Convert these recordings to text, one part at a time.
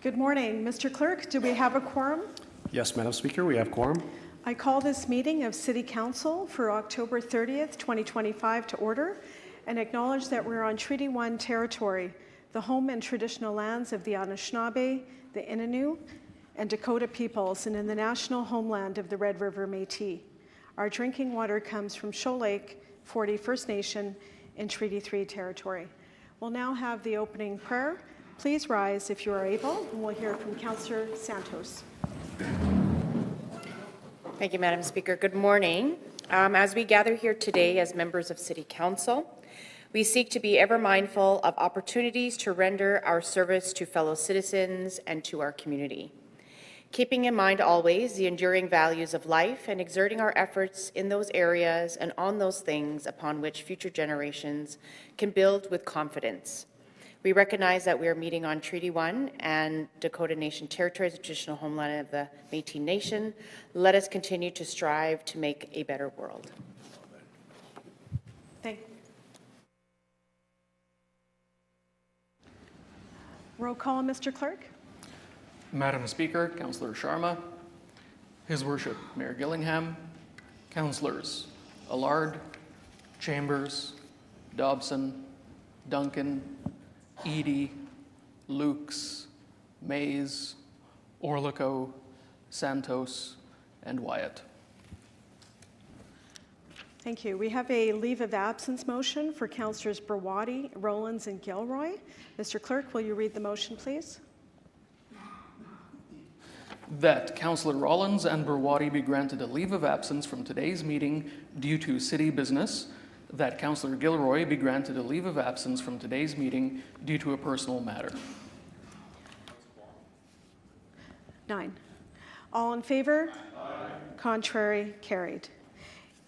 Good morning. Mr. Clerk, do we have a quorum? Yes, Madam Speaker, we have quorum. I call this meeting of City Council for October 30th, 2025 to order and acknowledge that we're on Treaty 1 territory, the home and traditional lands of the Anishinaabe, the Innu, and Dakota peoples, and in the national homeland of the Red River Métis. Our drinking water comes from Shoal Lake 40 First Nation in Treaty 3 territory. We'll now have the opening prayer. Please rise if you are able, and we'll hear from Councillor Santos. Thank you, Madam Speaker. Good morning. As we gather here today as members of City Council, we seek to be ever mindful of opportunities to render our service to fellow citizens and to our community, keeping in mind always the enduring values of life and exerting our efforts in those areas and on those things upon which future generations can build with confidence. We recognize that we are meeting on Treaty 1 and Dakota Nation territories, the traditional homeland of the Métis Nation. Let us continue to strive to make a better world. Thank you. Roll call, Mr. Clerk. Madam Speaker, Councillor Sharma, His Worship Mayor Gillingham, Councillors Allard, Chambers, Dobson, Duncan, Eadie, Lukes, Mays, Orlico, Santos, and Wyatt. Thank you. We have a leave of absence motion for Councillors Brawadi, Rollins, and Gilroy. Mr. Clerk, will you read the motion, please? That Councillor Rollins and Brawadi be granted a leave of absence from today's meeting due to city business. That Councillor Gilroy be granted a leave of absence from today's meeting due to a personal matter. 9. All in favor? Aye. Contrary? Carried.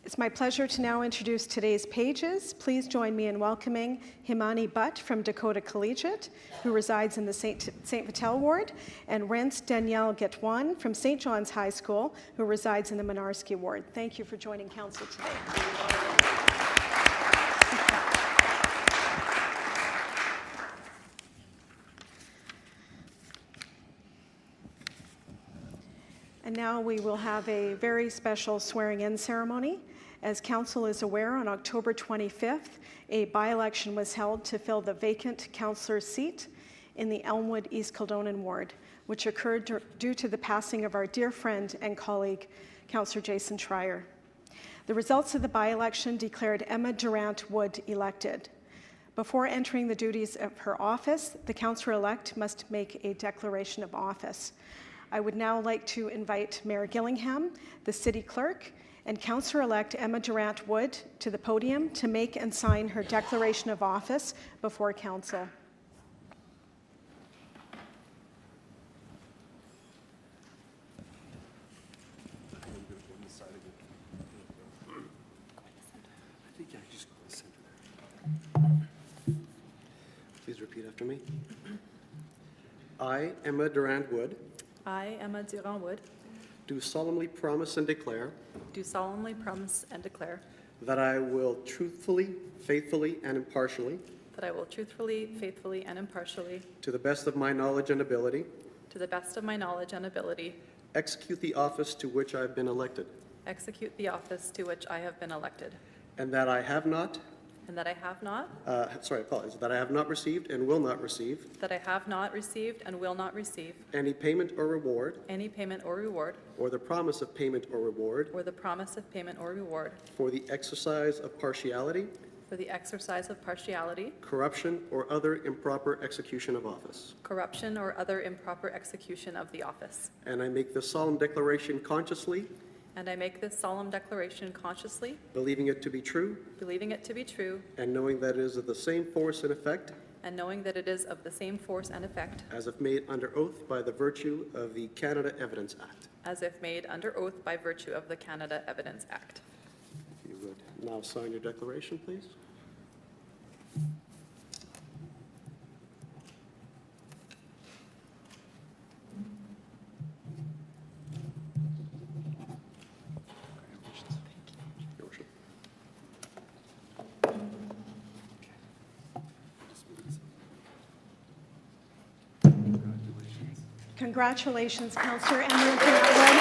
It's my pleasure to now introduce today's pages. Please join me in welcoming Himani Butt from Dakota Collegiate, who resides in the St. Vital Ward, and Rents Danielle Getwan from St. John's High School, who resides in the Mynarski Ward. Thank you for joining Council today. And now we will have a very special swearing-in ceremony. As Council is aware, on October 25th, a by-election was held to fill the vacant councillor seat in the Elmwood East Kildonan Ward, which occurred due to the passing of our dear friend and colleague, Councillor Jason Schreier. The results of the by-election declared Emma Durant Wood elected. Before entering the duties of her office, the councillor-elect must make a declaration of office. I would now like to invite Mayor Gillingham, the City Clerk, and Councillor-elect Emma Durant Wood to the podium to make and sign her declaration of office before Council. Please repeat after me. I, Emma Durant Wood, I, Emma Durant Wood, do solemnly promise and declare do solemnly promise and declare that I will truthfully, faithfully, and impartially, that I will truthfully, faithfully, and impartially, to the best of my knowledge and ability, to the best of my knowledge and ability, execute the office to which I have been elected, execute the office to which I have been elected, and that I have not, and that I have not that I have not received and will not receive received and will not receive any payment or reward, any payment or reward, or the promise of payment or reward, or the promise of payment or reward for the exercise of partiality, for the exercise of partiality, corruption, or other improper execution of office. corruption, or other improper execution of the office. And I make this solemn declaration consciously, And I make this solemn declaration consciously, believing it to be true, believing it to be true, and knowing that it is of the same force and effect and knowing that it is of the same force and effect as if made under oath by the virtue of the Canada Evidence Act. as if made under oath by virtue of the Canada Evidence Act. If you would now sign your declaration, please. Your worship. Congratulations, Councillor Emerald Atwood.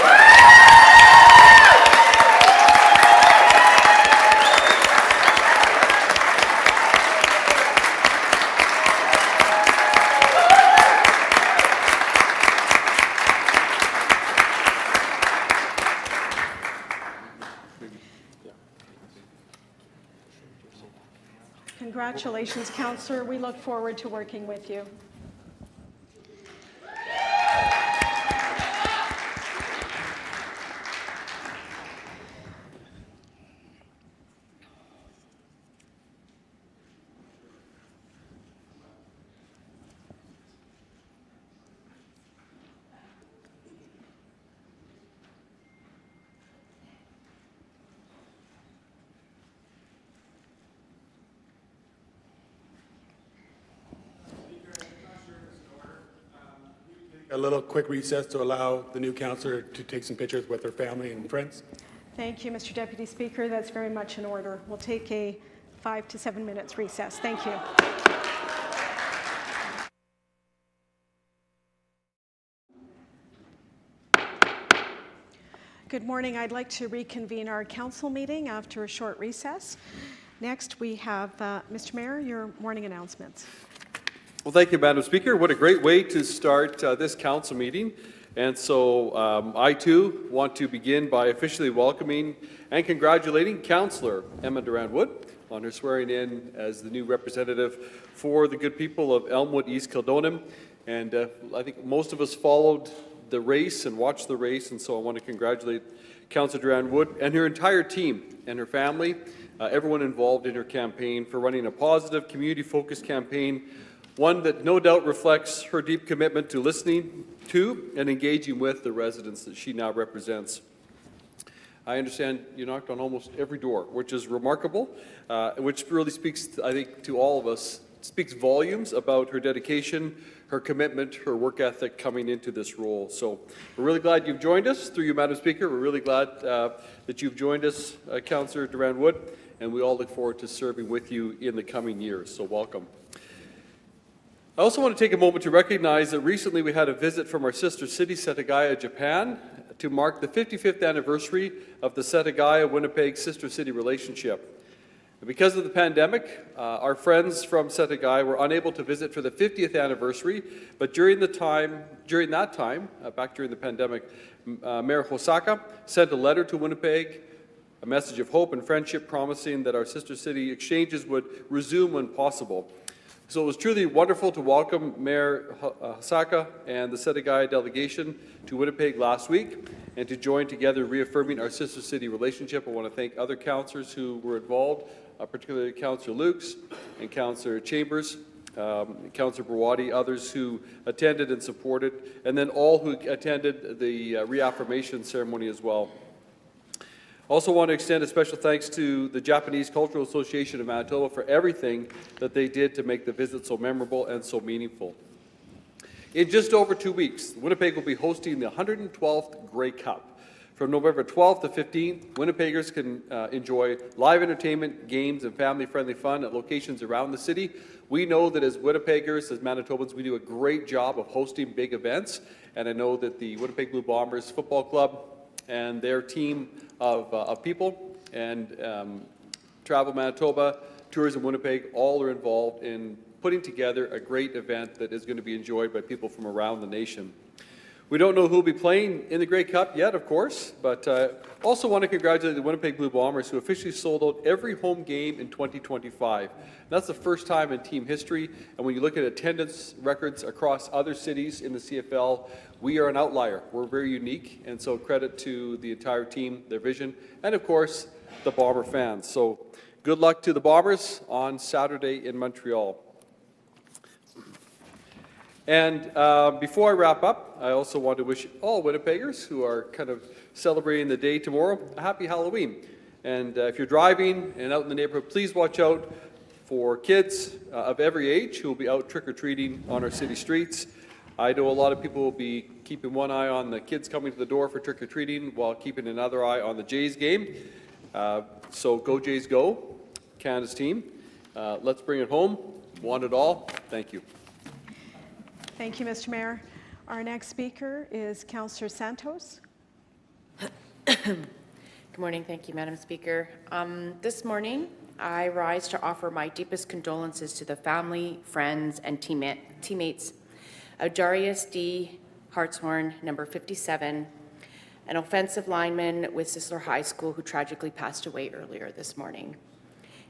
Congratulations, Councillor. We look forward to working with you. A little quick recess to allow the new councillor to take some pictures with her family and friends. Thank you, Mr. Deputy Speaker. That's very much in order. We'll take a 5 to 7 minutes recess. Thank you. Good morning. I'd like to reconvene our council meeting after a short recess. Next, we have, Mr. Mayor, your morning announcements. Well, thank you, Madam Speaker. What a great way to start this council meeting. And so I too want to begin by officially welcoming and congratulating Councillor Emma Durand-Wood on her swearing in as the new representative for the good people of Elmwood East Kildonan. And I think most of us followed the race and watched the race, and so I want to congratulate Councillor Durand-Wood and her entire team and her family, everyone involved in her campaign for running a positive, community-focused campaign, one that no doubt reflects her deep commitment to listening to and engaging with the residents that she now represents. I understand you knocked on almost every door, which is remarkable, which really speaks, I think, to all of us, speaks volumes about her dedication, her commitment, her work ethic coming into this role. So we're really glad you've joined us. Through you, Madam Speaker, we're really glad that you've joined us, Councillor Durand-Wood, and we all look forward to serving with you in the coming years. So welcome. I also want to take a moment to recognize that recently we had a visit from our sister city, Setagaya, Japan, to mark the 55th anniversary of the Setagaya-Winnipeg sister city relationship. And because of the pandemic, our friends from Setagaya were unable to visit for the 50th anniversary, but during that time, back during the pandemic, Mayor Hosaka sent a letter to Winnipeg, a message of hope and friendship promising that our sister city exchanges would resume when possible. So it was truly wonderful to welcome Mayor Hosaka and the Setagaya delegation to Winnipeg last week and to join together reaffirming our sister city relationship. I want to thank other councillors who were involved, particularly Councillor Lukes and Councillor Chambers, Councillor Barwadi, others who attended and supported, and then all who attended the reaffirmation ceremony as well. I also want to extend a special thanks to the Japanese Cultural Association of Manitoba for everything that they did to make the visit so memorable and so meaningful. In just over 2 weeks, Winnipeg will be hosting the 112th Grey Cup. From November 12th to 15th, Winnipeggers can enjoy live entertainment, games, and family-friendly fun at locations around the city. We know that as Winnipeggers, as Manitobans, we do a great job of hosting big events, and I know that the Winnipeg Blue Bombers Football Club and their team of people and Travel Manitoba, Tourism Winnipeg, all are involved in putting together a great event that is going to be enjoyed by people from around the nation. We don't know who will be playing in the Grey Cup yet, of course, but also want to congratulate the Winnipeg Blue Bombers, who officially sold out every home game in 2025. That's the first time in team history, and when you look at attendance records across other cities in the CFL, we are an outlier. We're very unique, and so credit to the entire team, their vision, and of course, the Bomber fans. So good luck to the Bombers on Saturday in Montreal. And before I wrap up, I also want to wish all Winnipeggers who are kind of celebrating the day tomorrow a happy Halloween. And if you're driving and out in the neighborhood, please watch out for kids of every age who will be out trick-or-treating on our city streets. I know a lot of people will be keeping one eye on the kids coming to the door for trick-or-treating while keeping another eye on the Jays game. So go Jays go, Canada's team. Let's bring it home. Want it all. Thank you. Thank you, Mr. Mayor. Our next speaker is Councillor Santos. Good morning. Thank you, Madam Speaker. This morning, I rise to offer my deepest condolences to the family, friends, and teammates of Darius D. Hartshorn, number 57, an offensive lineman with Sisler High School who tragically passed away earlier this morning.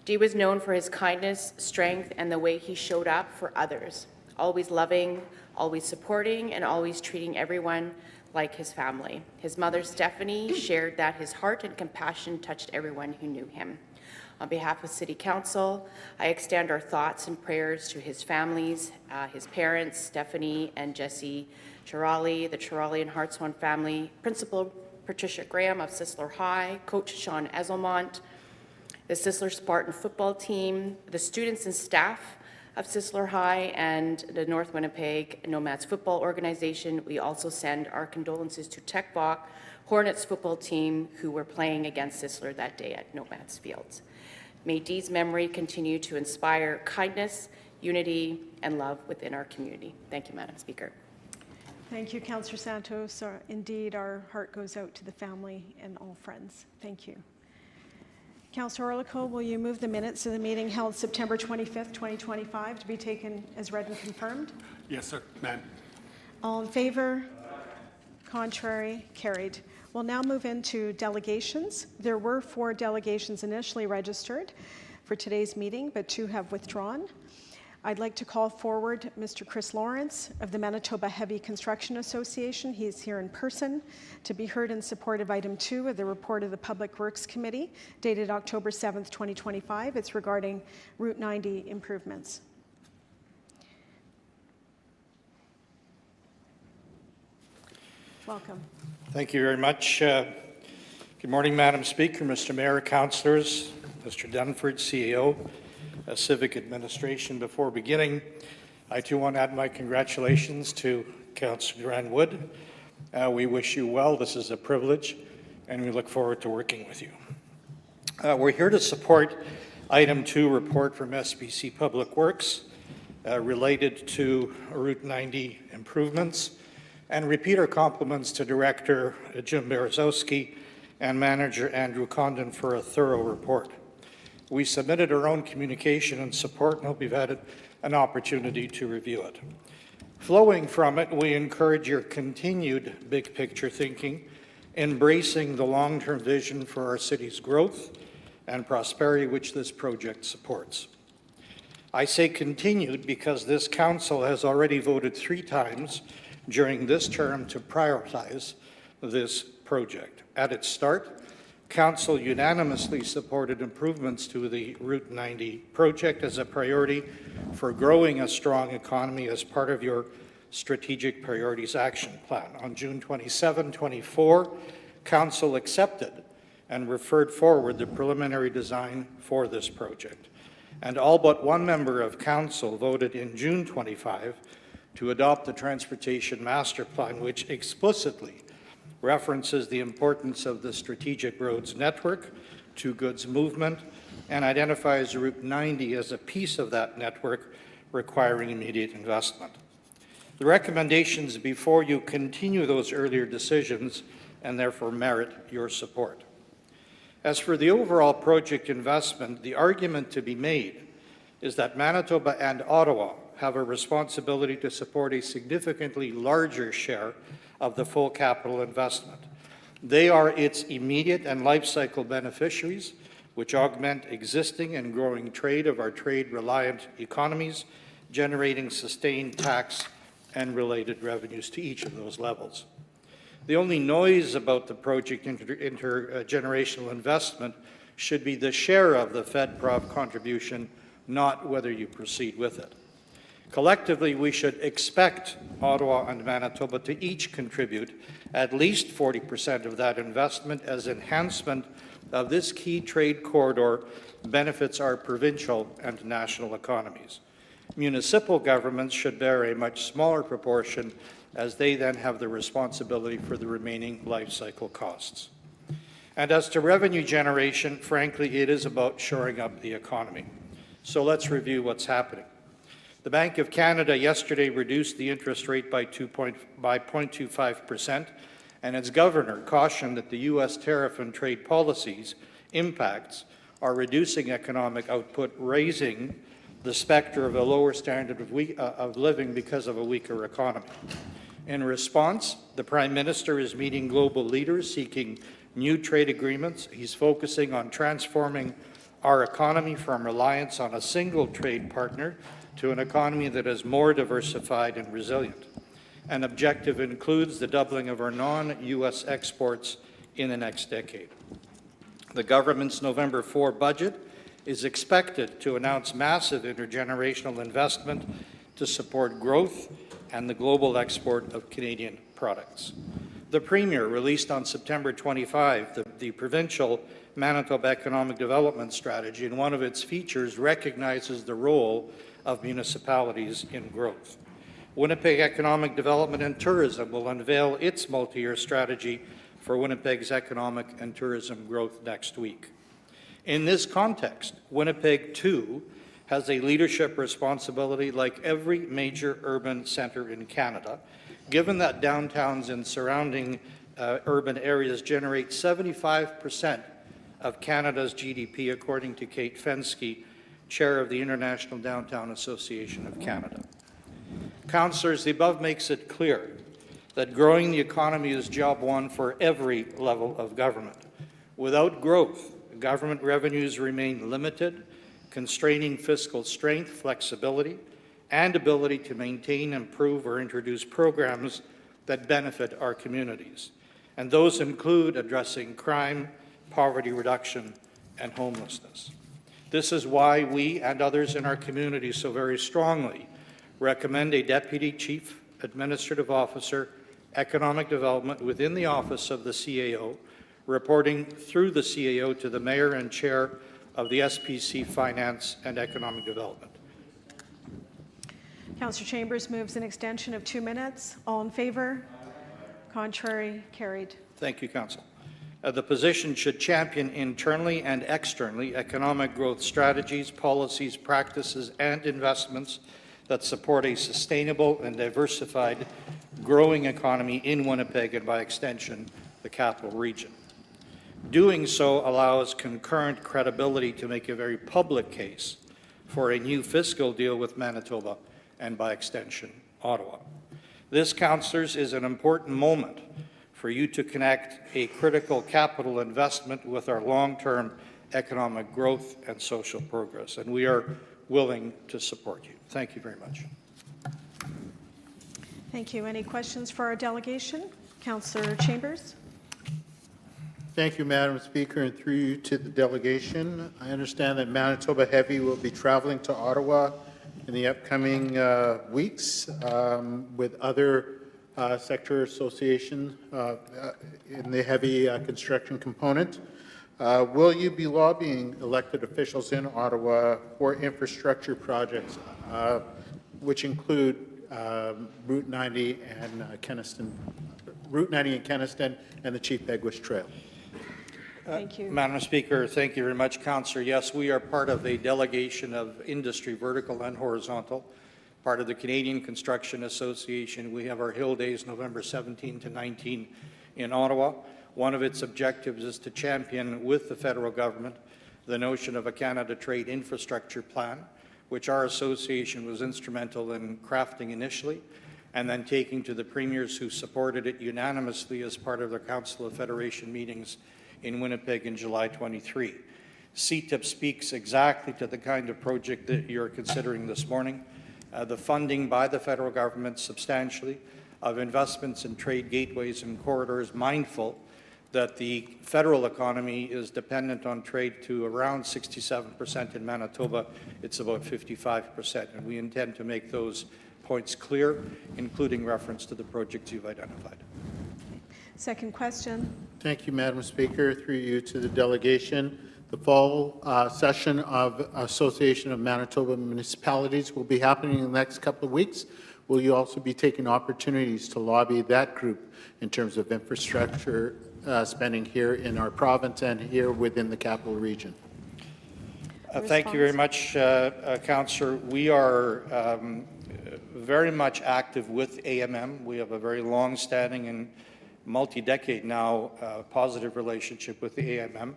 D was known for his kindness, strength, and the way he showed up for others, always loving, always supporting, and always treating everyone like his family. His mother, Stephanie, shared that his heart and compassion touched everyone who knew him. On behalf of City Council, I extend our thoughts and prayers to his families, his parents, Stephanie and Jesse Chirali, the Chirali and Hartshorn family, Principal Patricia Graham of Sisler High, Coach Sean Ezelmont, the Sisler Spartan football team, the students and staff of Sisler High, and the North Winnipeg Nomads football organization. We also send our condolences to Tech Vaughn Hornets football team who were playing against Sisler that day at Nomads Fields. May Dee's memory continue to inspire kindness, unity, and love within our community. Thank you, Madam Speaker. Thank you, Councillor Santos. Indeed, our heart goes out to the family and all friends. Thank you. Councillor Orlikow, will you move the minutes of the meeting held September 25th, 2025 to be taken as read and confirmed? Yes, sir, ma'am. All in favor? Contrary? Carried. We'll now move into delegations. There were 4 delegations initially registered for today's meeting, but 2 have withdrawn. I'd like to call forward Mr. Chris Lawrence of the Manitoba Heavy Construction Association. He is here in person to be heard in support of item 2 of the report of the Public Works Committee dated October 7th, 2025. It's regarding Route 90 improvements. Welcome. Thank you very much. Good morning, Madam Speaker, Mr. Mayor, Councillors, Mr. Dunford, CEO, Civic Administration. Before beginning, I too want to add my congratulations to Councillor Duran Wood. We wish you well. This is a privilege, and we look forward to working with you. We're here to support item 2 report from SBC Public Works related to Route 90 improvements, and repeat our compliments to Director Jim Berezowski and Manager Andrew Condon for a thorough report. We submitted our own communication and support and hope you've had an opportunity to review it. Flowing from it, we encourage your continued big picture thinking, embracing the long-term vision for our city's growth and prosperity which this project supports. I say continued because this council has already voted 3 times during this term to prioritize this project. At its start, Council unanimously supported improvements to the Route 90 project as a priority for growing a strong economy as part of your Strategic Priorities Action Plan. On June 27, 24, Council accepted and referred forward the preliminary design for this project. And all but 1 member of Council voted in June 25 to adopt the Transportation Master Plan, which explicitly references the importance of the strategic roads network to goods movement and identifies Route 90 as a piece of that network requiring immediate investment. The recommendations before you continue those earlier decisions and therefore merit your support. As for the overall project investment, the argument to be made is that Manitoba and Ottawa have a responsibility to support a significantly larger share of the full capital investment. They are its immediate and life cycle beneficiaries, which augment existing and growing trade of our trade-reliant economies, generating sustained tax and related revenues to each of those levels. The only noise about the project intergenerational investment should be the share of the FedProv contribution, not whether you proceed with it. Collectively, we should expect Ottawa and Manitoba to each contribute at least 40% of that investment as enhancement of this key trade corridor benefits our provincial and national economies. Municipal governments should bear a much smaller proportion as they then have the responsibility for the remaining life cycle costs. And as to revenue generation, frankly, it is about shoring up the economy. So let's review what's happening. The Bank of Canada yesterday reduced the interest rate by 0.25%, and its governor cautioned that the U.S. tariff and trade policies impacts are reducing economic output, raising the specter of a lower standard of living because of a weaker economy. In response, the Prime Minister is meeting global leaders seeking new trade agreements. He's focusing on transforming our economy from reliance on a single trade partner to an economy that is more diversified and resilient. An objective includes the doubling of our non-U.S. exports in the next decade. The government's November 4 budget is expected to announce massive intergenerational investment to support growth and the global export of Canadian products. The Premier released on September 25 the provincial Manitoba Economic Development Strategy, and one of its features recognizes the role of municipalities in growth. Winnipeg Economic Development and Tourism will unveil its multi-year strategy for Winnipeg's economic and tourism growth next week. In this context, Winnipeg, too, has a leadership responsibility like every major urban centre in Canada, given that downtowns and surrounding urban areas generate 75% of Canada's GDP, according to Kate Fensky, Chair of the International Downtown Association of Canada. Councillors, the above makes it clear that growing the economy is job one for every level of government. Without growth, government revenues remain limited, constraining fiscal strength, flexibility, and ability to maintain, improve, or introduce programs that benefit our communities. And those include addressing crime, poverty reduction, and homelessness. This is why we and others in our community so very strongly recommend a Deputy Chief Administrative Officer, Economic Development within the Office of the CAO, reporting through the CAO to the Mayor and Chair of the SPC Finance and Economic Development. Councillor Chambers moves an extension of 2 minutes. All in favour? Contrary? Carried. Thank you, Council. The position should champion internally and externally economic growth strategies, policies, practices, and investments that support a sustainable and diversified growing economy in Winnipeg and, by extension, the capital region. Doing so allows concurrent credibility to make a very public case for a new fiscal deal with Manitoba and, by extension, Ottawa. This, councillors, is an important moment for you to connect a critical capital investment with our long-term economic growth and social progress, and we are willing to support you. Thank you very much. Thank you. Any questions for our delegation? Councillor Chambers. Thank you, Madam Speaker, and through you to the delegation. I understand that Manitoba Heavy will be traveling to Ottawa in the upcoming weeks with other sector associations in the heavy construction component. Will you be lobbying elected officials in Ottawa for infrastructure projects, which include Route 90 and Kenaston and the Chief Egwish Trail? Thank you. Madam Speaker, thank you very much, Councillor. Yes, we are part of a delegation of industry, vertical and horizontal, part of the Canadian Construction Association. We have our Hill Days November 17 to 19 in Ottawa. One of its objectives is to champion with the federal government the notion of a Canada Trade Infrastructure Plan, which our association was instrumental in crafting initially, and then taking to the premiers who supported it unanimously as part of their Council of Federation meetings in Winnipeg in July 23. CTIP speaks exactly to the kind of project that you're considering this morning. The funding by the federal government substantially of investments in trade gateways and corridors, mindful that the federal economy is dependent on trade to around 67%. In Manitoba, it's about 55%, and we intend to make those points clear, including reference to the projects you've identified. Second question. Thank you, Madam Speaker. Through you to the delegation. The fall session of Association of Manitoba Municipalities will be happening in the next couple of weeks. Will you also be taking opportunities to lobby that group in terms of infrastructure spending here in our province and here within the capital region? Thank you very much, Councillor. We are very much active with AMM. We have a very long-standing and multi-decade now positive relationship with the AMM.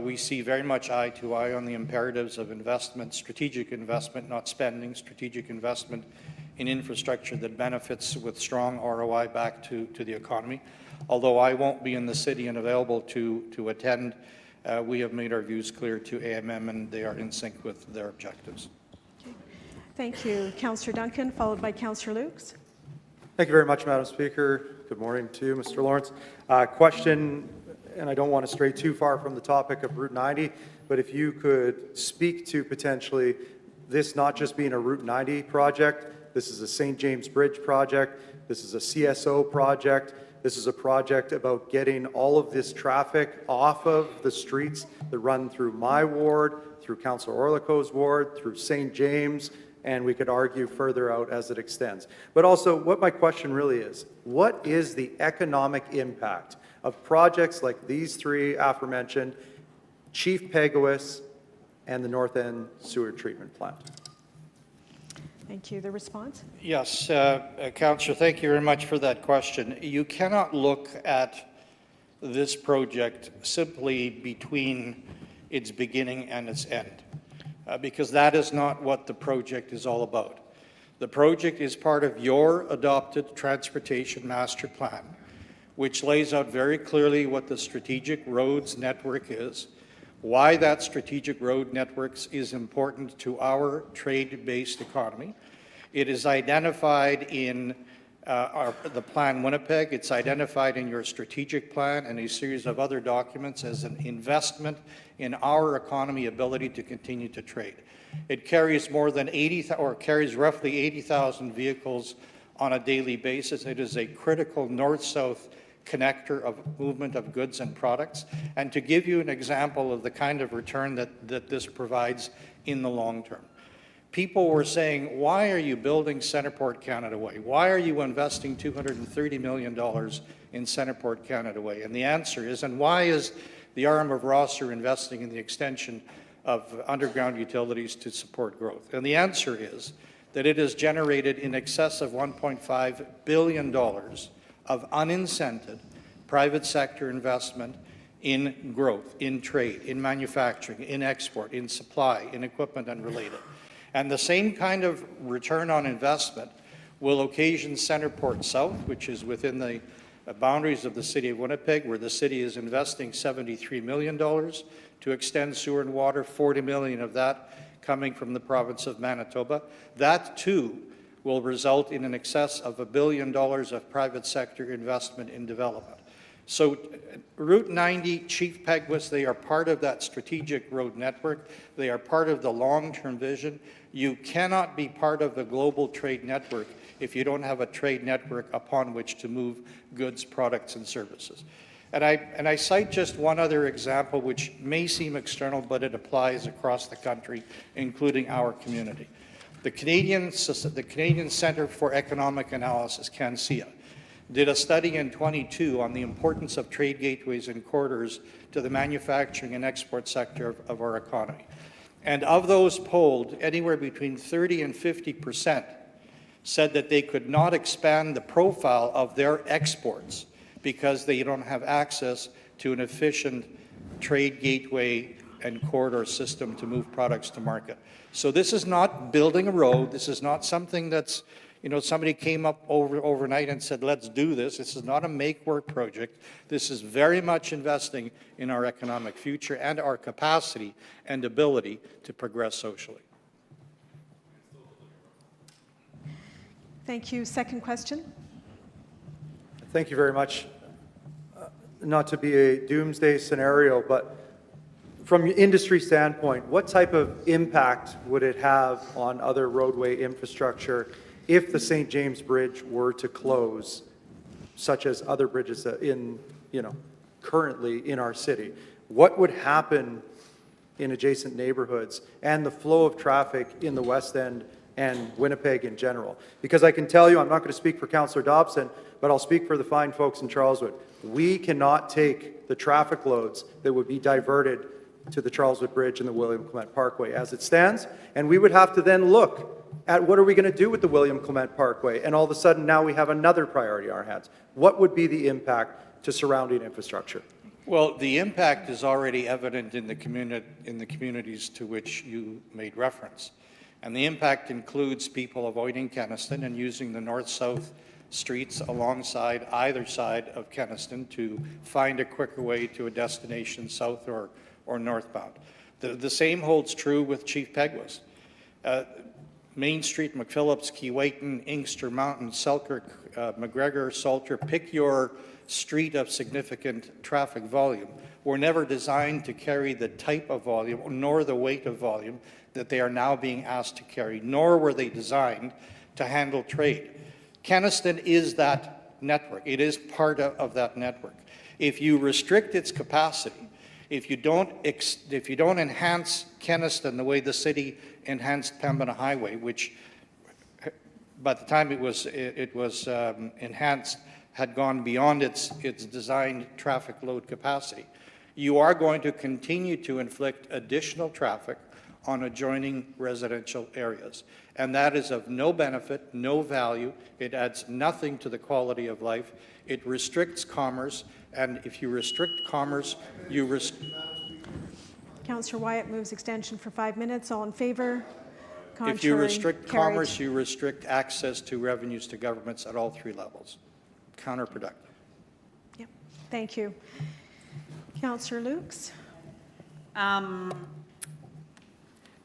We see very much eye to eye on the imperatives of investment, strategic investment, not spending, strategic investment in infrastructure that benefits with strong ROI back to the economy. Although I won't be in the city and available to attend, we have made our views clear to AMM, and they are in sync with their objectives. Okay. Thank you. Councillor Duncan, followed by Councillor Lukes. Thank you very much, Madam Speaker. Good morning to you, Mr. Lawrence. Question, and I don't want to stray too far from the topic of Route 90, but if you could speak to potentially this not just being a Route 90 project, this is a St. James Bridge project, this is a CSO project, this is a project about getting all of this traffic off of the streets that run through my ward, through Councillor Orlico's ward, through St. James, and we could argue further out as it extends. But also, what my question really is, what is the economic impact of projects like these three aforementioned, Chief Peguis, and the North End Sewer Treatment Plant? Thank you. The response? Yes, Councillor, thank you very much for that question. You cannot look at this project simply between its beginning and its end, because that is not what the project is all about. The project is part of your adopted transportation master plan, which lays out very clearly what the strategic roads network is, why that strategic road networks is important to our trade-based economy. It is identified in the Plan Winnipeg. It's identified in your strategic plan and a series of other documents as an investment in our economy ability to continue to trade. It carries more than carries roughly 80,000 vehicles on a daily basis. It is a critical north-south connector of movement of goods and products. And to give you an example of the kind of return that this provides in the long term. People were saying, why are you building Centerport Canada Way? Why are you investing $230 million in Centerport Canada Way? And the answer is, and why is the arm of Rosser investing in the extension of underground utilities to support growth? And the answer is that it has generated in excess of $1.5 billion of unincented private sector investment in growth, in trade, in manufacturing, in export, in supply, in equipment and related. And the same kind of return on investment will occasion Centerport South, which is within the boundaries of the City of Winnipeg, where the city is investing $73 million to extend sewer and water, $40 million of that coming from the province of Manitoba. That too will result in an excess of $1 billion of private sector investment in development. So Route 90, Chief Peguis, they are part of that strategic road network. They are part of the long-term vision. You cannot be part of the global trade network if you don't have a trade network upon which to move goods, products, and services. And I cite just one other example, which may seem external, but it applies across the country, including our community. The Canadian Centre for Economic Analysis, CANCEA, did a study in 22 on the importance of trade gateways and corridors to the manufacturing and export sector of our economy. And of those polled, anywhere between 30 and 50% said that they could not expand the profile of their exports because they don't have access to an efficient trade gateway and corridor system to move products to market. So this is not building a road. This is not something that's, somebody came up overnight and said, let's do this. This is not a make-work project. This is very much investing in our economic future and our capacity and ability to progress socially. Thank you. Second question. Thank you very much. Not to be a doomsday scenario, but from an industry standpoint, what type of impact would it have on other roadway infrastructure if the St. James Bridge were to close, such as other bridges currently in our city? What would happen in adjacent neighborhoods and the flow of traffic in the West End and Winnipeg in general? Because I can tell you, I'm not going to speak for Councillor Dobson, but I'll speak for the fine folks in Charleswood. We cannot take the traffic loads that would be diverted to the Charleswood Bridge and the William Clement Parkway as it stands. And we would have to then look at what are we going to do with the William Clement Parkway? And all of a sudden now we have another priority on our hands. What would be the impact to surrounding infrastructure? Well, the impact is already evident in the communities to which you made reference. And the impact includes people avoiding Kenaston and using the north-south streets alongside either side of Kenaston to find a quicker way to a destination south or northbound. The same holds true with Chief Peguis. Main Street, McPhillips, Keewatin, Inkster Mountain, Selkirk, McGregor, Salter, pick your street of significant traffic volume, were never designed to carry the type of volume nor the weight of volume that they are now being asked to carry, nor were they designed to handle trade. Kenaston is that network. It is part of that network. If you restrict its capacity, if you don't enhance Kenaston the way the city enhanced Pembina Highway, which by the time it was enhanced had gone beyond its designed traffic load capacity, you are going to continue to inflict additional traffic on adjoining residential areas. And that is of no benefit, no value. It adds nothing to the quality of life. It restricts commerce, and if you restrict commerce, you Councillor Wyatt moves extension for 5 minutes. All in favour? Contrary? If you restrict Carried. commerce, you restrict access to revenues to governments at all three levels. Counterproductive. Yep. Thank you. Councillor Lukes?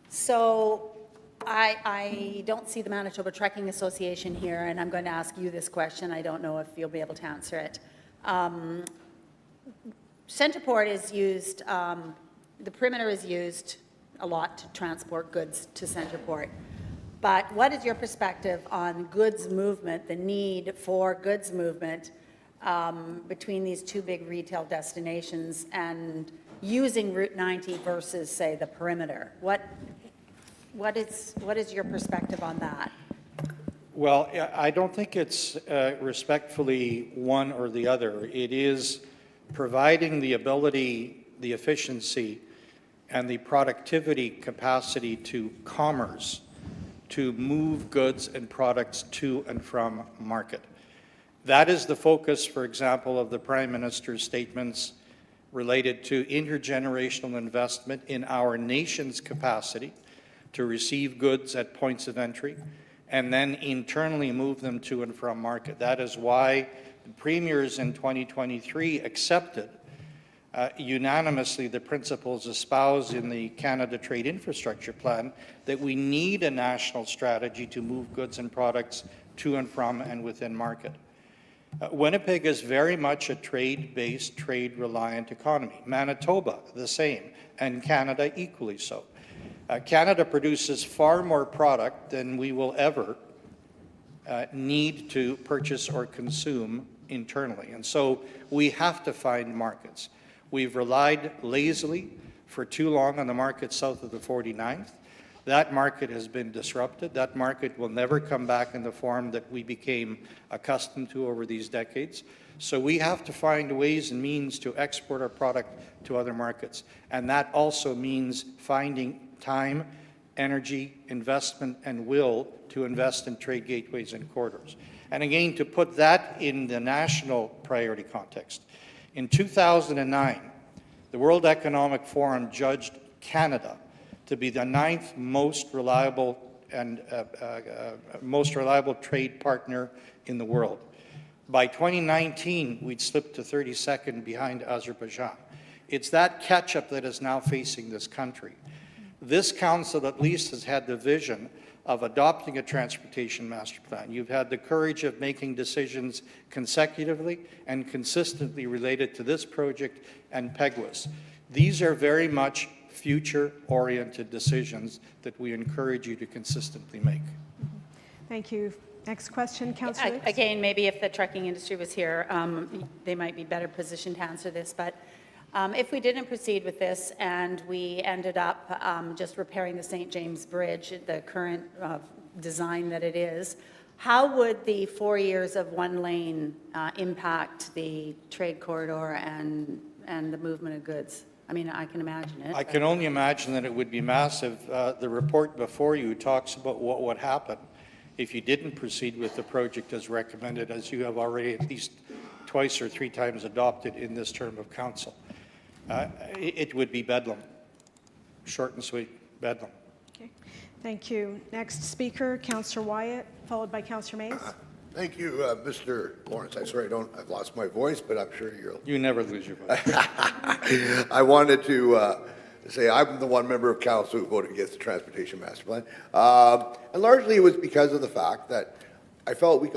So I don't see the Manitoba Trucking Association here, and I'm going to ask you this question. I don't know if you'll be able to answer it. Centerport is used, the perimeter is used a lot to transport goods to Centerport. But what is your perspective on goods movement, the need for goods movement between these two big retail destinations and using Route 90 versus, say, the perimeter? What is your perspective on that? Well, I don't think it's respectfully one or the other. It is providing the ability, the efficiency, and the productivity capacity to commerce to move goods and products to and from market. That is the focus, for example, of the Prime Minister's statements related to intergenerational investment in our nation's capacity to receive goods at points of entry and then internally move them to and from market. That is why the premiers in 2023 accepted unanimously the principles espoused in the Canada Trade Infrastructure Plan that we need a national strategy to move goods and products to and from and within market. Winnipeg is very much a trade-based, trade-reliant economy. Manitoba, the same, and Canada equally so. Canada produces far more product than we will ever need to purchase or consume internally. And so we have to find markets. We've relied lazily for too long on the market south of the 49th. That market has been disrupted. That market will never come back in the form that we became accustomed to over these decades. So we have to find ways and means to export our product to other markets. And that also means finding time, energy, investment, and will to invest in trade gateways and corridors. And again, to put that in the national priority context, in 2009, the World Economic Forum judged Canada to be the 9th most reliable trade partner in the world. By 2019, we'd slipped to 32nd behind Azerbaijan. It's that catch-up that is now facing this country. This council at least has had the vision of adopting a transportation master plan. You've had the courage of making decisions consecutively and consistently related to this project and Peguis. These are very much future-oriented decisions that we encourage you to consistently make. Thank you. Next question, Councillor Lukes. Again, maybe if the trucking industry was here, they might be better positioned to answer this. But if we didn't proceed with this and we ended up just repairing the St. James Bridge, the current design that it is, how would the 4 years of one lane impact the trade corridor and the movement of goods? I mean, I can imagine it. I can only imagine that it would be massive. The report before you talks about what would happen if you didn't proceed with the project as recommended, as you have already at least twice or three times adopted in this term of council. It would be bedlam. Short and sweet, bedlam. Okay. Thank you. Next speaker, Councillor Wyatt, followed by Councillor Mays. Thank you, Mr. Lawrence. I'm sorry I've lost my voice, but I'm sure you'll. You never lose your voice. I wanted to say I'm the one member of council who voted against the Transportation Master Plan. And largely it was because of the fact that I felt we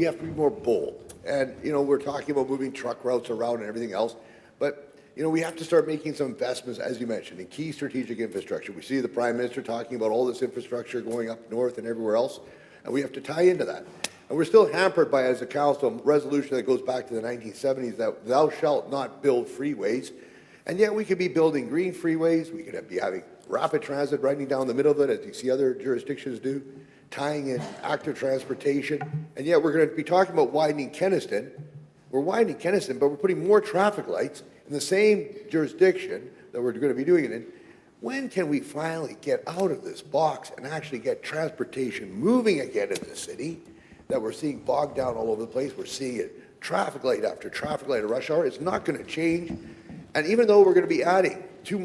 have to be more bold. And, we're talking about moving truck routes around and everything else, but we have to start making some investments, as you mentioned, in key strategic infrastructure. We see the Prime Minister talking about all this infrastructure going up north and everywhere else, and we have to tie into that. And we're still hampered by, as a council, a resolution that goes back to the 1970s that thou shalt not build freeways. And yet we could be building green freeways, we could be having rapid transit running down the middle of it, as you see other jurisdictions do, tying in active transportation, and yet we're going to be talking about widening Kenniston. We're widening Kenniston, but we're putting more traffic lights in the same jurisdiction that we're going to be doing it in. When can we finally get out of this box and actually get transportation moving again in the city that we're seeing bogged down all over the place? We're seeing it traffic light after traffic light at rush hour. It's not going to change. And even though we're going to be adding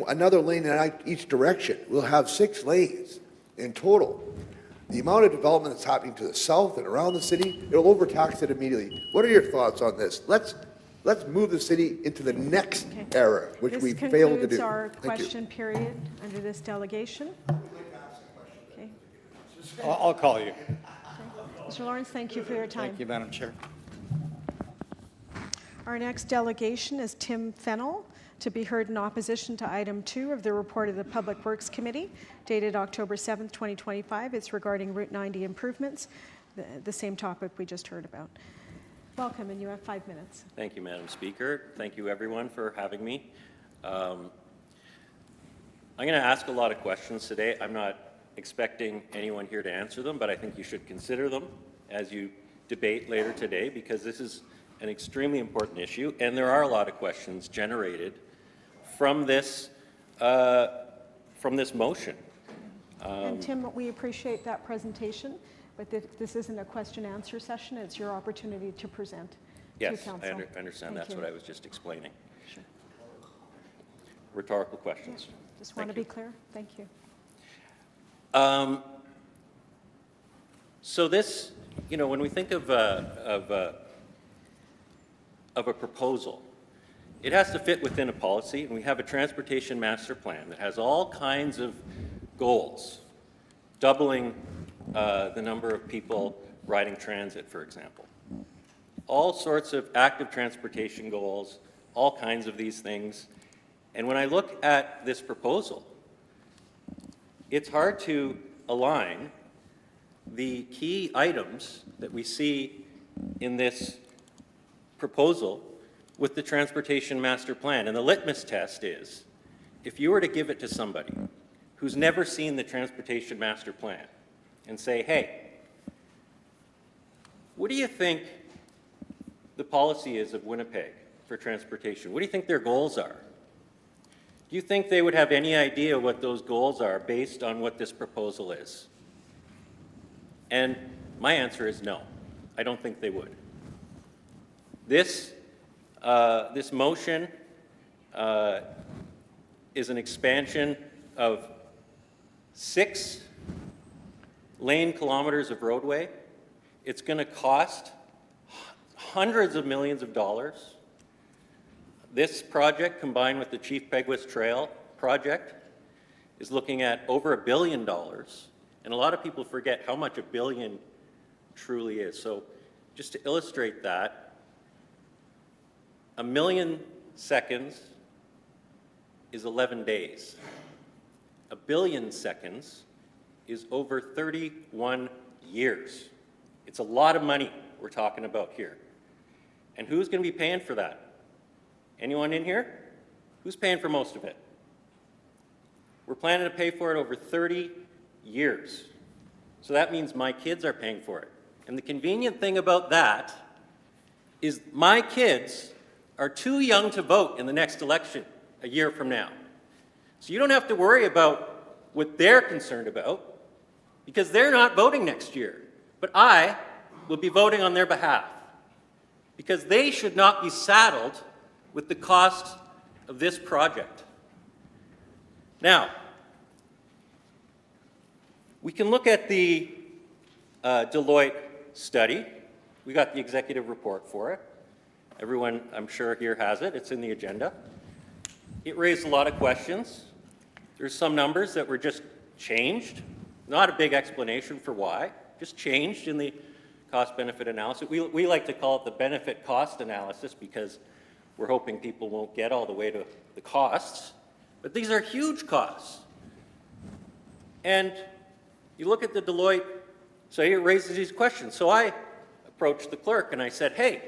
another lane in each direction, we'll have 6 lanes in total. The amount of development that's happening to the south and around the city, it'll overtax it immediately. What are your thoughts on this? Let's move the city into the next era, which we failed to do. This concludes our Thank you. question period under this delegation. Okay. I'll call you. Mr. Lawrence, thank you for your time. Thank you, Madam Chair. Our next delegation is Tim Fennell, to be heard in opposition to item 2 of the report of the Public Works Committee, dated October 7th, 2025. It's regarding Route 90 improvements, the same topic we just heard about. Welcome, and you have 5 minutes. Thank you, Madam Speaker. Thank you, everyone, for having me. I'm going to ask a lot of questions today. I'm not expecting anyone here to answer them, but I think you should consider them as you debate later today, because this is an extremely important issue, and there are a lot of questions generated from this motion. And Tim, we appreciate that presentation, but this isn't a question-answer session. It's your opportunity to present to Yes, council. I understand. Thank That's you. what I was just explaining. Sure. Rhetorical questions. Just want to be clear. Thank you. So this, when we think of a proposal, it has to fit within a policy, and we have a transportation master plan that has all kinds of goals, doubling the number of people riding transit, for example. All sorts of active transportation goals, all kinds of these things. And when I look at this proposal, it's hard to align the key items that we see in this proposal with the Transportation Master Plan. And the litmus test is, if you were to give it to somebody who's never seen the Transportation Master Plan and say, hey, what do you think the policy is of Winnipeg for transportation? What do you think their goals are? Do you think they would have any idea what those goals are based on what this proposal is? And my answer is no. I don't think they would. This motion is an expansion of 6 lane kilometers of roadway. It's going to cost hundreds of millions of dollars. This project, combined with the Chief Peguis Trail project, is looking at over $1 billion. And a lot of people forget how much $1 billion truly is. So just to illustrate that, 1 million seconds is 11 days. 1 billion seconds is over 31 years. It's a lot of money we're talking about here. And who's going to be paying for that? Anyone in here? Who's paying for most of it? We're planning to pay for it over 30 years. So that means my kids are paying for it. And the convenient thing about that is my kids are too young to vote in the next election a year from now. So you don't have to worry about what they're concerned about, because they're not voting next year. But I will be voting on their behalf, because they should not be saddled with the cost of this project. Now, we can look at the Deloitte study. We got the executive report for it. Everyone, I'm sure, here has it. It's in the agenda. It raised a lot of questions. There's some numbers that were just changed. Not a big explanation for why, just changed in the cost-benefit analysis. We like to call it the benefit-cost analysis because we're hoping people won't get all the way to the costs. But these are huge costs. And you look at the Deloitte, so it raises these questions. So I approached the clerk and I said, hey,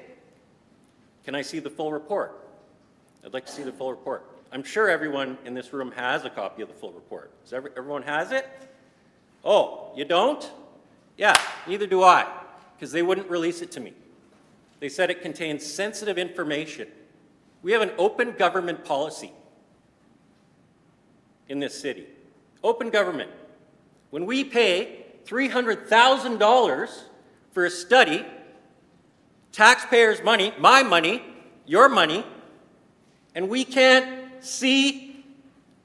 can I see the full report? I'd like to see the full report. I'm sure everyone in this room has a copy of the full report. Does everyone has it? Oh, you don't? Yeah, neither do I, because they wouldn't release it to me. They said it contains sensitive information. We have an open government policy in this city. Open government. When we pay $300,000 for a study, taxpayers' money, my money, your money, and we can't see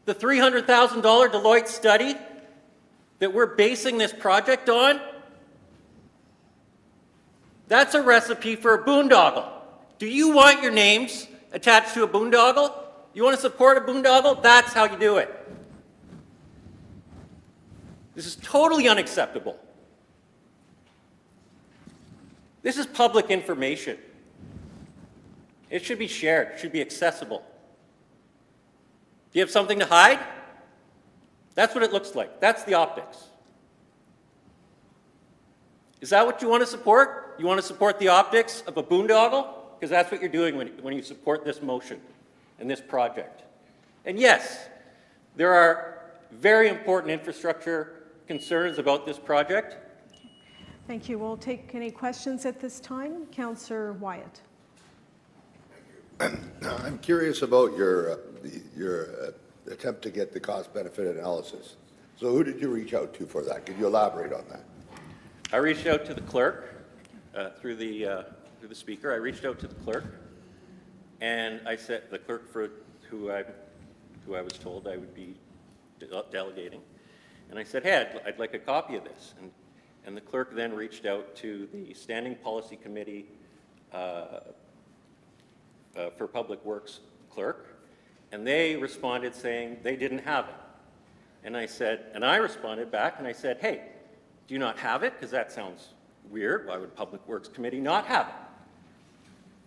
the $300,000 Deloitte study that we're basing this project on, that's a recipe for a boondoggle. Do you want your names attached to a boondoggle? You want to support a boondoggle? That's how you do it. This is totally unacceptable. This is public information. It should be shared. It should be accessible. Do you have something to hide? That's what it looks like. That's the optics. Is that what you want to support? You want to support the optics of a boondoggle? Because that's what you're doing when you support this motion and this project. And yes, there are very important infrastructure concerns about this project. Thank you. We'll take any questions at this time. Councillor Wyatt. I'm curious about your attempt to get the cost-benefit analysis. So who did you reach out to for that? Could you elaborate on that? I reached out to the clerk through the speaker. I reached out to the clerk, and I said the clerk for who I was told I would be delegating, and I said, hey, I'd like a copy of this, and the clerk then reached out to the Standing Policy Committee for Public Works clerk, and they responded saying they didn't have it. And I responded back and I said, hey, do you not have it? Because that sounds weird. Why would Public Works Committee not have it?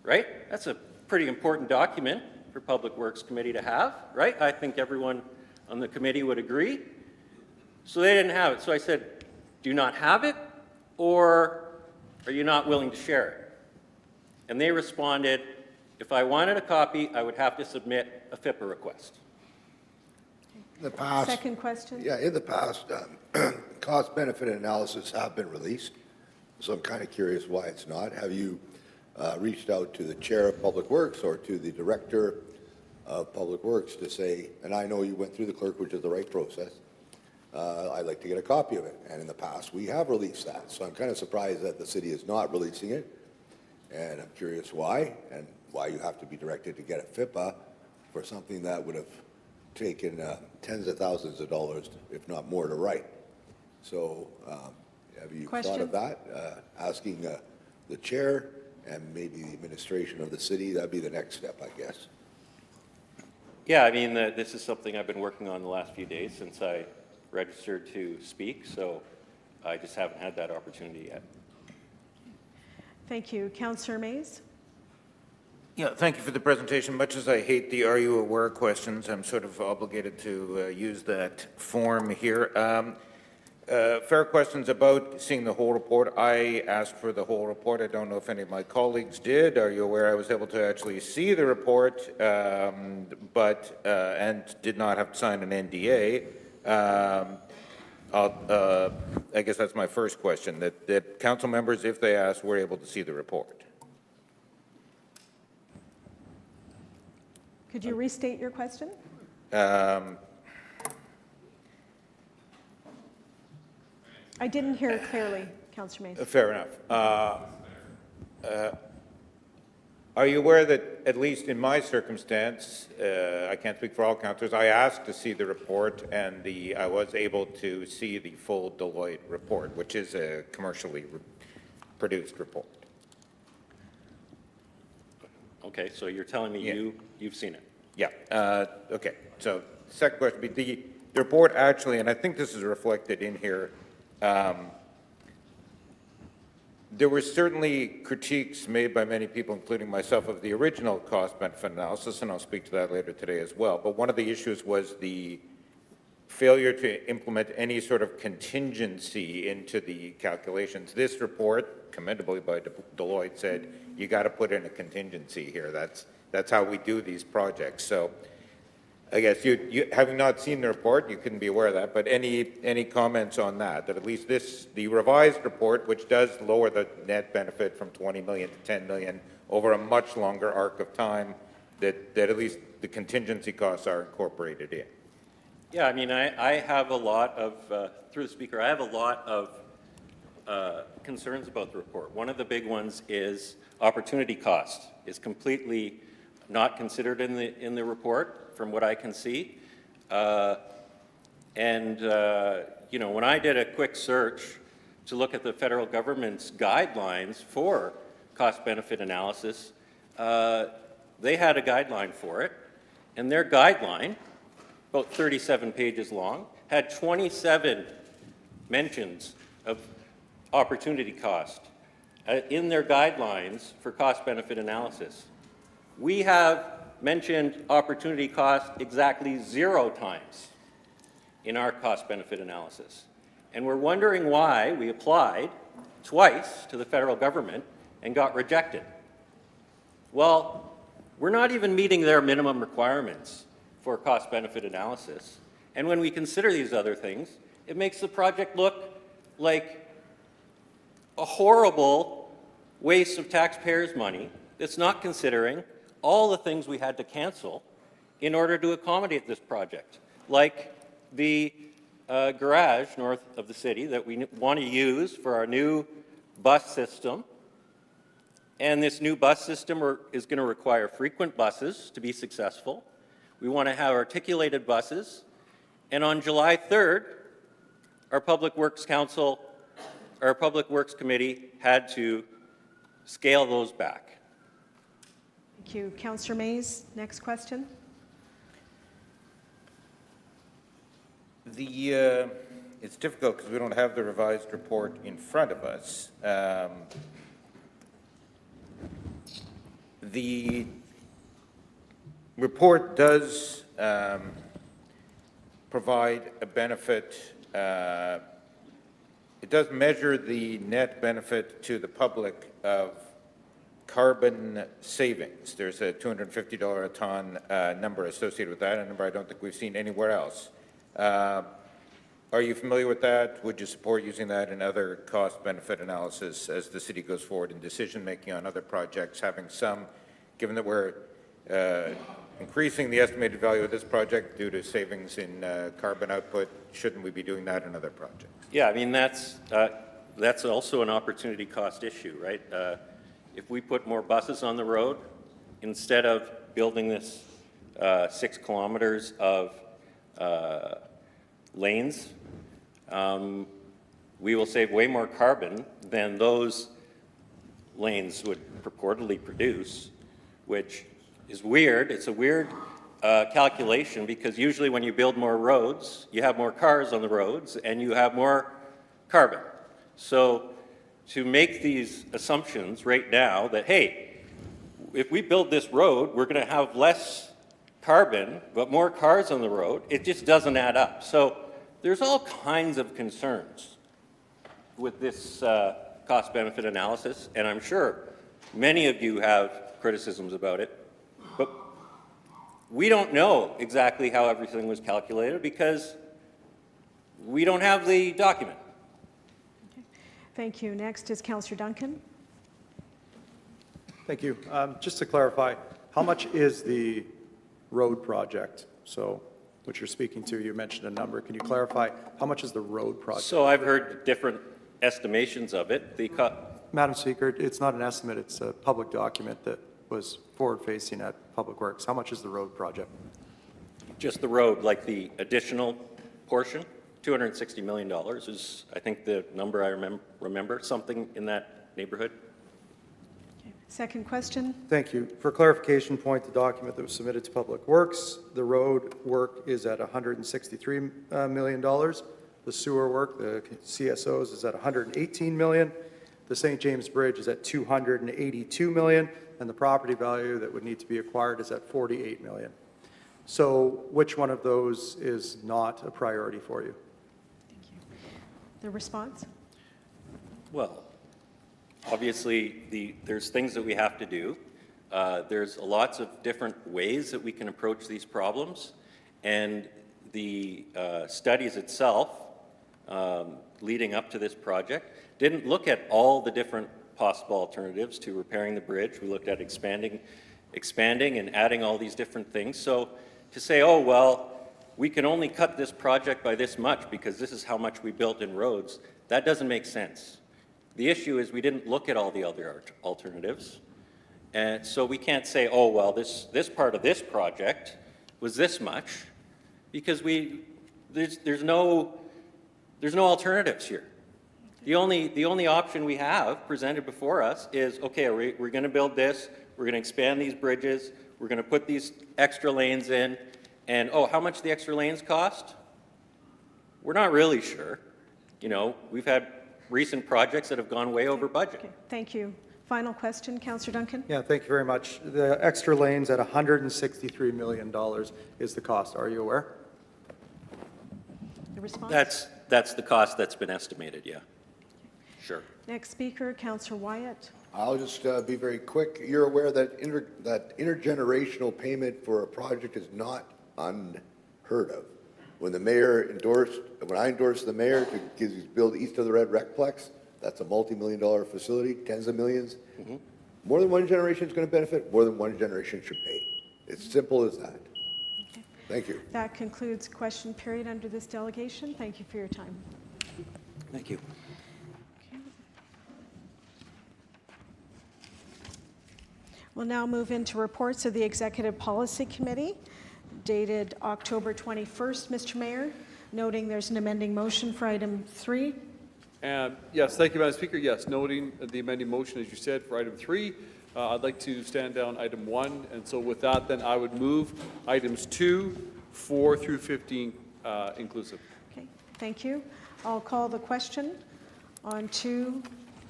Right? That's a pretty important document for Public Works Committee to have, right? I think everyone on the committee would agree. So they didn't have it. So I said, do you not have it, or are you not willing to share it? And they responded, if I wanted a copy, I would have to submit a FIPA request. In the past, Second question. yeah, in the past, cost-benefit analysis have been released, so I'm kind of curious why it's not. Have you reached out to the chair of Public Works or to the director of Public Works to say, and I know you went through the clerk, which is the right process, I'd like to get a copy of it. And in the past, we have released that, so I'm kind of surprised that the city is not releasing it, and I'm curious why, and why you have to be directed to get a FIPA for something that would have taken tens of thousands of dollars, if not more, to write. So have you thought of that? Asking the chair and maybe the administration of the city, that'd be the next step, I guess. Yeah, I mean, this is something I've been working on the last few days since I registered to speak, so I just haven't had that opportunity yet. Thank you. Councillor Mays. Yeah, thank you for the presentation. Much as I hate the "Are you aware?" questions, I'm sort of obligated to use that form here. Fair questions about seeing the whole report. I asked for the whole report. I don't know if any of my colleagues did. Are you aware I was able to actually see the report, and did not have to sign an NDA? I guess that's my first question, that council members, if they ask, were able to see the report. Could you restate your question? Um, I didn't hear it clearly, Councillor Mays. Fair enough. Are you aware that, at least in my circumstance, I can't speak for all councillors, I asked to see the report, and I was able to see the full Deloitte report, which is a commercially produced report. Okay, so you're telling me you've seen it? Yeah. Okay. So second question would be the report actually, and I think this is reflected in here. There were certainly critiques made by many people, including myself, of the original cost-benefit analysis, and I'll speak to that later today as well. But one of the issues was the failure to implement any sort of contingency into the calculations. This report, commendably by Deloitte, said you got to put in a contingency here. That's how we do these projects. So I guess you having not seen the report, you couldn't be aware of that, but any comments on that? That at least the revised report, which does lower the net benefit from 20 million to 10 million over a much longer arc of time, that at least the contingency costs are incorporated in. Yeah, I mean, I have a lot of, through the speaker, I have a lot of concerns about the report. One of the big ones is opportunity cost is completely not considered in the report, from what I can see. You know, when I did a quick search to look at the federal government's guidelines for cost-benefit analysis, they had a guideline for it, and their guideline, about 37 pages long, had 27 mentions of opportunity cost in their guidelines for cost-benefit analysis. We have mentioned opportunity cost exactly 0 times in our cost-benefit analysis. And we're wondering why we applied twice to the federal government and got rejected. Well, we're not even meeting their minimum requirements for cost-benefit analysis. And when we consider these other things, it makes the project look like a horrible waste of taxpayers' money that's not considering all the things we had to cancel in order to accommodate this project, like the garage north of the city that we want to use for our new bus system. And this new bus system is going to require frequent buses to be successful. We want to have articulated buses. And on July 3rd, our Public Works Council, our Public Works Committee had to scale those back. Thank you. Councillor Mays, next question. It's difficult because we don't have the revised report in front of us. The report does provide a benefit. It does measure the net benefit to the public of carbon savings. There's a $250 a ton number associated with that, a number I don't think we've seen anywhere else. Are you familiar with that? Would you support using that in other cost-benefit analysis as the city goes forward in decision-making on other projects, having some, given that we're increasing the estimated value of this project due to savings in carbon output, shouldn't we be doing that in other projects? Yeah, I mean, that's also an opportunity cost issue, right? If we put more buses on the road, instead of building this 6 kilometers of lanes, we will save way more carbon than those lanes would purportedly produce, which is weird. It's a weird calculation because usually when you build more roads, you have more cars on the roads and you have more carbon. So to make these assumptions right now that, hey, if we build this road, we're going to have less carbon, but more cars on the road, it just doesn't add up. So there's all kinds of concerns with this cost-benefit analysis, and I'm sure many of you have criticisms about it, but we don't know exactly how everything was calculated because we don't have the document. Thank you. Next is Councillor Duncan. Thank you. Just to clarify, how much is the road project. So what you're speaking to, you mentioned a number. Can you clarify, how much is the road project? So I've heard different estimations of it. Madam Speaker, it's not an estimate, it's a public document that was forward-facing at Public Works. How much is the road project? Just the road, like the additional portion, $260 million is, I think, the number I remember, something in that neighborhood. Second question. Thank you. For clarification point, the document that was submitted to Public Works, the road work is at $163 million. The sewer work, the CSOs, is at $118 million. The St. James Bridge is at $282 million, and the property value that would need to be acquired is at $48 million. So which one of those is not a priority for you? The response? Well, obviously, there's things that we have to do. There's lots of different ways that we can approach these problems, and the studies itself leading up to this project didn't look at all the different possible alternatives to repairing the bridge. We looked at expanding and adding all these different things. So to say, oh, well, we can only cut this project by this much because this is how much we built in roads, that doesn't make sense. The issue is we didn't look at all the other alternatives. And so we can't say, oh, well, this part of this project was this much, because there's no alternatives here. The only option we have presented before us is, okay, we're going to build this, we're going to expand these bridges, we're going to put these extra lanes in, and oh, how much the extra lanes cost? We're not really sure. You know, we've had recent projects that have gone way over budget. Okay, thank you. Final question, Councillor Duncan? Yeah, thank you very much. The extra lanes at $163 million is the cost. Are you aware? The response? That's the cost that's been estimated, yeah. Sure. Next speaker, Councillor Wyatt. I'll just be very quick. You're aware that that intergenerational payment for a project is not unheard of. When I endorsed the mayor to build east of the Red Recplex, that's a multi-million-dollar facility, tens of millions. Mm-hmm. More than one generation is going to benefit, more than one generation should pay. It's simple as that. Okay. Thank you. That concludes question period under this delegation. Thank you for your time. Thank you. We'll now move into reports of the Executive Policy Committee dated October 21st, Mr. Mayor, noting there's an amending motion for item 3. Yes, thank you, Madam Speaker. Yes, noting the amending motion, as you said, for item 3, I'd like to stand down item 1. And so with that, then I would move items 2, 4 through 15 inclusive. Okay, thank you. I'll call the question on 2,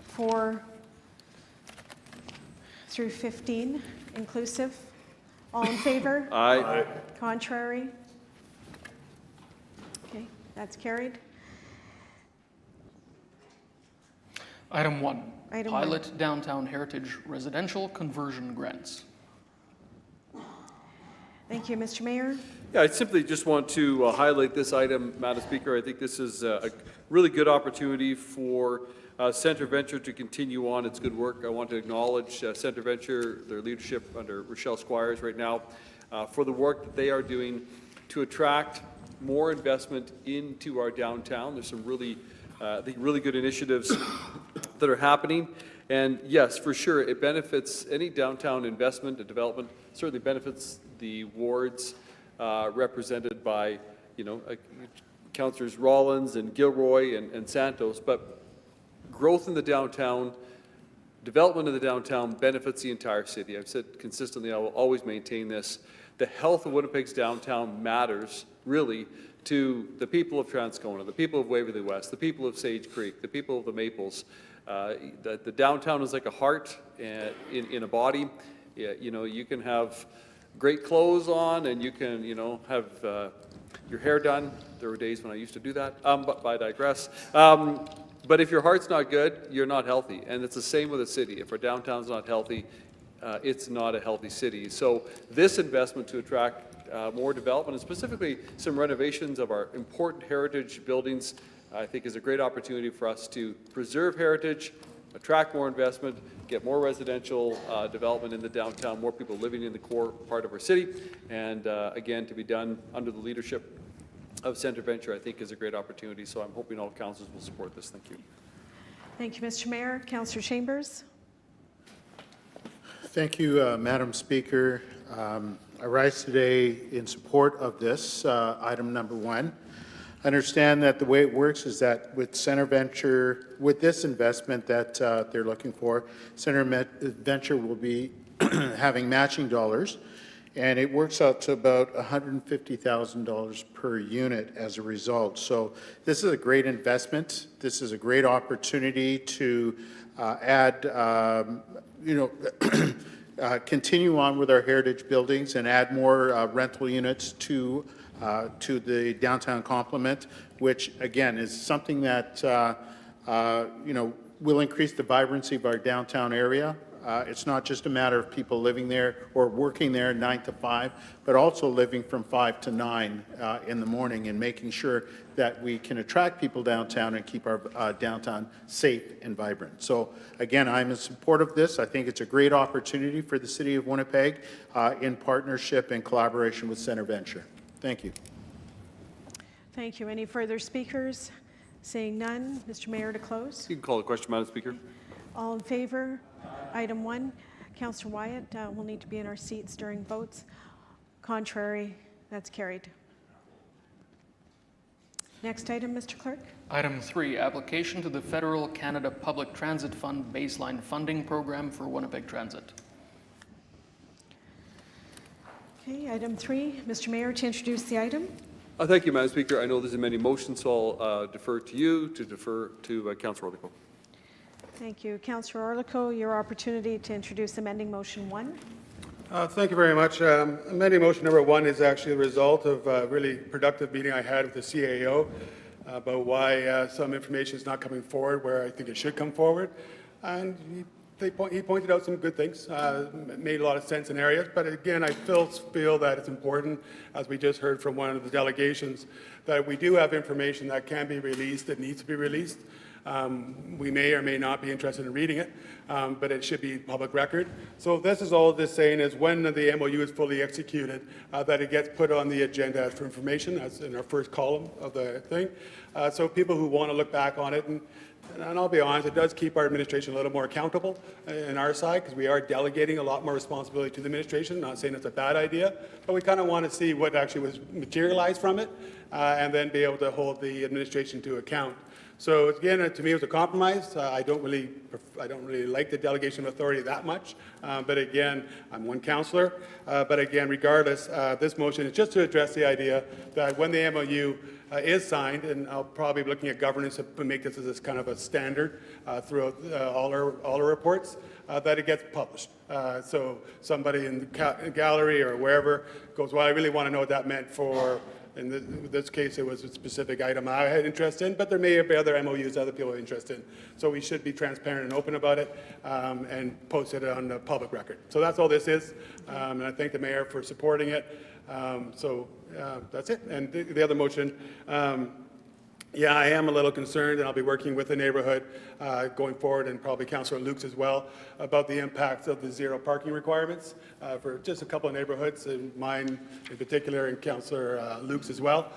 4 through 15 inclusive. All in favor? Aye. Contrary? Okay, that's carried. Item 1, Item pilot downtown heritage residential conversion grants. Thank you, Mr. Mayor. Yeah, I simply just want to highlight this item, Madam Speaker. I think this is a really good opportunity for Centre Venture to continue on its good work. I want to acknowledge Centre Venture, their leadership under Rochelle Squires right now, for the work that they are doing to attract more investment into our downtown. There's some really, I think, really good initiatives that are happening. And yes, for sure, it benefits any downtown investment and development, certainly benefits the wards represented by, Councillors Rollins and Gilroy and Santos. But growth in the downtown, development of the downtown benefits the entire city. I've said consistently, I will always maintain this. The health of Winnipeg's downtown matters, really, to the people of Transcona, the people of Waverly West, the people of Sage Creek, the people of the Maples. The downtown is like a heart in a body. You can have great clothes on and you can, have your hair done. There were days when I used to do that, but I digress. But if your heart's not good, you're not healthy. And it's the same with a city. If our downtown's not healthy, it's not a healthy city. So this investment to attract more development, and specifically some renovations of our important heritage buildings, I think is a great opportunity for us to preserve heritage attract more investment, get more residential development in the downtown, more people living in the core part of our city, and again, to be done under the leadership of Centre Venture, I think is a great opportunity. So I'm hoping all councils will support this. Thank you. Thank you, Mr. Mayor. Councillor Chambers. Thank you, Madam Speaker. I rise today in support of this, item number 1. I understand that the way it works is that with Centre Venture, with this investment that they're looking for, Centre Venture will be having matching dollars, and it works out to about $150,000 per unit as a result. So this is a great investment. This is a great opportunity to add, continue on with our heritage buildings and add more rental units to the downtown complement, which again is something that will increase the vibrancy of our downtown area. It's not just a matter of people living there or working there 9 to 5, but also living from 5 to 9 in the morning and making sure that we can attract people downtown and keep our downtown safe and vibrant. So again, I'm in support of this. I think it's a great opportunity for the City of Winnipeg in partnership and collaboration with Centre Venture. Thank you. Thank you. Any further speakers? Seeing none, Mr. Mayor, to close. You can call the question, Madam Speaker. All in favor? Item 1. Councillor Wyatt will need to be in our seats during votes. Contrary, that's carried. Next item, Mr. Clerk. Item 3, application to the Federal Canada Public Transit Fund Baseline Funding Program for Winnipeg Transit. Okay, item 3. Mr. Mayor, to introduce the item. Thank you, Madam Speaker. I know there's many motions, so I'll defer to you to defer to Councillor Orlico. Thank you. Councillor Orlico, your opportunity to introduce amending motion 1. Thank you very much. Amending motion number 1 is actually the result of a really productive meeting I had with the CAO about why some information is not coming forward where I think it should come forward. And he pointed out some good things, made a lot of sense in areas, but again, I still feel that it's important, as we just heard from one of the delegations, that we do have information that can be released, that needs to be released. We may or may not be interested in reading it, but it should be public record. So this is all this saying is when the MOU is fully executed, that it gets put on the agenda for information, as in our first column of the thing. So people who want to look back on it, and I'll be honest, it does keep our administration a little more accountable in our side, because we are delegating a lot more responsibility to the administration. Not saying it's a bad idea, but we kind of want to see what actually was materialized from it, and then be able to hold the administration to account. So again, to me, it was a compromise. I don't really like the delegation of authority that much. But again, I'm one councillor. But again, regardless, this motion is just to address the idea that when the MOU is signed, and I'll probably be looking at governance to make this as kind of a standard throughout all our reports, that it gets published. So somebody in the gallery or wherever goes, well, I really want to know what that meant for. In this case, it was a specific item I had interest in, but there may be other MOUs other people are interested in. So we should be transparent and open about it and post it on the public record. So that's all this is, and I thank the mayor for supporting it. That's it. And the other motion, yeah, I am a little concerned, and I'll be working with the neighborhood going forward, and probably Councillor Lukes as well, about the impacts of the zero parking requirements for just a couple of neighborhoods, and mine in particular, and Councillor Lukes as well.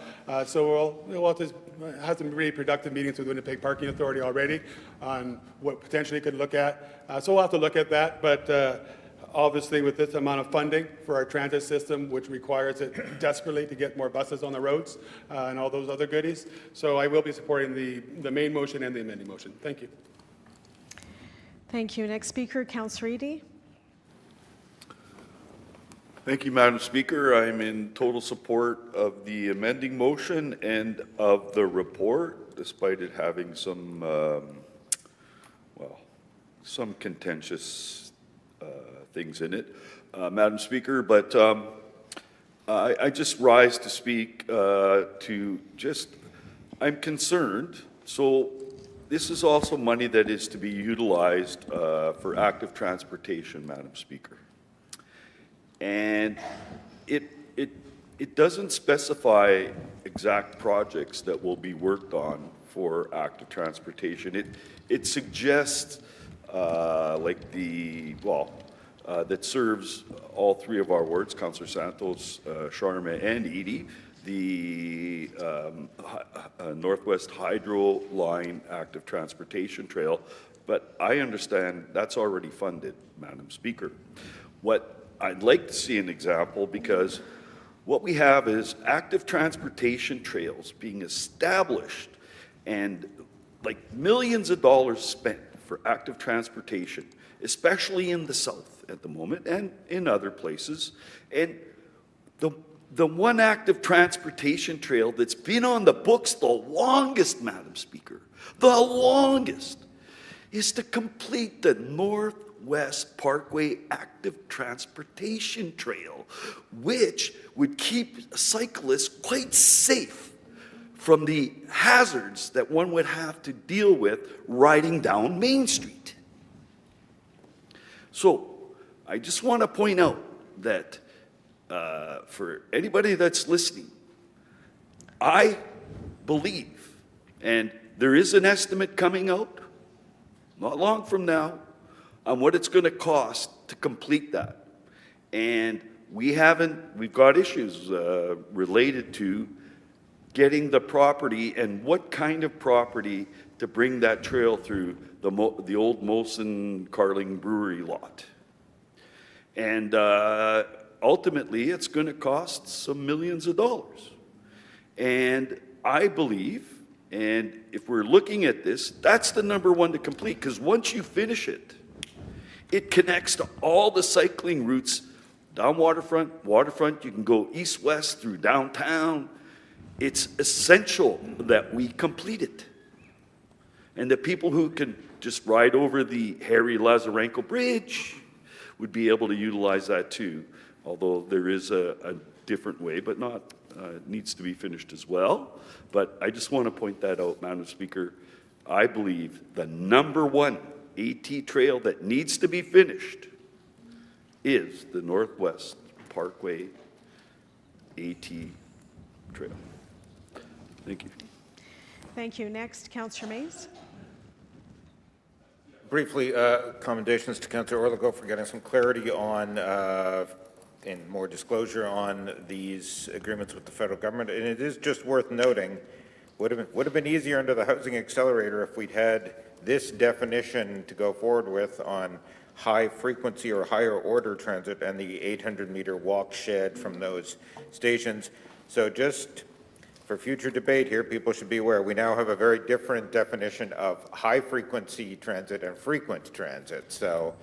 So we'll just have some really productive meetings with Winnipeg Parking Authority already on what potentially could look at. So we'll have to look at that, but obviously, with this amount of funding for our transit system, which requires it desperately to get more buses on the roads and all those other goodies. So I will be supporting the main motion and the amending motion. Thank you. Thank you. Next speaker, Councillor Eadie. Thank you, Madam Speaker. I'm in total support of the amending motion and of the report, despite it having some, some contentious things in it, Madam Speaker, but I just rise to speak I'm concerned. So this is also money that is to be utilized for active transportation, Madam Speaker. And it doesn't specify exact projects that will be worked on for active transportation. It suggests like that serves all three of our wards, Councillor Santos, Sharma, and Edie, the Northwest Hydro Line Active Transportation Trail, but I understand that's already funded, Madam Speaker. What I'd like to see an example, because what we have is active transportation trails being established and like millions of dollars spent for active transportation, especially in the south at the moment and in other places. And the one active transportation trail that's been on the books the longest, Madam Speaker, the longest, is to complete the Northwest Parkway Active Transportation Trail, which would keep cyclists quite safe from the hazards that one would have to deal with riding down Main Street. So I just want to point out that for anybody that's listening, I believe, and there is an estimate coming out not long from now on what it's going to cost to complete that. And we've got issues related to getting the property and what kind of property to bring that trail through the old Molson Carling Brewery lot. And ultimately, it's going to cost some millions of dollars. And I believe, and if we're looking at this, that's the number one to complete, because once you finish it, it connects to all the cycling routes down Waterfront, you can go east-west through downtown. It's essential that we complete it. And the people who can just ride over the Harry Lazarenko Bridge would be able to utilize that too, although there is a different way, but not, needs to be finished as well. But I just want to point that out, Madam Speaker. I believe the number one AT trail that needs to be finished is the Northwest Parkway AT trail. Thank you. Thank you. Next, Councillor Mays. Briefly, commendations to Councillor Orlego for getting some clarity on and more disclosure on these agreements with the federal government. And it is just worth noting, would have been easier under the Housing Accelerator if we'd had this definition to go forward with on high frequency or higher order transit and the 800-meter walk shed from those stations. So just for future debate here, people should be aware, we now have a very different definition of high-frequency transit and frequent transit. So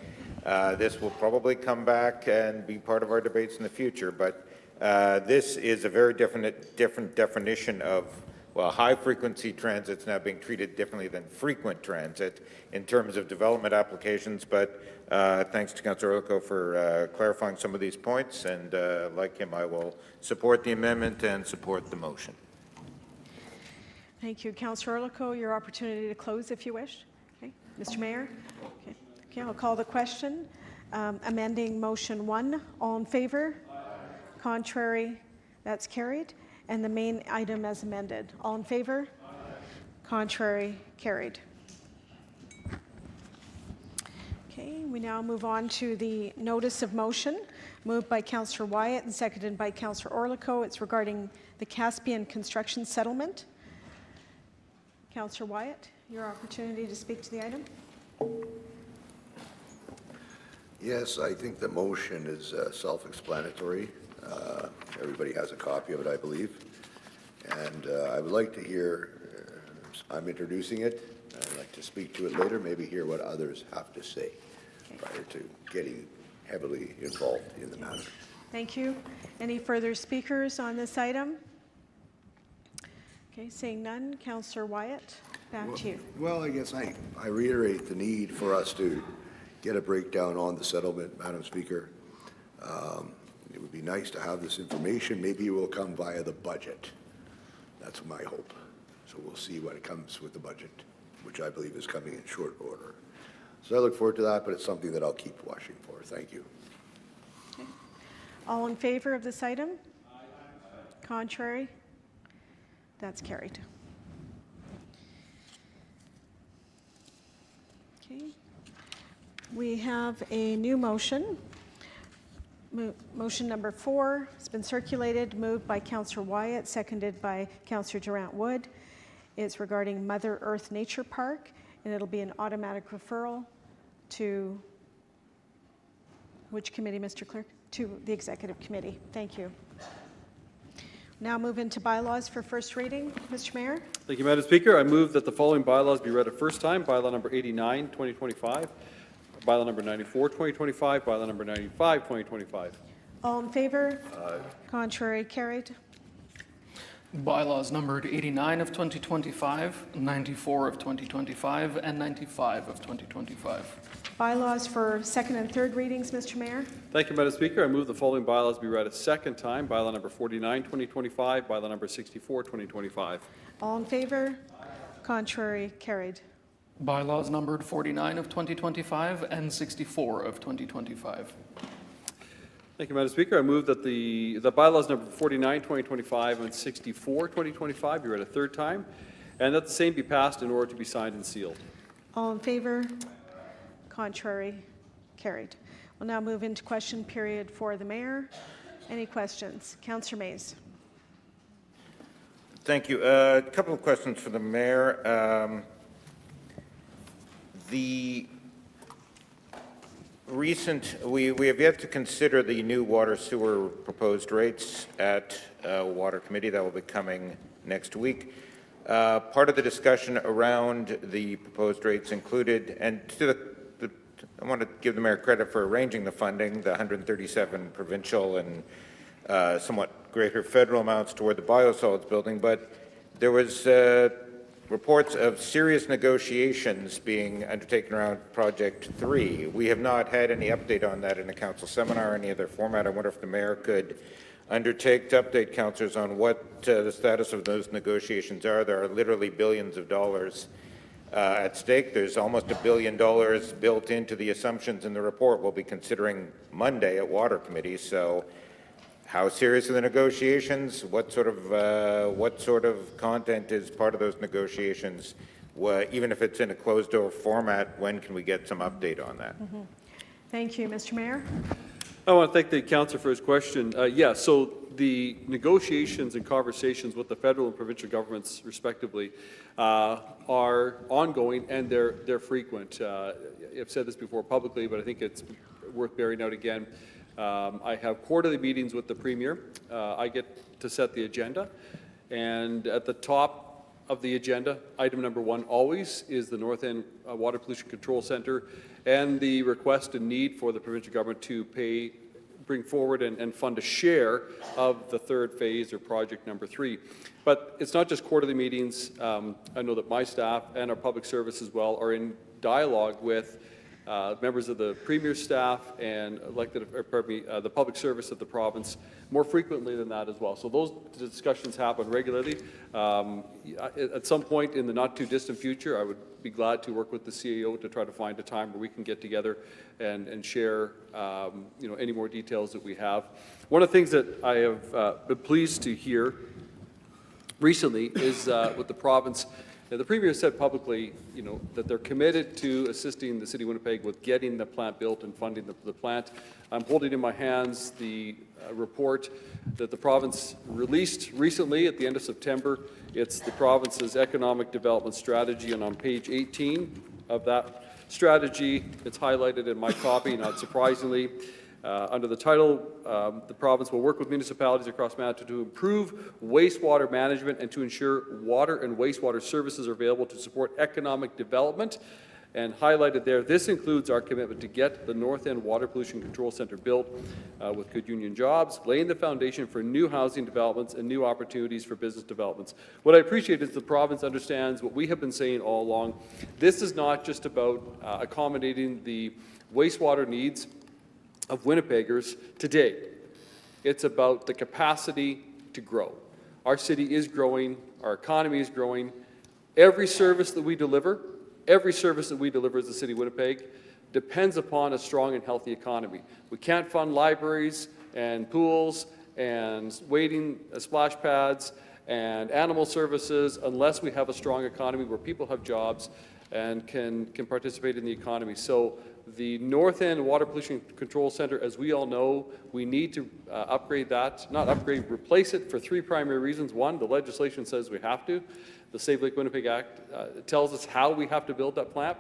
this will probably come back and be part of our debates in the future, but this is a very different definition of, well, high-frequency transit's now being treated differently than frequent transit in terms of development applications, but thanks to Councillor Orlego for clarifying some of these points, and like him, I will support the amendment and support the motion. Thank you. Councillor Orlego, your opportunity to close if you wish. Okay. Mr. Mayor? Okay, I'll call the question. Amending motion 1. All in favor? Aye. Contrary? That's carried. And the main item as amended. All in favor? Aye. Contrary? Carried. Okay, we now move on to the notice of motion, moved by Councillor Wyatt and seconded by Councillor Orlego. It's regarding the Caspian construction settlement. Councillor Wyatt, your opportunity to speak to the item. Yes, I think the motion is self-explanatory. Everybody has a copy of it, I believe. And I would like to hear, I'm introducing it, I'd like to speak to it later, maybe hear what others have to say prior to getting heavily involved in the matter. Thank you. Any further speakers on this item? Okay, seeing none, Councillor Wyatt, back to you. Well, I guess I reiterate the need for us to get a breakdown on the settlement, Madam Speaker. It would be nice to have this information. Maybe it will come via the budget. That's my hope. So we'll see when it comes with the budget, which I believe is coming in short order. So I look forward to that, but it's something that I'll keep watching for. Thank you. Okay. All in favor of this item? Aye. Contrary? That's carried. Okay. We have a new motion. Motion number 4 has been circulated, moved by Councillor Wyatt, seconded by Councillor Durant-Wood. It's regarding Mother Earth Nature Park, and it'll be an automatic referral to which committee, Mr. Clerk? To the Executive Committee. Thank you. Now move into bylaws for first reading. Mr. Mayor? Thank you, Madam Speaker. I move that the following bylaws be read a first time. Bylaw number 89, 2025. Bylaw number 94, 2025. Bylaw number 95, 2025. All in favor? Aye. Contrary? Carried. Bylaws numbered 89 of 2025, 94 of 2025, and 95 of 2025. Bylaws for second and third readings, Mr. Mayor? Thank you, Madam Speaker. I move the following bylaws be read a second time. Bylaw number 49, 2025. Bylaw number 64, 2025. All in favor? Contrary? Carried. Bylaws numbered 49 of 2025 and 64 of 2025. Thank you, Madam Speaker. I move that the bylaws number 49, 2025, and 64, 2025 be read a third time, and that the same be passed in order to be signed and sealed. All in favor? Contrary? Carried. We'll now move into question period for the mayor. Any questions? Councillor Mays. Thank you. A couple of questions for the mayor. The recent, we have yet to consider the new water sewer proposed rates at Water Committee. That will be coming next week. Part of the discussion around the proposed rates included, and I want to give the mayor credit for arranging the funding, the 137 provincial and somewhat greater federal amounts toward the biosolids building, but there was reports of serious negotiations being undertaken around Project 3. We have not had any update on that in a council seminar or any other format. I wonder if the mayor could undertake to update councillors on what the status of those negotiations are. There are literally billions of dollars at stake. There's almost $1 billion built into the assumptions in the report we'll be considering Monday at Water Committee. So how serious are the negotiations? What sort of content is part of those negotiations? Even if it's in a closed-door format, when can we get some update on that? Thank you. Mr. Mayor? I want to thank the councillor for his question. So the negotiations and conversations with the federal and provincial governments, respectively, are ongoing and they're frequent. I've said this before publicly, but I think it's worth bearing out again. I have quarterly meetings with the Premier. I get to set the agenda, and at the top of the agenda, item number 1 always is the North End Water Pollution Control Centre and the request and need for the provincial government to bring forward and fund a share of the third phase or project number 3. But it's not just quarterly meetings. I know that my staff and our public service as well are in dialogue with members of the Premier's staff and the public service of the province more frequently than that as well. So those discussions happen regularly. At some point in the not too distant future, I would be glad to work with the CAO to try to find a time where we can get together and share any more details that we have. One of the things that I have been pleased to hear recently is with the province. Now, the Premier said publicly, that they're committed to assisting the City of Winnipeg with getting the plant built and funding the plant. I'm holding in my hands the report that the province released recently at the end of September. It's the province's economic development strategy, and on page 18 of that strategy, it's highlighted in my copy, not surprisingly. Under the title, the province will work with municipalities across Manitoba to improve wastewater management and to ensure water and wastewater services are available to support economic development. And highlighted there, this includes our commitment to get the North End Water Pollution Control Centre built with good union jobs, laying the foundation for new housing developments and new opportunities for business developments. What I appreciate is the province understands what we have been saying all along. This is not just about accommodating the wastewater needs of Winnipeggers today. It's about the capacity to grow. Our city is growing, our economy is growing. Every service that we deliver as the City of Winnipeg depends upon a strong and healthy economy. We can't fund libraries and pools and waiting splash pads and animal services unless we have a strong economy where people have jobs and can participate in the economy. So The North End Water Pollution Control Center, as we all know, we need to upgrade that, not upgrade, replace it for three primary reasons. One, the legislation says we have to. The Save Lake Winnipeg Act tells us how we have to build that plant.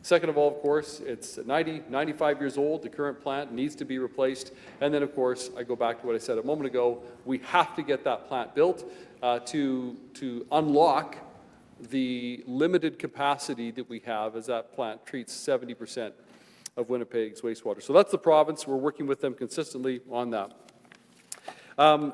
Second of all, of course, it's 95 years old. The current plant needs to be replaced. And then, of course, I go back to what I said a moment ago. We have to get that plant built to unlock the limited capacity that we have, as that plant treats 70% of Winnipeg's wastewater. So that's the province. We're working with them consistently on that. On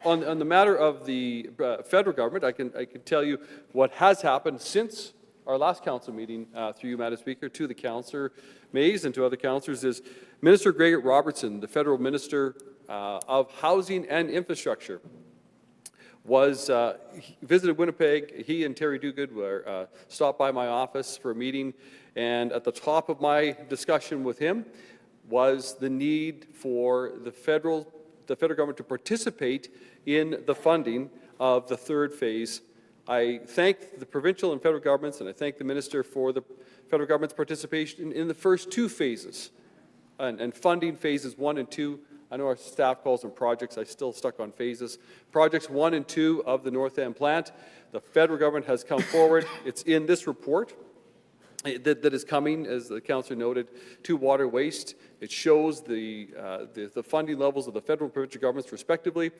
the matter of the federal government, I can tell you what has happened since our last council meeting, through you, Madam Speaker, to the Councillor Mays and to other councillors, is Minister Gregor Robertson, the federal minister of Housing and Infrastructure, visited Winnipeg. He and Terry Duguid were stopped by my office for a meeting, and at the top of my discussion with him was the need for the federal government to participate in the funding of the third phase. I thank the provincial and federal governments, and I thank the minister for the federal government's participation in the first two phases and funding phases 1 and 2. I know our staff calls them projects. I still stuck on phases. Projects 1 and 2 of the North End plant. The federal government has come forward. It's in this report that is coming, as the councillor noted, to Water Waste. It shows the funding levels of the federal and provincial governments respectively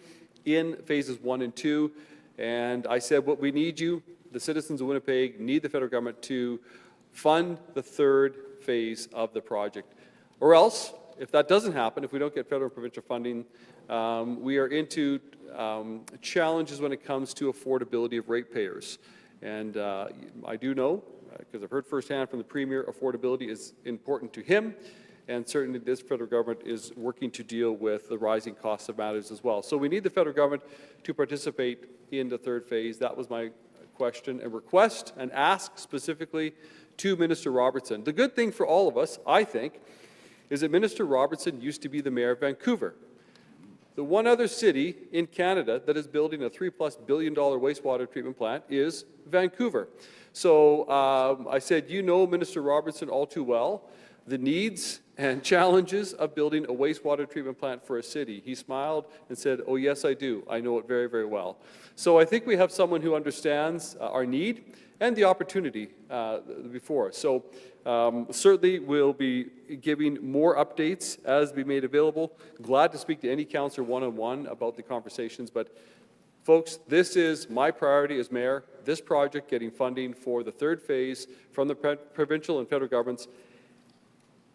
in phases 1 and 2. And I said, what we need you, the citizens of Winnipeg, need the federal government to fund the third phase of the project. Or else, if that doesn't happen, if we don't get federal and provincial funding, we are into challenges when it comes to affordability of ratepayers. And I do know, because I've heard firsthand from the Premier, affordability is important to him, and certainly this federal government is working to deal with the rising costs of matters as well. So we need the federal government to participate in the third phase. That was my question and request and ask specifically to Minister Robertson. The good thing for all of us, I think, is that Minister Robertson used to be the mayor of Vancouver. The one other city in Canada that is building a $3+ billion wastewater treatment plant is Vancouver. So I said, you know Minister Robertson all too well, the needs and challenges of building a wastewater treatment plant for a city. He smiled and said, oh yes, I do. I know it very, very well. So I think we have someone who understands our need and the opportunity before us. So certainly we'll be giving more updates as we made available. Glad to speak to any councillor one-on-one about the conversations, but folks, this is my priority as mayor, this project getting funding for the third phase from the provincial and federal governments.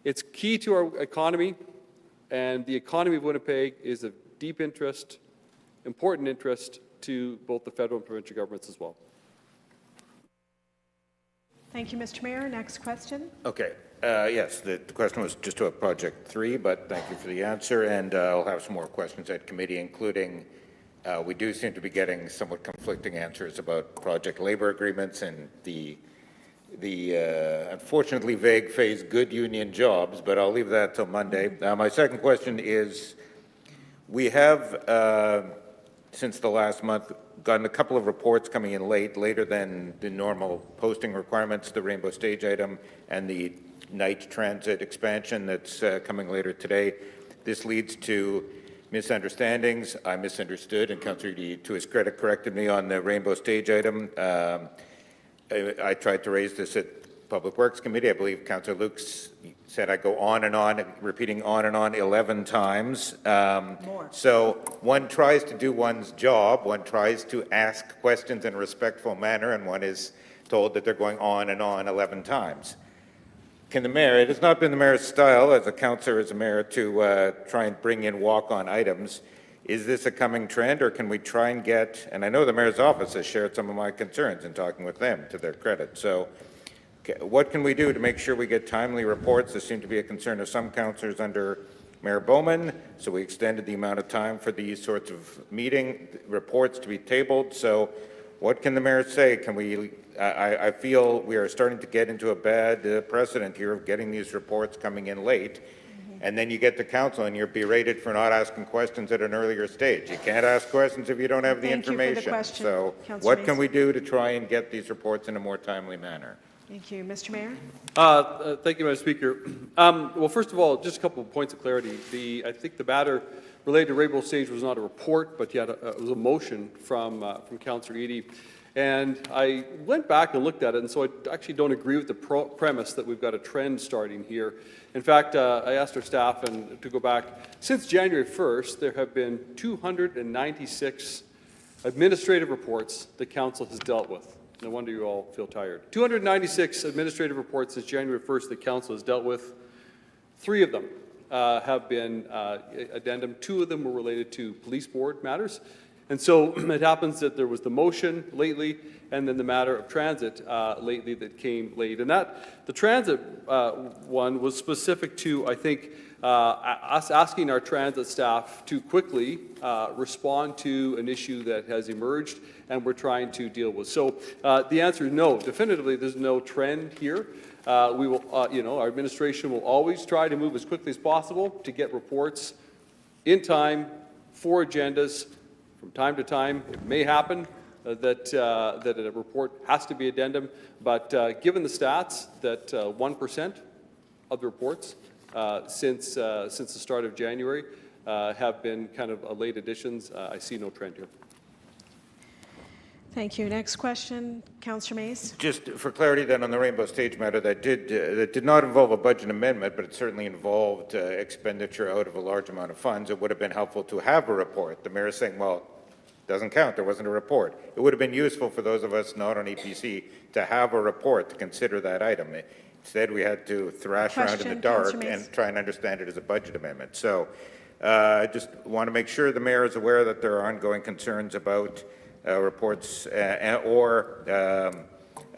It's key to our economy, and the economy of Winnipeg is of deep interest, important interest to both the federal and provincial governments as well. Thank you, Mr. Mayor. Next question. Okay. Yes, the question was just about Project 3, but thank you for the answer. And I'll have some more questions at committee, including we do seem to be getting somewhat conflicting answers about project labor agreements and the unfortunately vague phrase good union jobs, but I'll leave that till Monday. My second question is, we have, since the last month, gotten a couple of reports coming in later than the normal posting requirements, the Rainbow Stage item and the night transit expansion that's coming later today. This leads to misunderstandings. I misunderstood, and Councillor Lee, to his credit, corrected me on the Rainbow Stage item. I tried to raise this at Public Works Committee. I believe Councillor Luke said I go on and on, repeating on and on 11 times. More. So one tries to do one's job, one tries to ask questions in a respectful manner, and one is told that they're going on and on 11 times. Can the mayor, it has not been the mayor's style as a councillor, as a mayor, to try and bring in walk-on items. Is this a coming trend, or can we try and get, and I know the mayor's office has shared some of my concerns in talking with them, to their credit. So what can we do to make sure we get timely reports? This seemed to be a concern of some councillors under Mayor Bowman, so we extended the amount of time for these sorts of meeting reports to be tabled. So what can the mayor say? Can we, I feel we are starting to get into a bad precedent here of getting these reports coming in late. And then you get to council and you're berated for not asking questions at an earlier stage. You can't ask questions if you don't have the Thank you for the information. question, So Councillor what can we do to try and get these reports in a more timely manner? Thank you. Mr. Mayor? Thank you, Madam Speaker. Well, first of all, just a couple of points of clarity. I think the matter related to Rainbow Stage was not a report, but yet it was a motion from Councillor Eadie. And I went back and looked at it, and so I actually don't agree with the premise that we've got a trend starting here. In fact, I asked our staff to go back. Since January 1st, there have been 296 administrative reports the council has dealt with. No wonder you all feel tired. 296 administrative reports since January 1st the council has dealt with. 3 of them have been addendum. 2 of them were related to police board matters. And so it happens that there was the motion lately and then the matter of transit lately that came late. And the transit one was specific to, I think, us asking our transit staff to quickly respond to an issue that has emerged and we're trying to deal with. So the answer is no. Definitively, there's no trend here. We will, our administration will always try to move as quickly as possible to get reports in time for agendas. From time to time, it may happen that a report has to be addendum, but given the stats that 1% of the reports since the start of January have been kind of late additions, I see no trend here. Thank you. Next question, Councillor Mace. Just for clarity then on the Rainbow Stage matter, that did not involve a budget amendment, but it certainly involved expenditure out of a large amount of funds. It would have been helpful to have a report. The mayor is saying, well, doesn't count, there wasn't a report. It would have been useful for those of us not on EPC to have a report to consider that item. Instead, we had to thrash around in the dark and try and understand it as a budget amendment. So I just want to make sure the mayor is aware that there are ongoing concerns about reports I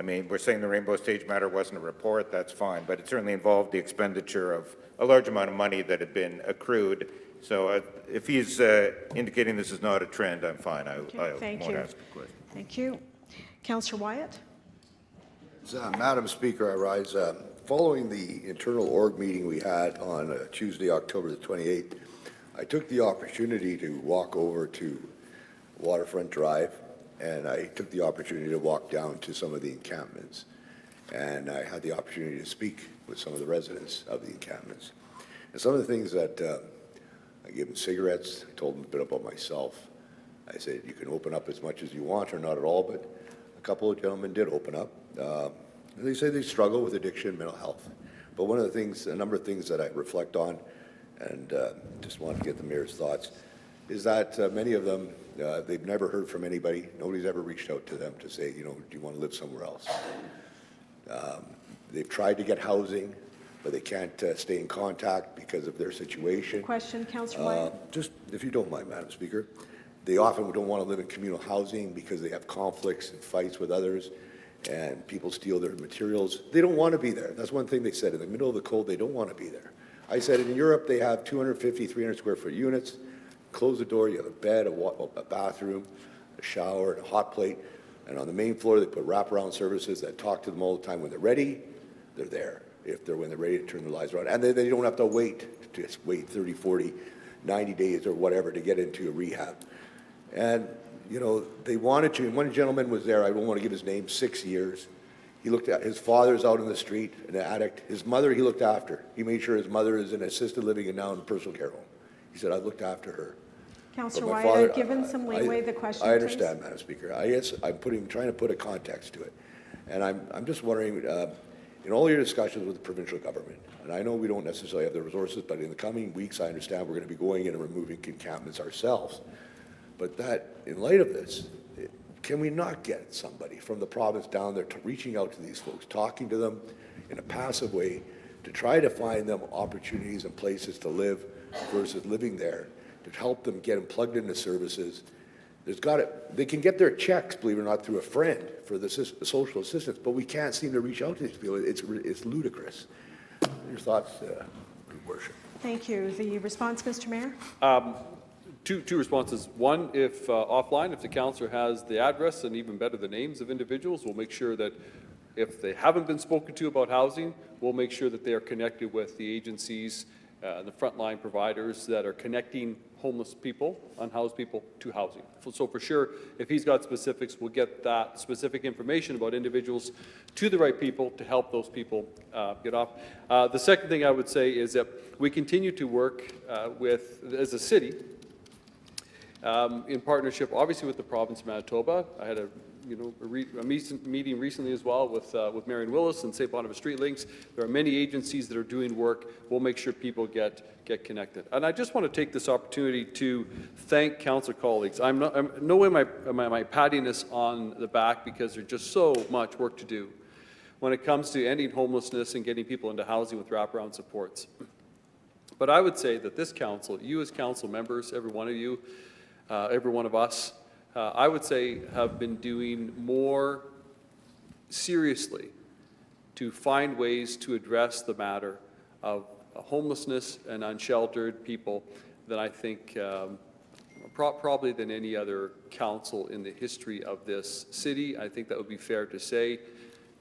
mean, we're saying the Rainbow Stage matter wasn't a report, that's fine, but it certainly involved the expenditure of a large amount of money that had been accrued. So if he's indicating this is not a trend, I'm fine. I won't ask a question. Thank you. Councillor Wyatt? Madam Speaker, I rise. Following the internal org meeting we had on Tuesday, October the 28th, I took the opportunity to walk over to Waterfront Drive, and I took the opportunity to walk down to some of the encampments. And I had the opportunity to speak with some of the residents of the encampments. And some of the things that I gave them cigarettes, I told them a bit about myself. I said, you can open up as much as you want or not at all, but a couple of gentlemen did open up. They say they struggle with addiction, mental health. But one of the things, a number of things that I reflect on, and just want to get the mayor's thoughts, is that many of them, they've never heard from anybody. Nobody's ever reached out to them to say, do you want to live somewhere else? They've tried to get housing, but they can't stay in contact because of their situation. Question, Councillor Wyatt. Just, if you don't mind, Madam Speaker, they often don't want to live in communal housing because they have conflicts and fights with others, and people steal their materials. They don't want to be there. That's one thing they said. In the middle of the cold, they don't want to be there. I said in Europe, they have 250, 300 square foot units. Close the door, you have a bed, a bathroom, a shower, and a hot plate. And on the main floor, they put wraparound services that talk to them all the time. When they're ready, they're there. When they're ready to turn their lives around. And they don't have to just wait 30, 40, 90 days or whatever to get into a rehab. And, they wanted to. And one gentleman was there, I don't want to give his name, 6 years. He looked at, his father's out in the street, an addict. His mother, he looked after. He made sure his mother is in assisted living and now in a personal care home. He said, I looked after her. Councillor Wyatt, I've given some leeway the question, I understand, Madam Speaker. I guess I'm trying to put a context to it. And I'm just wondering, in all your discussions with the provincial government, and I know we don't necessarily have the resources, but in the coming weeks, I understand we're going to be going in and removing encampments ourselves. But that, in light of this, can we not get somebody from the province down there reaching out to these folks, talking to them in a passive way to try to find them opportunities and places to live versus living there, to help them get them plugged into services? They can get their checks, believe it or not, through a friend for the social assistance, but we can't seem to reach out to these people. It's ludicrous. Your thoughts, Your Worship? Thank you. The response, Mr. Mayor? Two responses. One, if offline, if the councillor has the address and even better the names of individuals, we'll make sure that if they haven't been spoken to about housing, we'll make sure that they are connected with the agencies the frontline providers that are connecting homeless people, unhoused people, to housing. So for sure, if he's got specifics, we'll get that specific information about individuals to the right people to help those people get off. The second thing I would say is that we continue to work as a city, in partnership, obviously, with the province of Manitoba. I had a meeting recently as well with Marion Willis and St. Boniface Street Links. There are many agencies that are doing work. We'll make sure people get connected. And I just want to take this opportunity to thank council colleagues. I'm no way am I patting us on the back, because there's just so much work to do when it comes to ending homelessness and getting people into housing with wraparound supports. But I would say that this council, you as council members, every one of you, every one of us, I would say have been doing more seriously to find ways to address the matter of homelessness and unsheltered people than I think probably than any other council in the history of this city. I think that would be fair to say.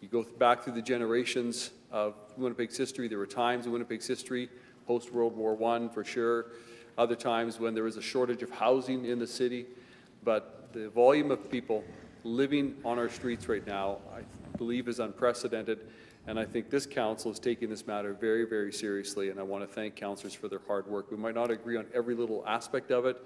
You go back through the generations of Winnipeg's history, there were times in Winnipeg's history, post-World War I for sure, other times when there was a shortage of housing in the city, but the volume of people living on our streets right now, I believe, is unprecedented, and I think this council is taking this matter very, very seriously, and I want to thank councillors for their hard work. We might not agree on every little aspect of it.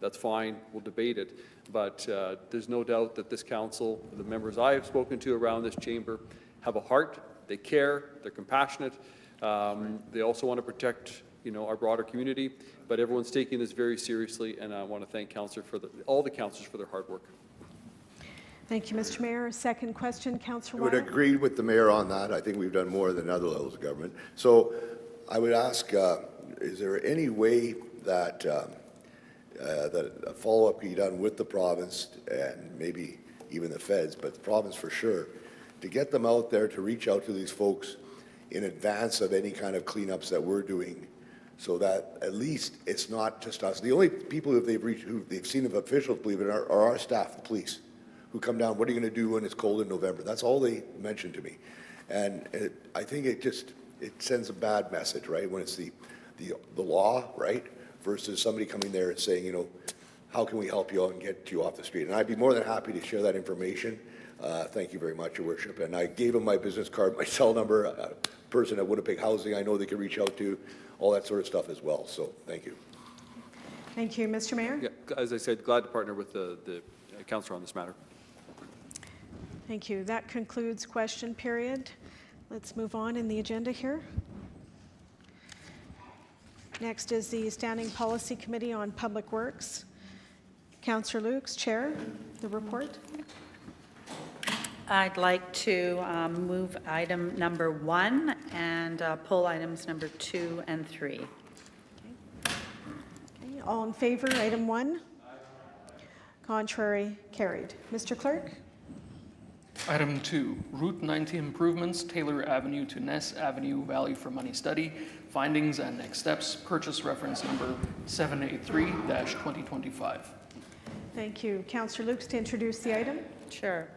That's fine, we'll debate it, but there's no doubt that this council, the members I have spoken to around this chamber, have a heart, they care, they're compassionate, they also want to protect our broader community, but everyone's taking this very seriously, and I want to thank all the councillors for their hard work. Thank you, Mr. Mayor. Second question, Councillor I would Weiler. agree with the mayor on that. I think we've done more than other levels of government. So I would ask, is there any way that that a follow-up can be done with the province and maybe even the feds, but the province for sure, to get them out there to reach out to these folks in advance of any kind of cleanups that we're doing, so that at least it's not just us. The only people who they've seen of officials, believe it, are our staff, the police, who come down. What are you going to do when it's cold in November? That's all they mention to me, and I think it sends a bad message, right? When it's the law, right, versus somebody coming there and saying, how can we help you out and get you off the street? And I'd be more than happy to share that information. Thank you very much, Your Worship. And I gave them my business card, my cell number, a person at Winnipeg Housing I know they can reach out to, all that sort of stuff as well. So thank you. Thank you, Mr. Mayor. Yeah, as I said, glad to partner with the councillor on this matter. Thank you. That concludes question period. Let's move on in the agenda here. Next is the Standing Policy Committee on Public Works. Councillor Lukes, Chair, the report. I'd like to move item number 1 and pull items number 2 and 3. Okay. All in favor, item 1? Contrary, carried. Mr. Clerk? Item 2, Route 90 improvements, Taylor Avenue to Ness Avenue, Value for Money study, findings and next steps, purchase reference number 783-2025. Thank you. Councillor Lukes to introduce the item. Sure.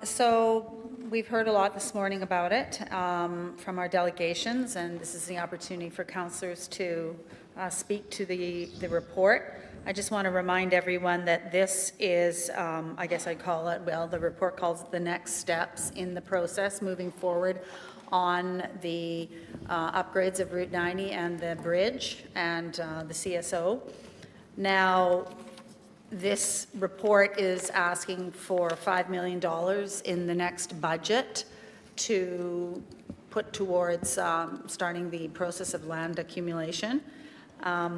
So we've heard a lot this morning about it from our delegations, and this is the opportunity for councillors to speak to the report. I just want to remind everyone that this is, I guess I'd call it, well, the report calls it the next steps in the process moving forward on the upgrades of Route 90 and the bridge and the CSO. Now, this report is asking for $5 million in the next budget to put towards starting the process of land accumulation. I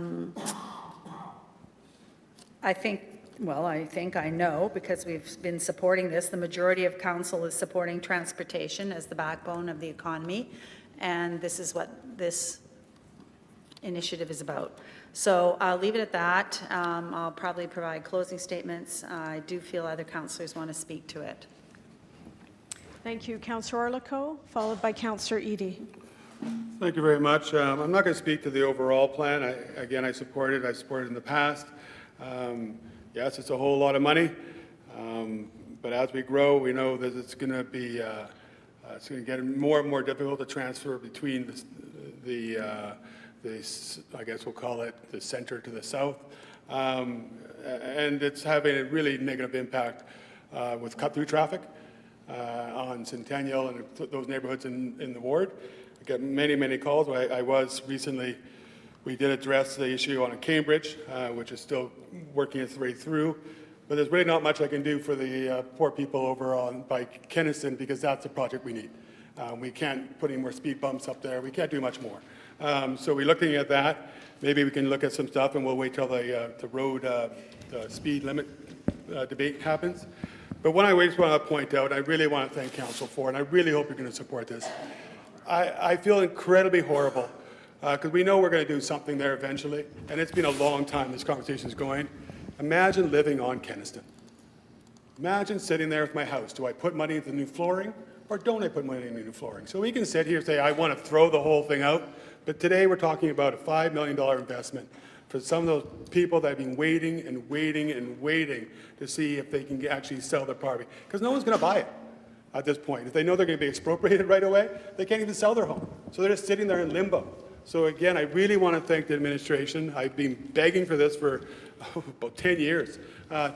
know, because we've been supporting this, the majority of council is supporting transportation as the backbone of the economy, and this is what this initiative is about. So I'll leave it at that. I'll probably provide closing statements. I do feel other councillors want to speak to it. Thank you, Councillor Orlikow, followed by Councillor Eadie. Thank you very much. I'm not going to speak to the overall plan. I support it. I supported it in the past. Yes, it's a whole lot of money, but as we grow, we know that it's going to be it's going to get more and more difficult to transfer between I guess we'll call it the center to the south. And it's having a really negative impact with cut-through traffic on Centennial and those neighborhoods in the ward. I get many, many calls. I was recently, we did address the issue on Cambridge, which is still working its way through. But there's really not much I can do for the poor people over by Kenniston, because that's the project we need. We can't put any more speed bumps up there. We can't do much more. So we're looking at that. Maybe we can look at some stuff, and we'll wait till the road the speed limit debate happens. But what I just want to point out, I really want to thank council for, and I really hope you're going to support this. I feel incredibly horrible, because we know we're going to do something there eventually, and it's been a long time this conversation is going. Imagine living on Kenniston. Imagine sitting there with my house. Do I put money into new flooring, or don't I put money into new flooring? So we can sit here and say, I want to throw the whole thing out, but today we're talking about a $5 million investment for some of those people that have been waiting and waiting and waiting to see if they can actually sell their property, because no one's going to buy it at this point. If they know they're going to be expropriated right away, they can't even sell their home. So they're just sitting there in limbo. So again, I really want to thank the administration. I've been begging for this for about 10 years,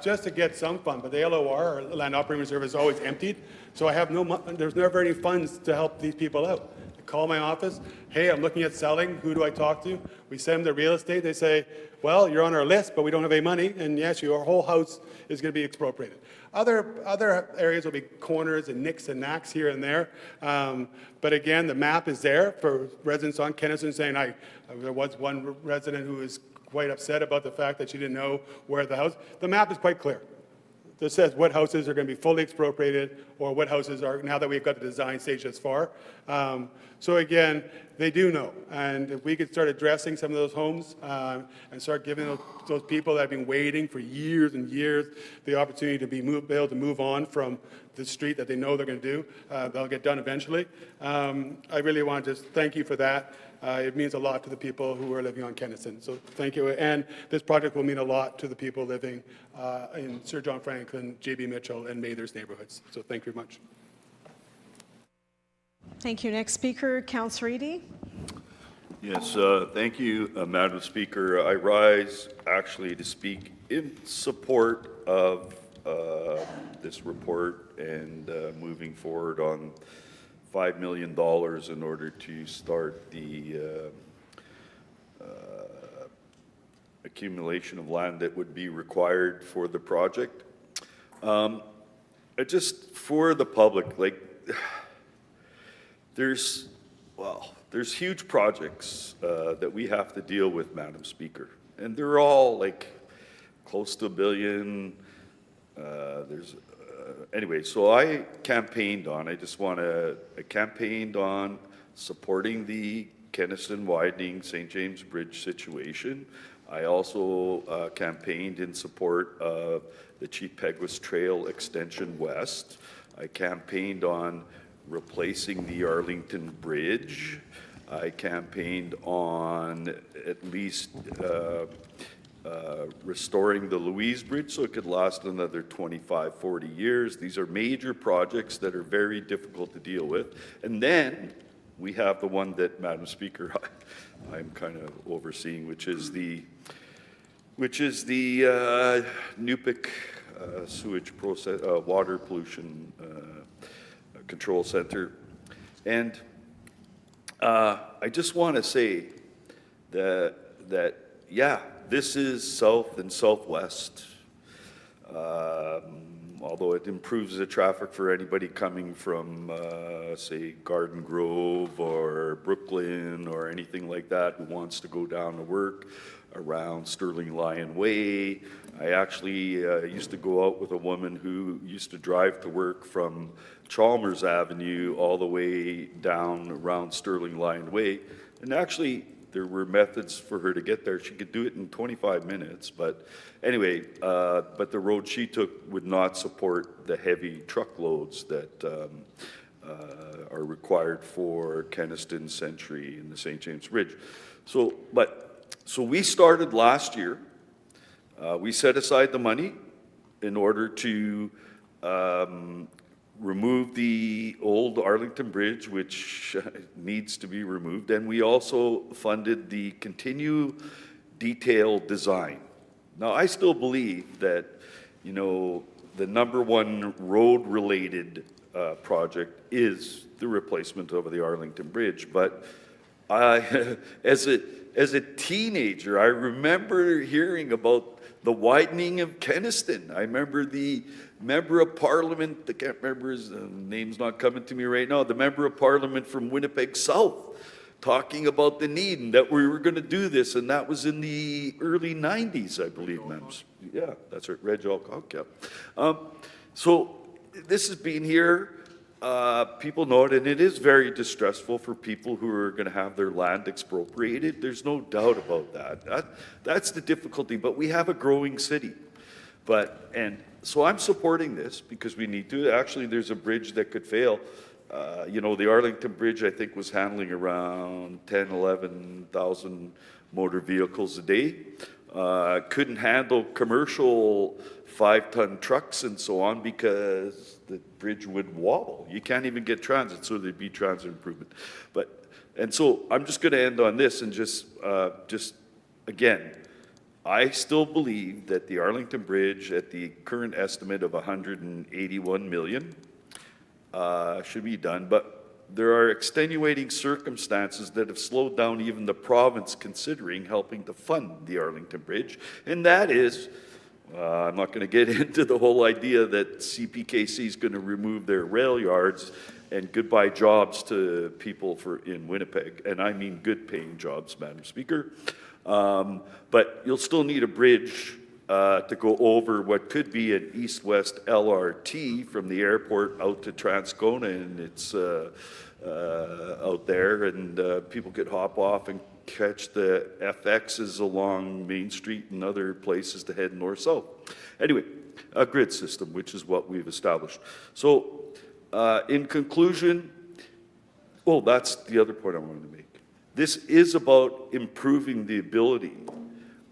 just to get some fund, but the LOR, or Land Operating Reserve, is always emptied, so I have there's never any funds to help these people out. I call my office, hey, I'm looking at selling, who do I talk to? We send them to real estate, they say, well, you're on our list, but we don't have any money, and yes, your whole house is going to be expropriated. Other areas will be corners and nicks and knacks here and there, but again, the map is there for residents on Kenniston saying, there was one resident who was quite upset about the fact that she didn't know where the house. The map is quite clear. It says what houses are going to be fully expropriated, or what houses are, now that we've got the design stage this far. So again, they do know. And if we could start addressing some of those homes and start giving those people that have been waiting for years and years the opportunity to be able to move on from the street that they know they're going to do, they'll get done eventually. I really want to just thank you for that. It means a lot to the people who are living on Kenniston. So thank you. And this project will mean a lot to the people living in Sir John Franklin, J.B. Mitchell, and Mathers neighborhoods. So thank you very much. Thank you. Next speaker, Councillor Eady. Yes, thank you, Madam Speaker. I rise actually to speak in support of this report and moving forward on $5 million in order to start the accumulation of land that would be required for the project. Just for the public, like, there's huge projects that we have to deal with, Madam Speaker, and they're all like close to $1 billion. Anyway, so I campaigned on supporting the Kenniston widening St. James Bridge situation. I also campaigned in support of the Chief Peguis Trail Extension West. I campaigned on replacing the Arlington Bridge. I campaigned on at least restoring the Louise Bridge so it could last another 25, 40 years. These are major projects that are very difficult to deal with. And then we have the one that, Madam Speaker, I'm kind of overseeing, which is the Nupik sewage process, water pollution control center. And I just want to say that yeah, this is south and southwest. Although it improves the traffic for anybody coming from, say, Garden Grove or Brooklyn or anything like that who wants to go down to work around Sterling Lion Way. I actually used to go out with a woman who used to drive to work from Chalmers Avenue all the way down around Sterling Lion Way. And actually, there were methods for her to get there. She could do it in 25 minutes, but anyway, but the road she took would not support the heavy truckloads that are required for Kenniston, Century, and the St. James Bridge. So we started last year. We set aside the money in order to removed the old Arlington Bridge, which needs to be removed, and we also funded the continue detailed design. Now, I still believe that, you know, the number one road-related project is the replacement of the Arlington Bridge, but as a teenager, I remember hearing about the widening of Kenniston. I remember the member of parliament, I can't remember his name's not coming to me right now, the member of parliament from Winnipeg South, talking about the need and that we were going to do this, and that was in the early 90s, I believe, ma'am. Yeah, that's right, Reg Alcock, yeah. So this has been here. People know it, and it is very distressful for people who are going to have their land expropriated. There's no doubt about that. That's the difficulty, but we have a growing city. And so I'm supporting this because we need to. Actually, there's a bridge that could fail. You know, the Arlington Bridge, I think, was handling around 10, 11,000 motor vehicles a day. Couldn't handle commercial 5-ton trucks and so on because the bridge would wobble. You can't even get transit, so there'd be transit improvement. And so I'm just going to end on this and just again, I still believe that the Arlington Bridge, at the current estimate of $181 million, should be done, but there are extenuating circumstances that have slowed down even the province considering helping to fund the Arlington Bridge, and that is, I'm not going to get into the whole idea that CPKC is going to remove their rail yards and goodbye jobs to people in Winnipeg, and I mean good-paying jobs, Madam Speaker. But you'll still need a bridge to go over what could be an east-west LRT from the airport out to Transcona, and it's out there, and people could hop off and catch the FXs along Main Street and other places to head north-south. Anyway, a grid system, which is what we've established. So, in conclusion, that's the other point I wanted to make. This is about improving the ability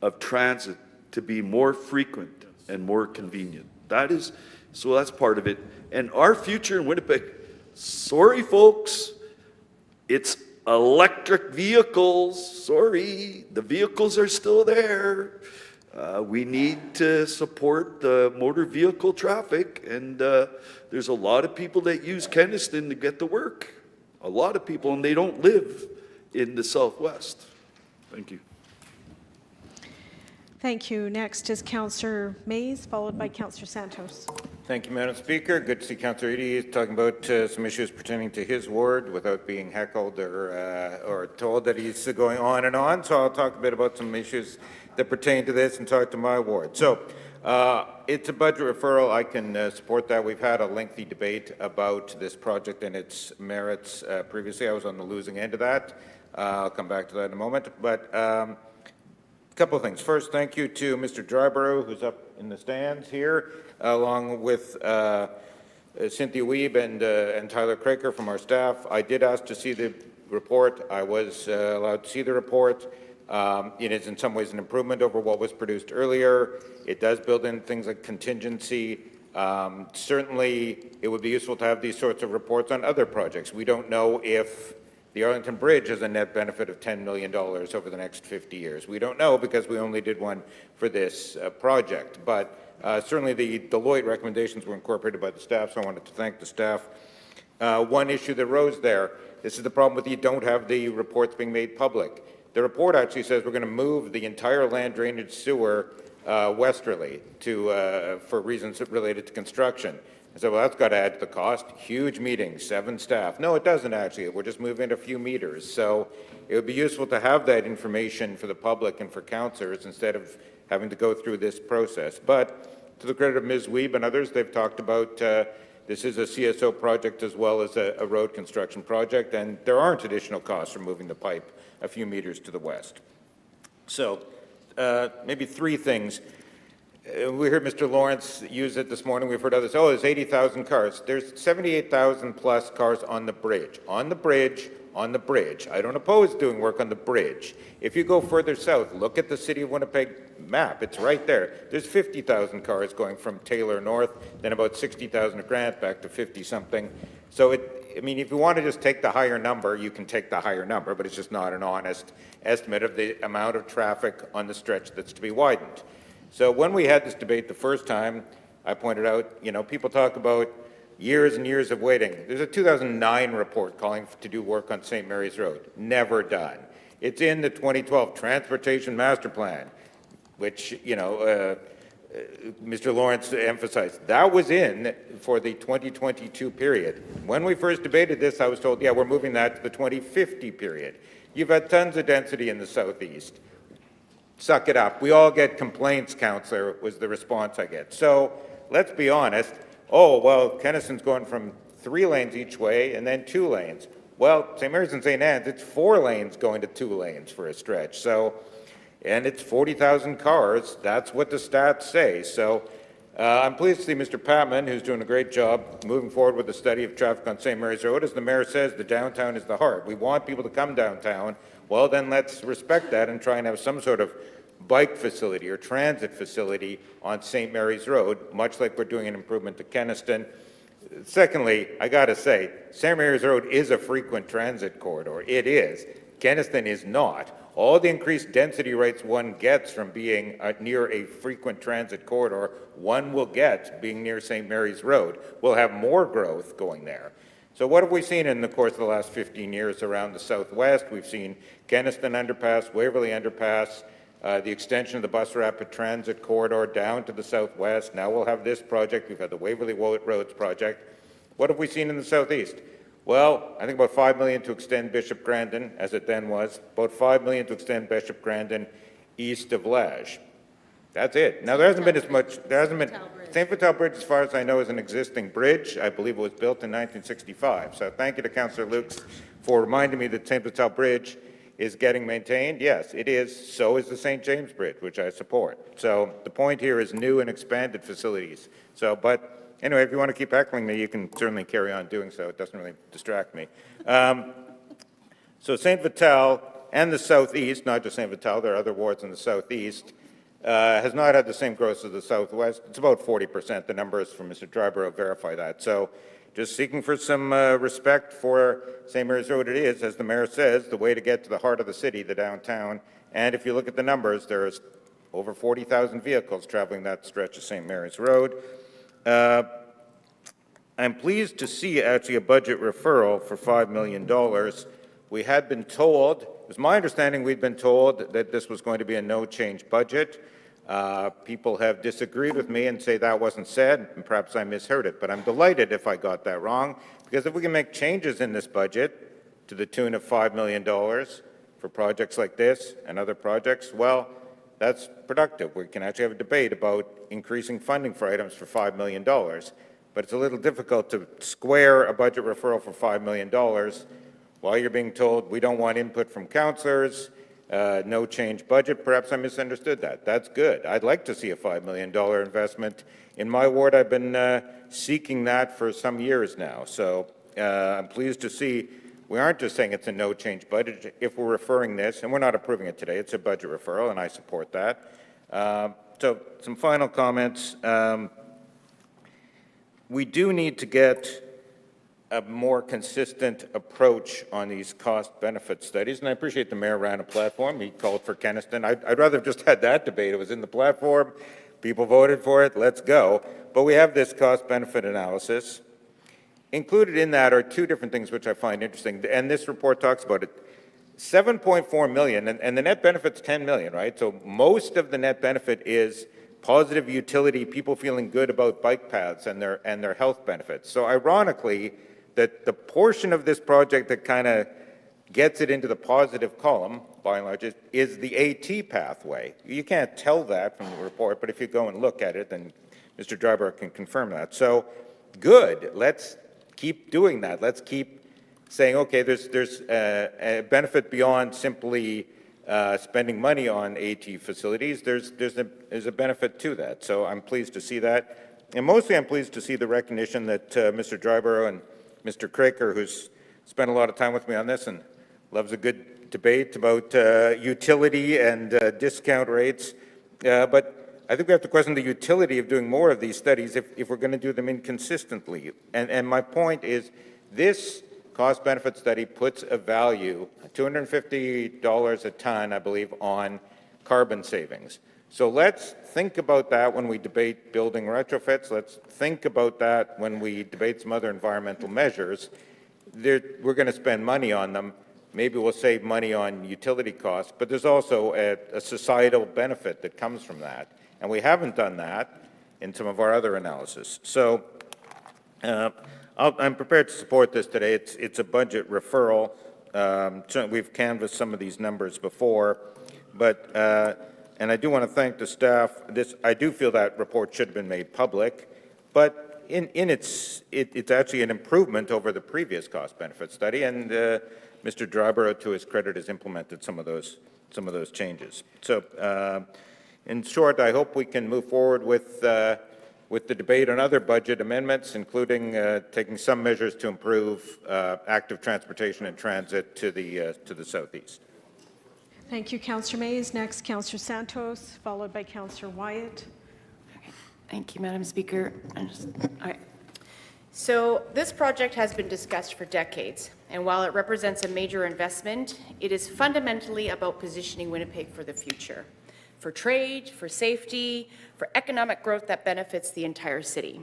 of transit to be more frequent and more convenient. So that's part of it. And our future in Winnipeg, sorry folks, it's electric vehicles. Sorry, the vehicles are still there. We need to support the motor vehicle traffic, and there's a lot of people that use Kenniston to get to work. A lot of people, and they don't live in the Southwest. Thank you. Thank you. Next is Councillor Mays, followed by Councillor Santos. Thank you, Madam Speaker. Good to see Councillor Eadie talking about some issues pertaining to his ward without being heckled or told that he's going on and on. So I'll talk a bit about some issues that pertain to this and talk to my ward. So it's a budget referral. I can support that. We've had a lengthy debate about this project and its merits previously. I was on the losing end of that. I'll come back to that in a moment. But a couple of things. First, thank you to Mr. Dryborough, who's up in the stands here, along with Cynthia Weeb and Tyler Craker from our staff. I did ask to see the report. I was allowed to see the report. It is in some ways an improvement over what was produced earlier. It does build in things like contingency. Certainly, it would be useful to have these sorts of reports on other projects. We don't know if the Arlington Bridge has a net benefit of $10 million over the next 50 years. We don't know because we only did one for this project. But certainly the Deloitte recommendations were incorporated by the staff, so I wanted to thank the staff. One issue that arose there, this is the problem with you don't have the reports being made public. The report actually says we're going to move the entire land drainage sewer westerly for reasons related to construction. I said, well, that's got to add to the cost. Huge meeting, 7 staff. No, it doesn't actually. We're just moving a few meters. So it would be useful to have that information for the public and for councillors instead of having to go through this process. But to the credit of Ms. Weeb and others, they've talked about this is a CSO project as well as a road construction project, and there aren't additional costs for moving the pipe a few meters to the west. So maybe 3 things. We heard Mr. Lawrence use it this morning. We've heard others. Oh, there's 80,000 cars. There's 78,000 plus cars on the bridge. On the bridge, on the bridge. I don't oppose doing work on the bridge. If you go further south, look at the City of Winnipeg map. It's right there. There's 50,000 cars going from Taylor north, then about 60,000 at Grant, back to 50-something. So I mean, if you want to just take the higher number, you can take the higher number, but it's just not an honest estimate of the amount of traffic on the stretch that's to be widened. So when we had this debate the first time, I pointed out, you know, people talk about years and years of waiting. There's a 2009 report calling to do work on St. Mary's Road. Never done. It's in the 2012 Transportation Master Plan, which, you know, Mr. Lawrence emphasized. That was in for the 2022 period. When we first debated this, I was told, yeah, we're moving that to the 2050 period. You've had tons of density in the southeast. Suck it up. We all get complaints, Councillor, was the response I get. So let's be honest. Oh, well, Kenniston's going from 3 lanes each way and then 2 lanes. Well, St. Mary's and St. Anne's, it's 4 lanes going to 2 lanes for a stretch. So, and it's 40,000 cars. That's what the stats say. So I'm pleased to see Mr. Patman, who's doing a great job moving forward with the study of traffic on St. Mary's Road. As the mayor says, the downtown is the heart. We want people to come downtown. Well, then let's respect that and try and have some sort of bike facility or transit facility on St. Mary's Road, much like we're doing an improvement to Kenniston. Secondly, I got to say, St. Mary's Road is a frequent transit corridor. It is. Kenniston is not. All the increased density rates one gets from being near a frequent transit corridor, one will get being near St. Mary's Road. We'll have more growth going there. So what have we seen in the course of the last 15 years around the southwest? We've seen Kenniston Underpass, Waverly Underpass, the extension of the bus rapid transit corridor down to the southwest. Now we'll have this project. We've had the Waverly Roads project. What have we seen in the southeast? Well, I think about $5 million to extend Bishop Grandin, as it then was. About $5 million to extend Bishop Grandin east of Lage. That's it. Now, there hasn't been as much, there hasn't been, St. Vital Bridge, as far as I know, is an existing bridge. I believe it was built in 1965. So thank you to Councillor Lukes for reminding me that St. Vital Bridge is getting maintained. Yes, it is. So is the St. James Bridge, which I support. So the point here is new and expanded facilities. So, but anyway, if you want to keep heckling me, you can certainly carry on doing so. It doesn't really distract me. So St. Vital and the southeast, not just St. Vital, there are other wards in the southeast, has not had the same growth as the southwest. It's about 40%. The numbers from Mr. Dryborough verify that. So just seeking for some respect for St. Mary's Road. It is, as the mayor says, the way to get to the heart of the city, the downtown. And if you look at the numbers, there's over 40,000 vehicles traveling that stretch of St. Mary's Road. I'm pleased to see actually a budget referral for $5 million. We had been told, it was my understanding we'd been told that this was going to be a no-change budget. People have disagreed with me and say that wasn't said, and perhaps I misheard it, but I'm delighted if I got that wrong, because if we can make changes in this budget to the tune of $5 million for projects like this and other projects, well, that's productive. We can actually have a debate about increasing funding for items for $5 million, but it's a little difficult to square a budget referral for $5 million while you're being told we don't want input from councillors, no change budget. Perhaps I misunderstood that. That's good. I'd like to see a $5 million investment. In my ward, I've been seeking that for some years now. So I'm pleased to see we aren't just saying it's a no change budget. If we're referring this, and we're not approving it today, it's a budget referral, and I support that. So some final comments. We do need to get a more consistent approach on these cost-benefit studies, and I appreciate the mayor ran a platform. He called for Kenniston. I'd rather have just had that debate. It was in the platform. People voted for it. Let's go. But we have this cost-benefit analysis. Included in that are 2 different things which I find interesting, and this report talks about it. 7.4 million, and the net benefit's 10 million, right? So most of the net benefit is positive utility, people feeling good about bike paths and their health benefits. So ironically, that the portion of this project that kind of gets it into the positive column, by and large, is the AT pathway. You can't tell that from the report, but if you go and look at it, then Mr. Dryborough can confirm that. So good, let's keep doing that. Let's keep saying, okay, there's a benefit beyond simply spending money on AT facilities. There's a benefit to that. So I'm pleased to see that. And mostly I'm pleased to see the recognition that Mr. Dryborough and Mr. Craker, who's spent a lot of time with me on this and loves a good debate about utility and discount rates. But I think we have to question the utility of doing more of these studies if we're going to do them inconsistently. And my point is, this cost-benefit study puts a value, $250 a ton, I believe, on carbon savings. So let's think about that when we debate building retrofits. Let's think about that when we debate some other environmental measures. We're going to spend money on them. Maybe we'll save money on utility costs, but there's also a societal benefit that comes from that. And we haven't done that in some of our other analysis. So I'm prepared to support this today. It's a budget referral. So we've canvassed some of these numbers before, but and I do want to thank the staff. I do feel that report should have been made public, but it's actually an improvement over the previous cost-benefit study, and Mr. Dryburgh, to his credit, has implemented some of those changes. So, in short, I hope we can move forward with the debate on other budget amendments, including taking some measures to improve active transportation and transit to the southeast. Thank you, Councillor Mays. Next, Councillor Santos, followed by Councillor Wyatt. Thank you, Madam Speaker. All right. So this project has been discussed for decades, and while it represents a major investment, it is fundamentally about positioning Winnipeg for the future, for trade, for safety, for economic growth that benefits the entire city.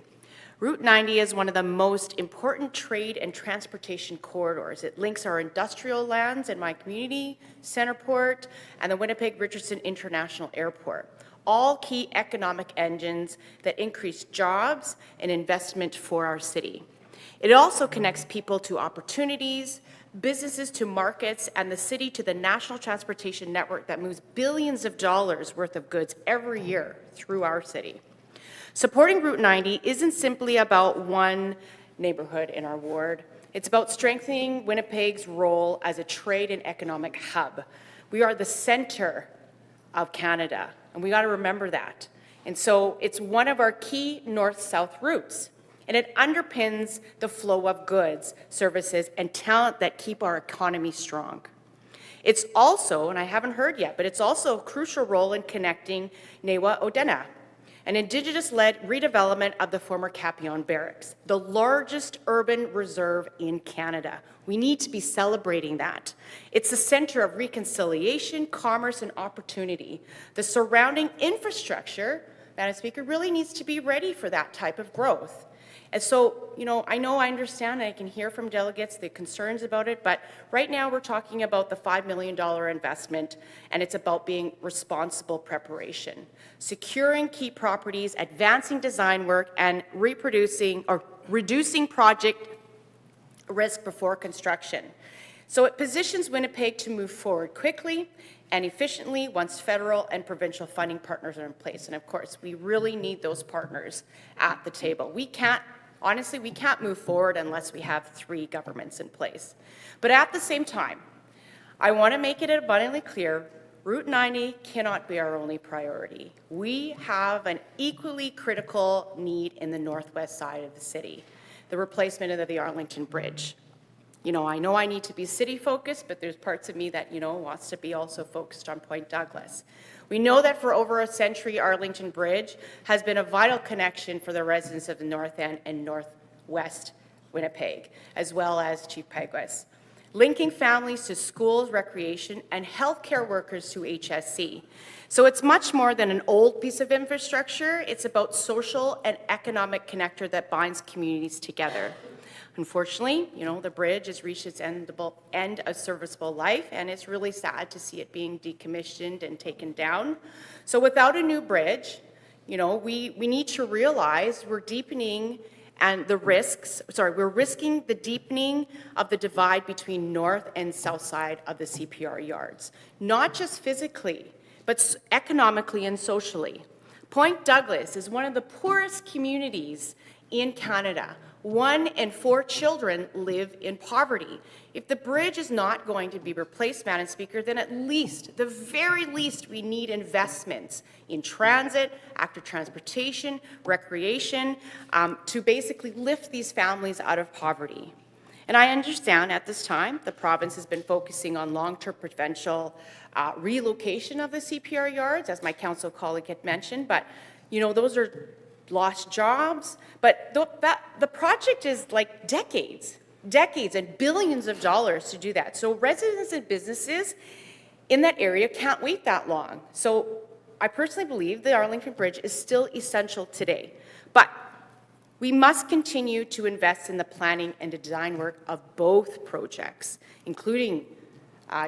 Route 90 is one of the most important trade and transportation corridors. It links our industrial lands in my community, Centerport, and the Winnipeg-Richardson International Airport, all key economic engines that increase jobs and investment for our city. It also connects people to opportunities, businesses to markets, and the city to the national transportation network that moves billions of dollars worth of goods every year through our city. Supporting Route 90 isn't simply about one neighborhood in our ward. It's about strengthening Winnipeg's role as a trade and economic hub. We are the center of Canada, and we got to remember that. And so it's one of our key north-south routes, and it underpins the flow of goods, services, and talent that keep our economy strong. It's also, and I haven't heard yet, but it's also a crucial role in connecting Newa-Odena, an Indigenous-led redevelopment of the former Capillon Barracks, the largest urban reserve in Canada. We need to be celebrating that. It's the center of reconciliation, commerce, and opportunity. The surrounding infrastructure, Madam Speaker, really needs to be ready for that type of growth. And so, I understand, and I can hear from delegates the concerns about it, but right now we're talking about the $5 million investment, and it's about being responsible preparation, securing key properties, advancing design work, and reducing project risk before construction. So it positions Winnipeg to move forward quickly and efficiently once federal and provincial funding partners are in place. And of course, we really need those partners at the table. Honestly, we can't move forward unless we have 3 governments in place. But at the same time, I want to make it abundantly clear, Route 90 cannot be our only priority. We have an equally critical need in the northwest side of the city, the replacement of the Arlington Bridge. I know I need to be city-focused, but there's parts of me that, wants to be also focused on Point Douglas. We know that for over a century, Arlington Bridge has been a vital connection for the residents of the North End and Northwest Winnipeg, as well as Chief Peguis, linking families to schools, recreation, and healthcare workers to HSC. So it's much more than an old piece of infrastructure. It's about social and economic connector that binds communities together. Unfortunately, the bridge has reached its end of serviceable life, and it's really sad to see it being decommissioned and taken down. So without a new bridge, we need to realize we're risking the deepening of the divide between north and south side of the CPR yards, not just physically, but economically and socially. Point Douglas is one of the poorest communities in Canada. 1 in 4 children live in poverty. If the bridge is not going to be replaced, Madam Speaker, then at least, the very least, we need investments in transit, active transportation, recreation, to basically lift these families out of poverty. And I understand at this time, the province has been focusing on long-term provincial relocation of the CPR yards, as my council colleague had mentioned, but, you know, those are lost jobs. But the project is like decades and billions of dollars to do that. So residents and businesses in that area can't wait that long. So I personally believe the Arlington Bridge is still essential today. But we must continue to invest in the planning and the design work of both projects, including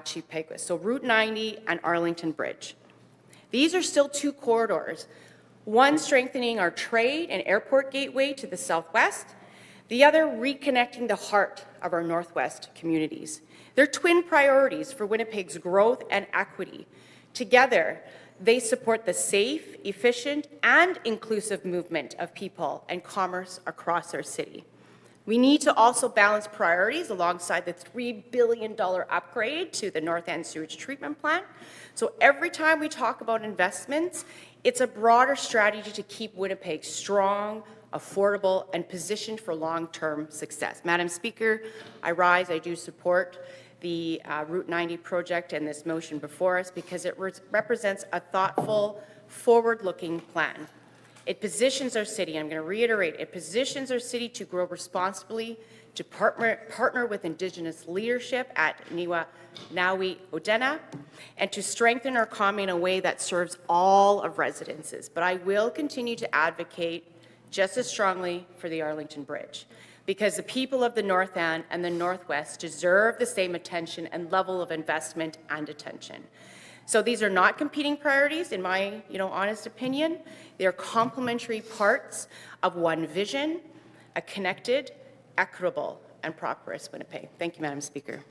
Chief Peguis, so Route 90 and Arlington Bridge. These are still two corridors, one strengthening our trade and airport gateway to the southwest, the other reconnecting the heart of our northwest communities. They're twin priorities for Winnipeg's growth and equity. Together, they support the safe, efficient, and inclusive movement of people and commerce across our city. We need to also balance priorities alongside the $3 billion upgrade to the North End Sewage Treatment Plant. So every time we talk about investments, it's a broader strategy to keep Winnipeg strong, affordable, and positioned for long-term success. Madam Speaker, I do support the Route 90 project and this motion before us because it represents a thoughtful, forward-looking plan. It positions our city, I'm going to reiterate, it positions our city to grow responsibly, to partner with Indigenous leadership at Niwa Nawi Odena, and to strengthen our economy in a way that serves all of residences. But I will continue to advocate just as strongly for the Arlington Bridge, because the people of the North End and the Northwest deserve the same attention and level of investment and attention. So these are not competing priorities, in my honest opinion. They are complementary parts of one vision, a connected, equitable, and prosperous Winnipeg. Thank you, Madam Speaker.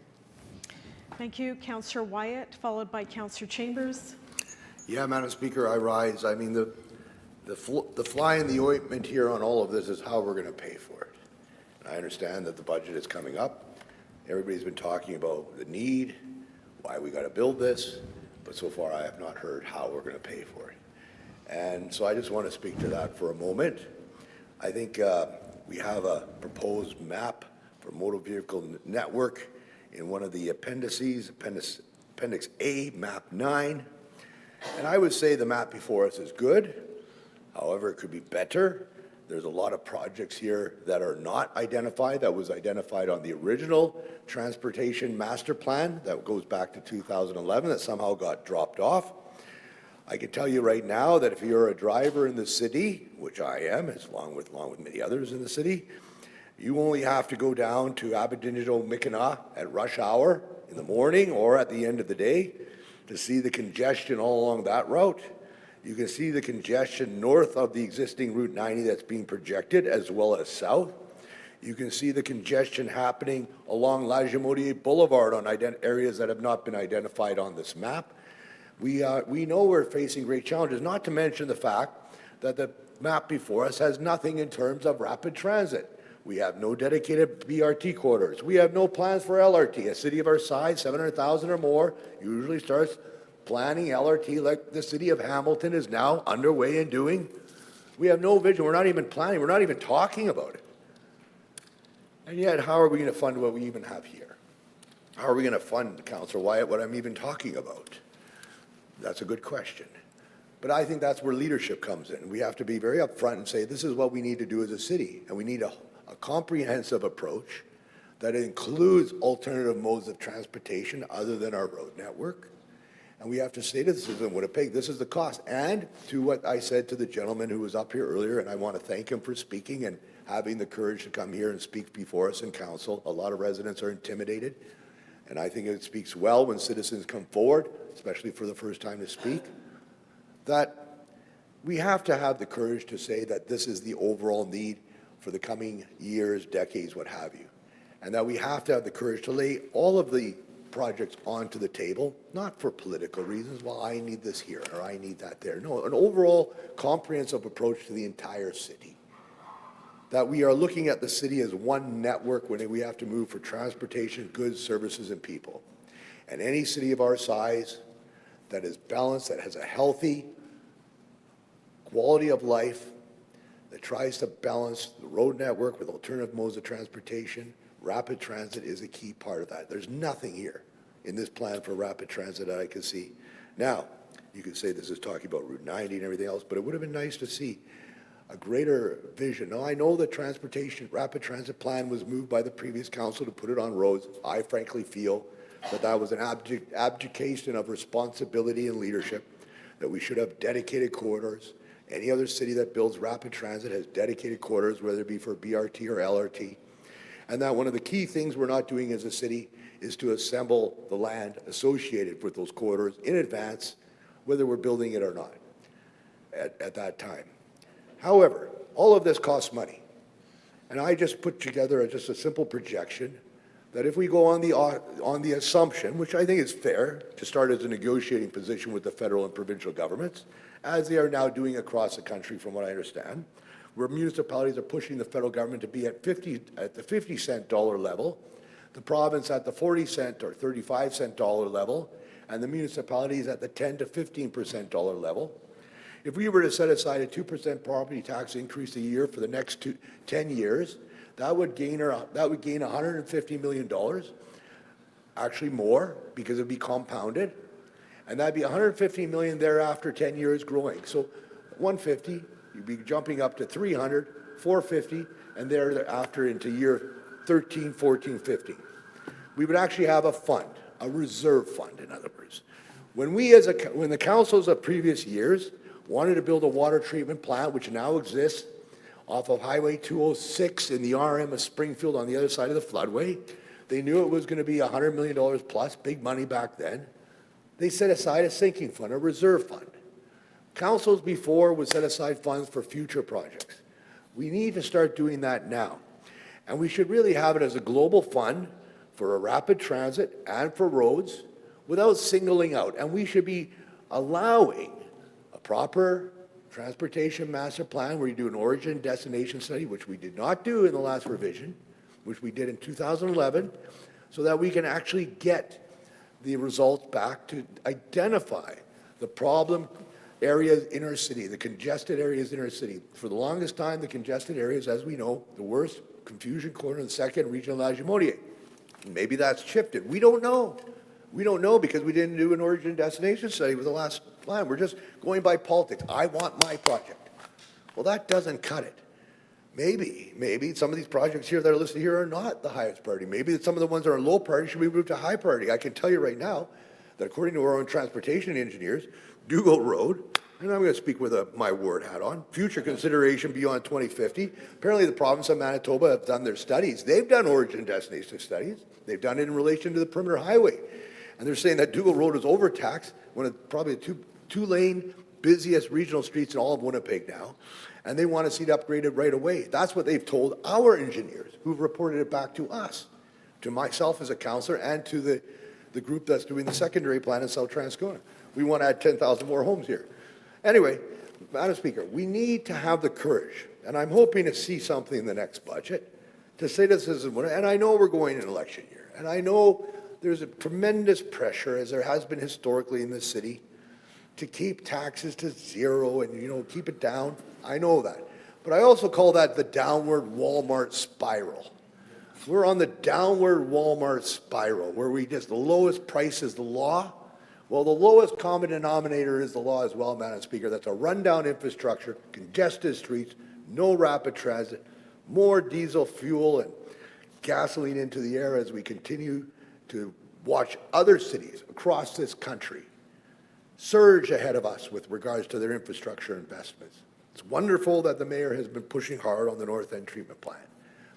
Thank you, Councillor Wyatt, followed by Councillor Chambers. Yeah, Madam Speaker, I rise. I mean, the fly in the ointment here on all of this is how we're going to pay for it. And I understand that the budget is coming up. Everybody's been talking about the need, why we got to build this, but so far I have not heard how we're going to pay for it. And so I just want to speak to that for a moment. I think we have a proposed map for motor vehicle network in one of the appendices, Appendix A, Map 9. And I would say the map before us is good. However, it could be better. There's a lot of projects here that are not identified, that was identified on the original transportation master plan that goes back to 2011 that somehow got dropped off. I can tell you right now that if you're a driver in the city, which I am, along with many others in the city, you only have to go down to Aberdeen-Mickinaw at rush hour in the morning or at the end of the day to see the congestion all along that route. You can see the congestion north of the existing Route 90 that's being projected, as well as south. You can see the congestion happening along La Jamodier Boulevard on areas that have not been identified on this map. We know we're facing great challenges, not to mention the fact that the map before us has nothing in terms of rapid transit. We have no dedicated BRT corridors. We have no plans for LRT. A city of our size, 700,000 or more, usually starts planning LRT like the city of Hamilton is now underway in doing. We have no vision. We're not even planning. We're not even talking about it. And yet, how are we going to fund what we even have here? How are we going to fund, Councillor Wyatt, what I'm even talking about? That's a good question. But I think that's where leadership comes in. We have to be very upfront and say, this is what we need to do as a city. And we need a comprehensive approach that includes alternative modes of transportation other than our road network. And we have to say to the citizens of Winnipeg, this is the cost. And to what I said to the gentleman who was up here earlier, and I want to thank him for speaking and having the courage to come here and speak before us in council. A lot of residents are intimidated. And I think it speaks well when citizens come forward, especially for the first time to speak, that we have to have the courage to say that this is the overall need for the coming years, decades, what have you. And that we have to have the courage to lay all of the projects onto the table, not for political reasons, well, I need this here or I need that there. No, an overall comprehensive approach to the entire city. That we are looking at the city as one network when we have to move for transportation, goods, services, and people. And any city of our size that is balanced, that has a healthy quality of life, that tries to balance the road network with alternative modes of transportation, rapid transit is a key part of that. There's nothing here in this plan for rapid transit that I can see. Now, you could say this is talking about Route 90 and everything else, but it would have been nice to see a greater vision. Now, I know the rapid transit plan was moved by the previous council to put it on roads. I frankly feel that that was an abdication of responsibility and leadership, that we should have dedicated corridors. Any other city that builds rapid transit has dedicated corridors, whether it be for BRT or LRT. And that one of the key things we're not doing as a city is to assemble the land associated with those corridors in advance, whether we're building it or not at that time. However, all of this costs money. And I just put together just a simple projection that if we go on the assumption, which I think is fair, to start as a negotiating position with the federal and provincial governments, as they are now doing across the country from what I understand, where municipalities are pushing the federal government to be at the 50-cent dollar level, the province at the 40-cent or 35-cent dollar level, and the municipalities at the 10 to 15% dollar level. If we were to set aside a 2% property tax increase a year for the next 10 years, that would gain $150 million, actually more, because it'd be compounded, and that'd be $150 million thereafter, 10 years growing. So 150, you'd be jumping up to 300, 450, and thereafter into year 13, 14, 15. We would actually have a fund, a reserve fund, in other words. When the councils of previous years wanted to build a water treatment plant, which now exists off of Highway 206 in the RM of Springfield on the other side of the floodway, they knew it was going to be $100 million plus, big money back then. They set aside a sinking fund, a reserve fund. Councils before would set aside funds for future projects. We need to start doing that now. And we should really have it as a global fund for a rapid transit and for roads without singling out. And we should be allowing a proper transportation master plan where you do an origin and destination study, which we did not do in the last revision, which we did in 2011, so that we can actually get the results back to identify the problem areas in our city, the congested areas in our city. For the longest time, the congested areas, as we know, the worst, Confusion Corner and Second, Regional Lagimodiere. Maybe that's shifted. We don't know. We don't know because we didn't do an origin and destination study with the last plan. We're just going by politics. I want my project. Well, that doesn't cut it. Maybe some of these projects here that are listed here are not the highest priority. Maybe some of the ones that are low priority should be moved to high priority. I can tell you right now that according to our own transportation engineers, Dougal Road, and I'm going to speak with my ward hat on, future consideration beyond 2050. Apparently the province of Manitoba have done their studies. They've done origin and destination studies. They've done it in relation to the perimeter highway. And they're saying that Dougal Road is overtaxed, one of probably the two-lane busiest regional streets in all of Winnipeg now. And they want to see it upgraded right away. That's what they've told our engineers, who've reported it back to us, to myself as a councillor, and to the group that's doing the secondary plan in South Transcona. We want to add 10,000 more homes here. Anyway, Madam Speaker, we need to have the courage, and I'm hoping to see something in the next budget, to say this is, and I know we're going in an election year, and I know there's a tremendous pressure, as there has been historically in this city, to keep taxes to zero and, keep it down. I know that. But I also call that the downward Walmart spiral. We're on the downward Walmart spiral where the lowest price is the law. Well, the lowest common denominator is the law as well, Madam Speaker. That's a rundown infrastructure, congested streets, no rapid transit, more diesel fuel and gasoline into the air as we continue to watch other cities across this country surge ahead of us with regards to their infrastructure investments. It's wonderful that the mayor has been pushing hard on the North End treatment plant.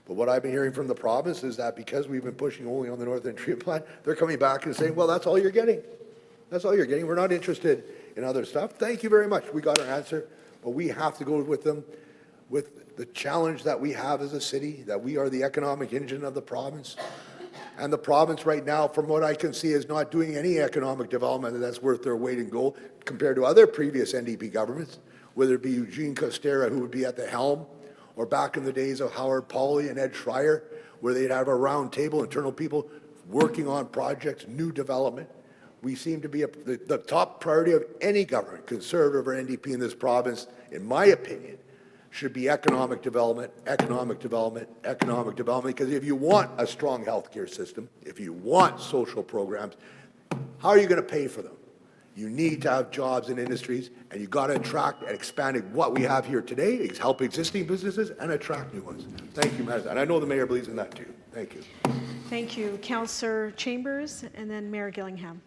But what I've been hearing from the province is that because we've been pushing only on the North End treatment plant, they're coming back and saying, well, that's all you're getting. That's all you're getting. We're not interested in other stuff. Thank you very much. We got our answer, but we have to go with them with the challenge that we have as a city, that we are the economic engine of the province. And the province right now, from what I can see, is not doing any economic development that's worth their weight in gold compared to other previous NDP governments, whether it be Eugene Costera, who would be at the helm, or back in the days of Howard Pauley and Ed Schreier, where they'd have a round table, internal people working on projects, new development. We seem to be the top priority of any government, Conservative or NDP in this province, in my opinion, should be economic development, economic development, economic development, because if you want a strong healthcare system, if you want social programs, how are you going to pay for them? You need to have jobs in industries, and you've got to attract and expand what we have here today is help existing businesses and attract new ones. Thank you, Madam. And I know the mayor believes in that too. Thank you. Thank you. Councillor Chambers and then Mayor Gillingham.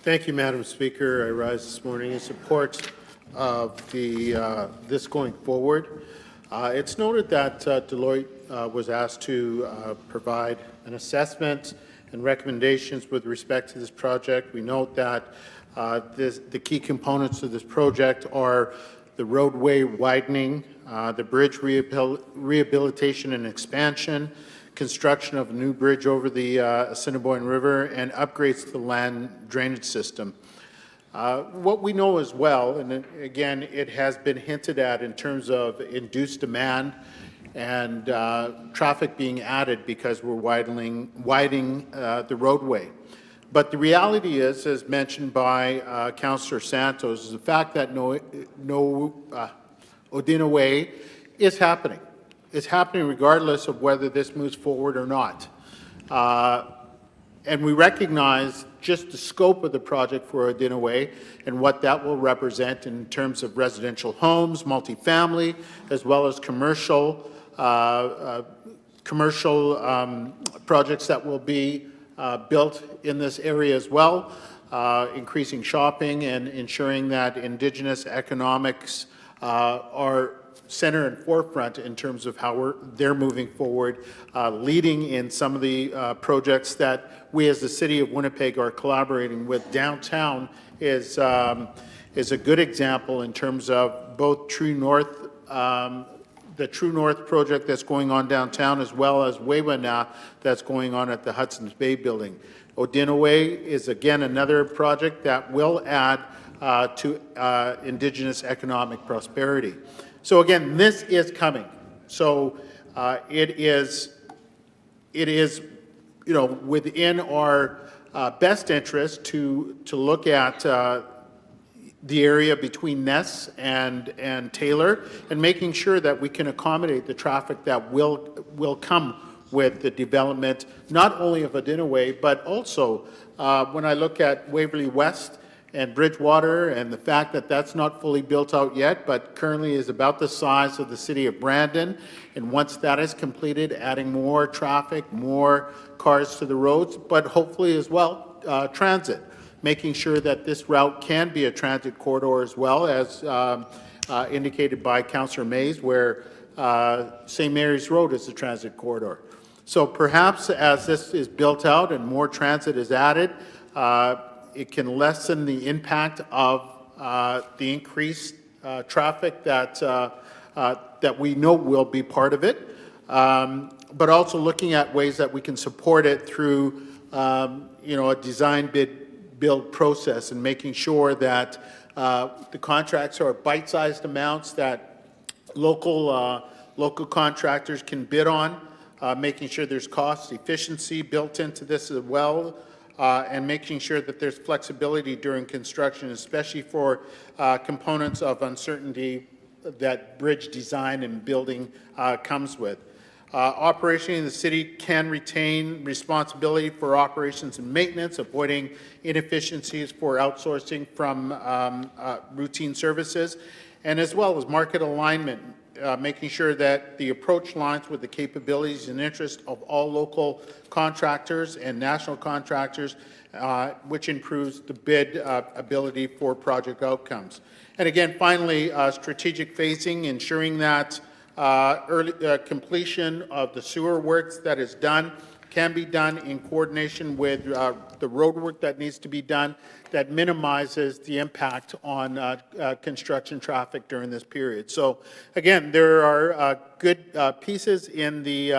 Thank you, Madam Speaker. I rise this morning in support of this going forward. It's noted that Deloitte was asked to provide an assessment and recommendations with respect to this project. We note that the key components of this project are the roadway widening, the bridge rehabilitation and expansion, construction of a new bridge over the Assiniboine River, and upgrades to the land drainage system. What we know as well, and again, it has been hinted at in terms of induced demand and traffic being added because we're widening the roadway. But the reality is, as mentioned by Councillor Santos, is the fact that Odina Way is happening. It's happening regardless of whether this moves forward or not. And we recognize just the scope of the project for Odina Way and what that will represent in terms of residential homes, multifamily, as well as commercial projects that will be built in this area as well, increasing shopping and ensuring that Indigenous economics are center and forefront in terms of how they're moving forward, leading in some of the projects that we as the City of Winnipeg are collaborating with. Downtown is a good example in terms of both True North, the True North project that's going on downtown, as well as Wewena that's going on at the Hudson's Bay building. Odina Way is again another project that will add to Indigenous economic prosperity. So again, this is coming. So it is within our best interest to look at the area between Ness and Taylor, and making sure that we can accommodate the traffic that will come with the development, not only of Odina Way, but also when I look at Waverly West and Bridgewater, and the fact that that's not fully built out yet, but currently is about the size of the city of Brandon. And once that is completed, adding more traffic, more cars to the roads, but hopefully as well transit, making sure that this route can be a transit corridor as well, as indicated by Councillor Mays, where St. Mary's Road is a transit corridor. So perhaps as this is built out and more transit is added, it can lessen the impact of the increased traffic that we know will be part of it, but also looking at ways that we can support it through a design build process, and making sure that the contracts are bite-sized amounts that local contractors can bid on, making sure there's cost efficiency built into this as well, and making sure that there's flexibility during construction, especially for components of uncertainty that bridge design and building comes with. Operationally, the city can retain responsibility for operations and maintenance, avoiding inefficiencies for outsourcing from routine services, and as well as market alignment, making sure that the approach aligns with the capabilities and interests of all local contractors and national contractors, which improves the bid ability for project outcomes. And again, finally, strategic phasing, ensuring that early completion of the sewer works that is done can be done in coordination with the road work that needs to be done, that minimizes the impact on construction traffic during this period. So again, there are good pieces in the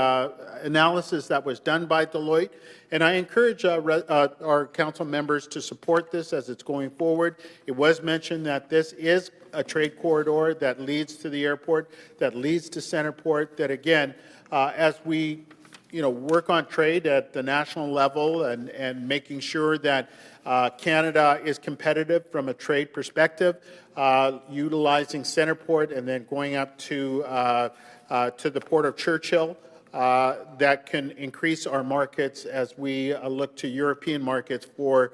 analysis that was done by Deloitte, and I encourage our council members to support this as it's going forward. It was mentioned that this is a trade corridor that leads to the airport, that leads to Centerport, that again, as we work on trade at the national level and making sure that Canada is competitive from a trade perspective, utilizing Centerport and then going up to the Port of Churchill. That can increase our markets as we look to European markets for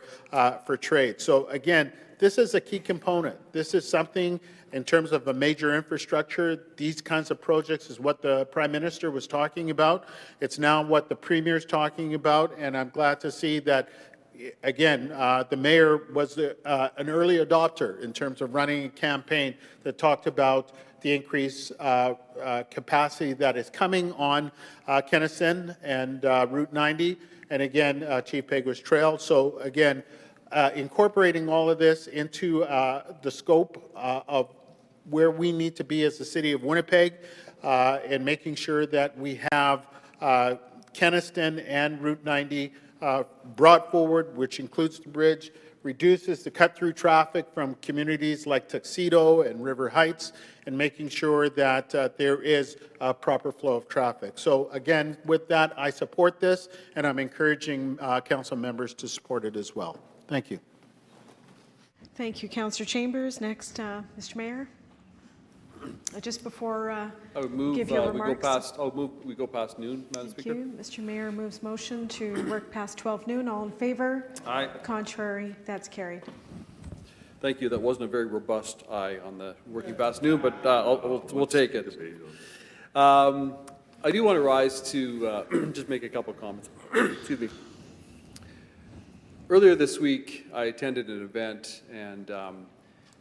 trade. So again, this is a key component. This is something in terms of a major infrastructure. These kinds of projects is what the Prime Minister was talking about. It's now what the Premier is talking about, and I'm glad to see that, again, the Mayor was an early adopter in terms of running a campaign that talked about the increased capacity that is coming on Kenaston and Route 90, and again, Chief Peguis Trail. So again, incorporating all of this into the scope of where we need to be as the City of Winnipeg, and making sure that we have Kenaston and Route 90 brought forward, which includes the bridge, reduces the cut-through traffic from communities like Tuxedo and River Heights, and making sure that there is a proper flow of traffic. So again, with that, I support this, and I'm encouraging council members to support it as well. Thank you. Thank you, Councillor Chambers. Next, Mr. Mayor. Just before I would move, give your we remarks. go past noon, Madam Thank Speaker. you. Mr. Mayor moves motion to work past 12 noon. All in favor? Aye. Contrary? That's carried. Thank you. That wasn't a very robust aye on the working past noon, but we'll take it. I do want to rise to just make a couple of comments. Excuse me. Earlier this week, I attended an event, and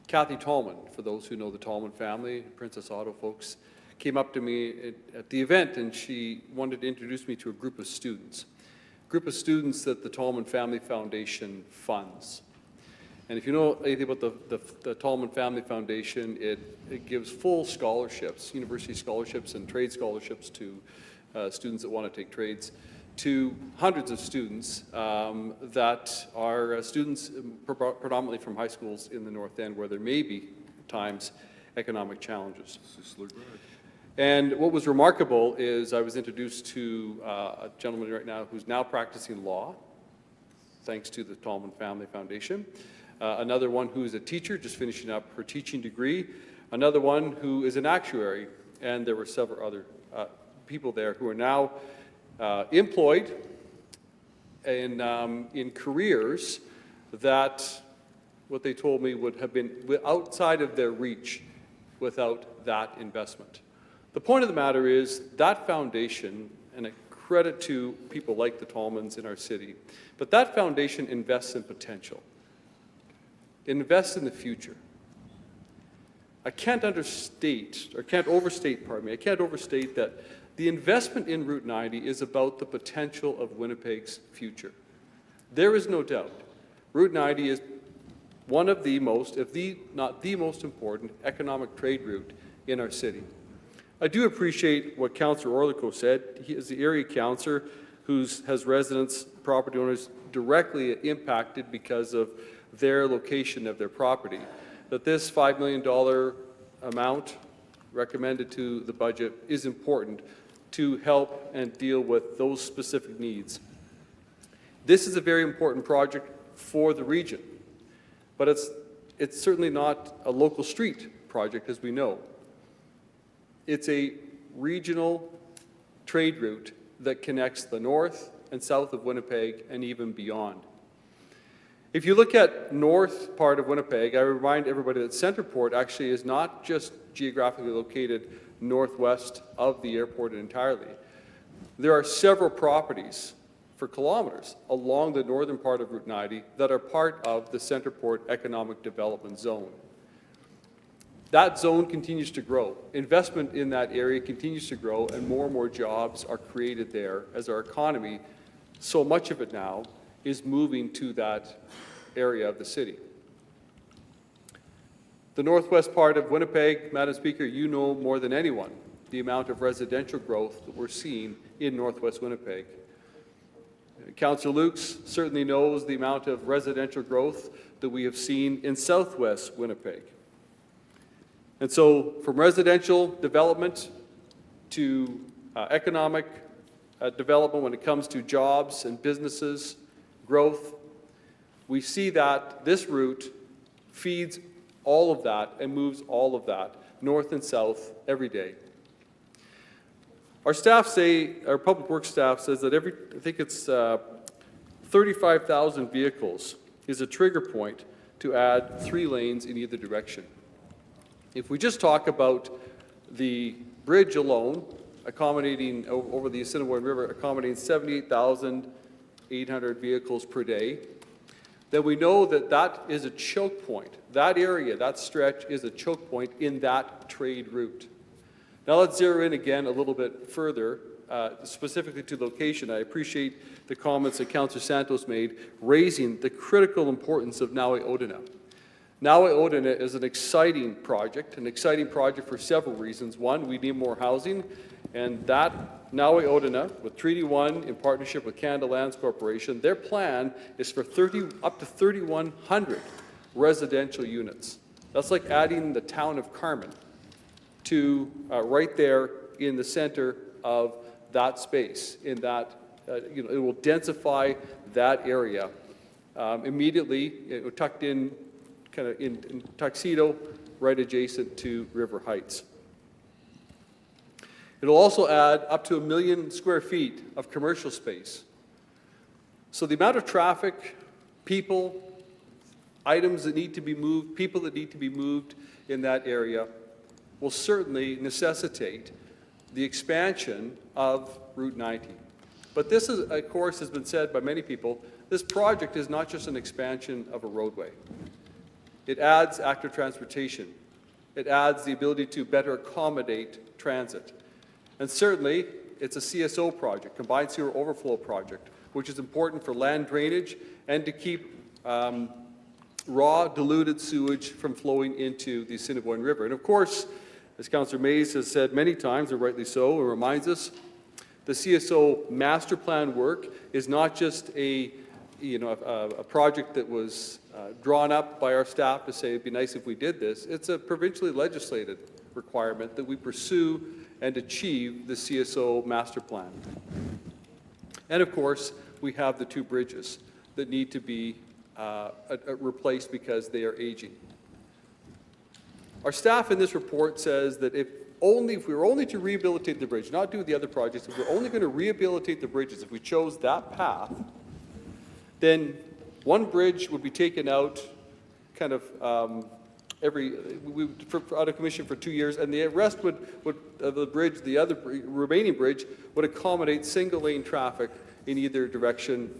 Kathy Tallman, for those who know the Tallman family, Princess Auto folks, came up to me at the event, and she wanted to introduce me to a group of students that the Tallman Family Foundation funds. And if you know anything about the Tallman Family Foundation, it gives full scholarships, university scholarships and trade scholarships to students that want to take trades, to hundreds of students that are students predominantly from high schools in the North End, where there may be times economic challenges. And what was remarkable is I was introduced to a gentleman right now who's now practicing law, thanks to the Tallman Family Foundation. Another one who is a teacher, just finishing up her teaching degree. Another one who is an actuary, and there were several other people there who are now employed in careers that, what they told me, would have been outside of their reach without that investment. The point of the matter is that foundation, and a credit to people like the Tallmans in our city, but that foundation invests in potential. It invests in the future. I can't overstate that the investment in Route 90 is about the potential of Winnipeg's future. There is no doubt. Route 90 is one of the most, if not the most important, economic trade route in our city. I do appreciate what Councillor Orlico said. He is the area councillor who has residents, property owners directly impacted because of their location of their property. That this $5 million amount recommended to the budget is important to help and deal with those specific needs. This is a very important project for the region, but it's certainly not a local street project, as we know. It's a regional trade route that connects the north and south of Winnipeg and even beyond. If you look at north part of Winnipeg, I remind everybody that Centerport actually is not just geographically located northwest of the airport entirely. There are several properties for kilometers along the northern part of Route 90 that are part of the Centerport Economic Development Zone. That zone continues to grow. Investment in that area continues to grow, and more jobs are created there as our economy, so much of it now, is moving to that area of the city. The northwest part of Winnipeg, Madam Speaker, you know more than anyone the amount of residential growth that we're seeing in northwest Winnipeg. Councillor Lukes certainly knows the amount of residential growth that we have seen in southwest Winnipeg. And so from residential development to economic development when it comes to jobs and businesses, growth. We see that this route feeds all of that and moves all of that, north and south, every day. Our staff our public works staff says that I think it's 35,000 vehicles is a trigger point to add 3 lanes in either direction. If we just talk about the bridge alone, accommodating over the Assiniboine River, accommodating 78,800 vehicles per day, then we know that that is a choke point. That area, that stretch is a choke point in that trade route. Now let's zero in again a little bit further, specifically to location. I appreciate the comments that Councillor Santos made, raising the critical importance of Nawi-Odina. Nawi-Odina is an exciting project for several reasons. One, we need more housing, and that Nawi-Odina, with Treaty 1 in partnership with Canada Lands Corporation, their plan is for up to 3,100 residential units. That's like adding the town of Carmen to right there in the center of that space. In that, it will densify that area immediately, tucked in, kind of in Tuxedo, right adjacent to River Heights. It'll also add up to 1 million square feet of commercial space. So the amount of traffic, people, items that need to be moved, people that need to be moved in that area will certainly necessitate the expansion of Route 90. But this is, of course, has been said by many people, this project is not just an expansion of a roadway. It adds active transportation. It adds the ability to better accommodate transit. And certainly, it's a CSO project, Combined Sewer Overflow Project, which is important for land drainage and to keep raw, diluted sewage from flowing into the Assiniboine River. And of course, as Councillor Mays has said many times, and rightly so, and reminds us, the CSO master plan work is not just a project that was drawn up by our staff to say it'd be nice if we did this. It's a provincially legislated requirement that we pursue and achieve the CSO master plan. And of course, we have the 2 bridges that need to be replaced because they are aging. Our staff in this report says that if we were only to rehabilitate the bridge, not do the other projects, if we're only going to rehabilitate the bridges, if we chose that path, then 1 bridge would be taken out kind of out of commission for 2 years, and the rest the bridge, the other remaining bridge, would accommodate single-lane traffic in either direction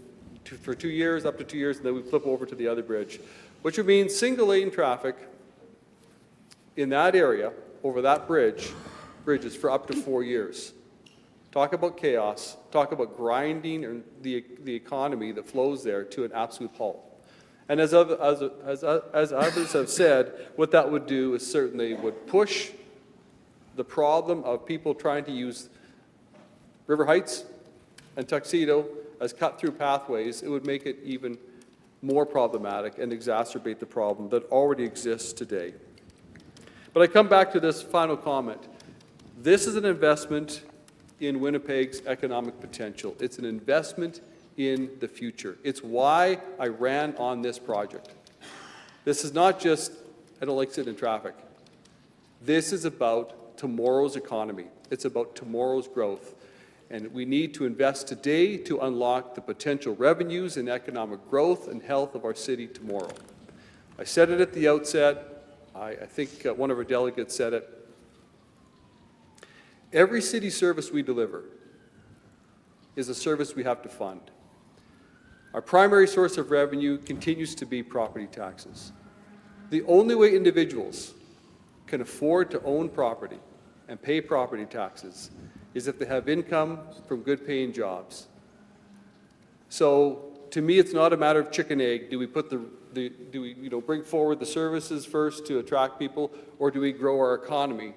for 2 years, up to 2 years, and then we flip over to the other bridge, which would mean single-lane traffic in that area over that bridges for up to 4 years. Talk about chaos. Talk about grinding the economy that flows there to an absolute halt. And as others have said, what that would do is certainly would push the problem of people trying to use River Heights and Tuxedo as cut-through pathways. It would make it even more problematic and exacerbate the problem that already exists today. But I come back to this final comment. This is an investment in Winnipeg's economic potential. It's an investment in the future. It's why I ran on this project. This is not just, I don't like sitting in traffic. This is about tomorrow's economy. It's about tomorrow's growth. And we need to invest today to unlock the potential revenues and economic growth and health of our city tomorrow. I said it at the outset. I think one of our delegates said it. Every city service we deliver is a service we have to fund. Our primary source of revenue continues to be property taxes. The only way individuals can afford to own property and pay property taxes is if they have income from good-paying jobs. So to me, it's not a matter of chicken egg. Do we put bring forward the services first to attract people, or do we grow our economy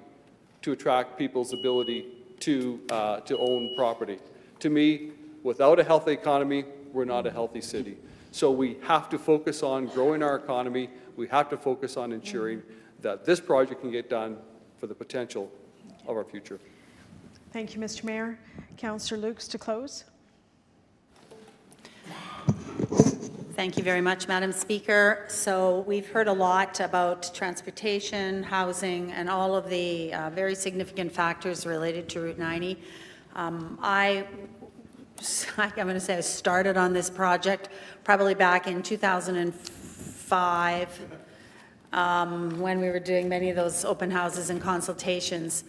to attract people's ability to own property? To me, without a healthy economy, we're not a healthy city. So we have to focus on growing our economy. We have to focus on ensuring that this project can get done for the potential of our future. Thank you, Mr. Mayor. Councillor Lukes to close. Thank you very much, Madam Speaker. So we've heard a lot about transportation, housing, and all of the very significant factors related to Route 90. I'm going to say I started on this project probably back in 2005 when we were doing many of those open houses and consultations.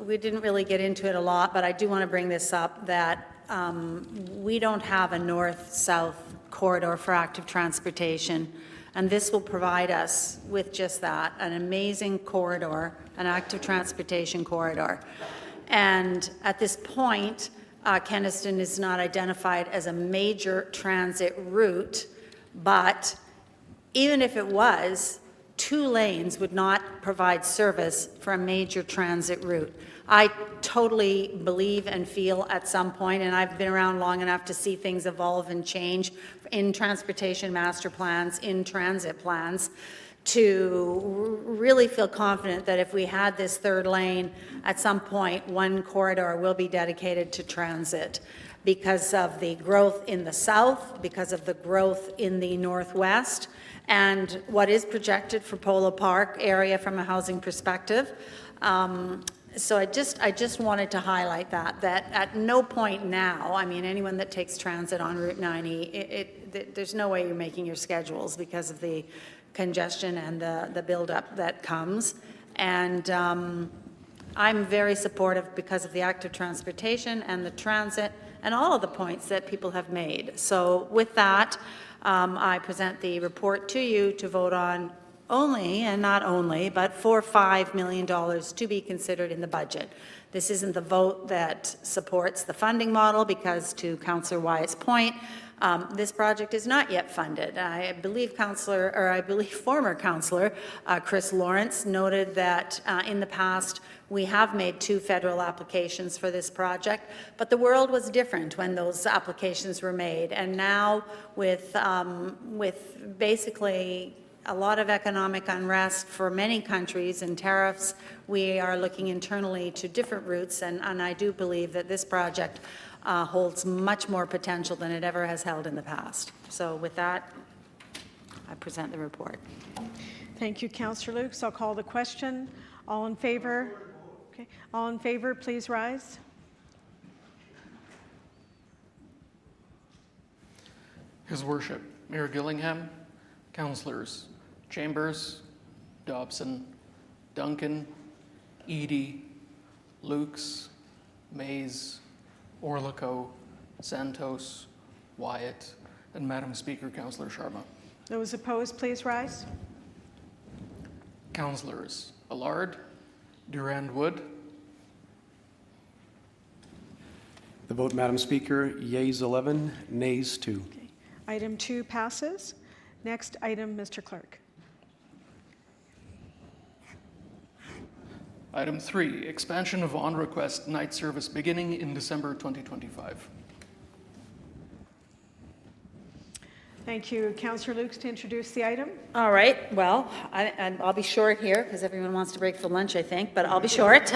We didn't really get into it a lot, but I do want to bring this up that we don't have a north-south corridor for active transportation, and this will provide us with just that, an amazing corridor, an active transportation corridor. And at this point, Kenaston is not identified as a major transit route, but even if it was, 2 lanes would not provide service for a major transit route. I totally believe and feel at some point, and I've been around long enough to see things evolve and change in transportation master plans, in transit plans, to really feel confident that if we had this 3rd lane, at some point, one corridor will be dedicated to transit because of the growth in the south, because of the growth in the northwest, and what is projected for Polo Park area from a housing perspective. So I just wanted to highlight that at no point now, I mean, anyone that takes transit on Route 90, there's no way you're making your schedules because of the congestion and the buildup that comes. And I'm very supportive because of the active transportation and the transit and all of the points that people have made. So with that, I present the report to you to vote on only, and not only, but for $5 million to be considered in the budget. This isn't the vote that supports the funding model because, to Councillor Wyatt's point, this project is not yet funded. I believe former Councillor Chris Lawrence noted that in the past we have made 2 federal applications for this project, but the world was different when those applications were made. And now with basically a lot of economic unrest for many countries and tariffs, we are looking internally to different routes, and I do believe that this project holds much more potential than it ever has held in the past. So with that, I present the report. Thank you, Councillor Lukes. I'll call the question. All in favor? Okay. All in favor, please rise. His Worship, Mayor Gillingham, Councillors Chambers, Dobson, Duncan, Eadie, Lukes, Mays, Orlico, Santos, Wyatt, and Madam Speaker, Councillor Sharma. Those opposed, please rise. Councillors Allard, Durand-Wood. The vote, Madam Speaker, yeas 11, nays 2. Okay. Item 2 passes. Next item, Mr. Clerk. Item 3, expansion of on-request night service beginning in December 2025. Thank you. Councillor Lukes to introduce the item. All right, well, I'll be short here because everyone wants to break for lunch, I think, but I'll be short.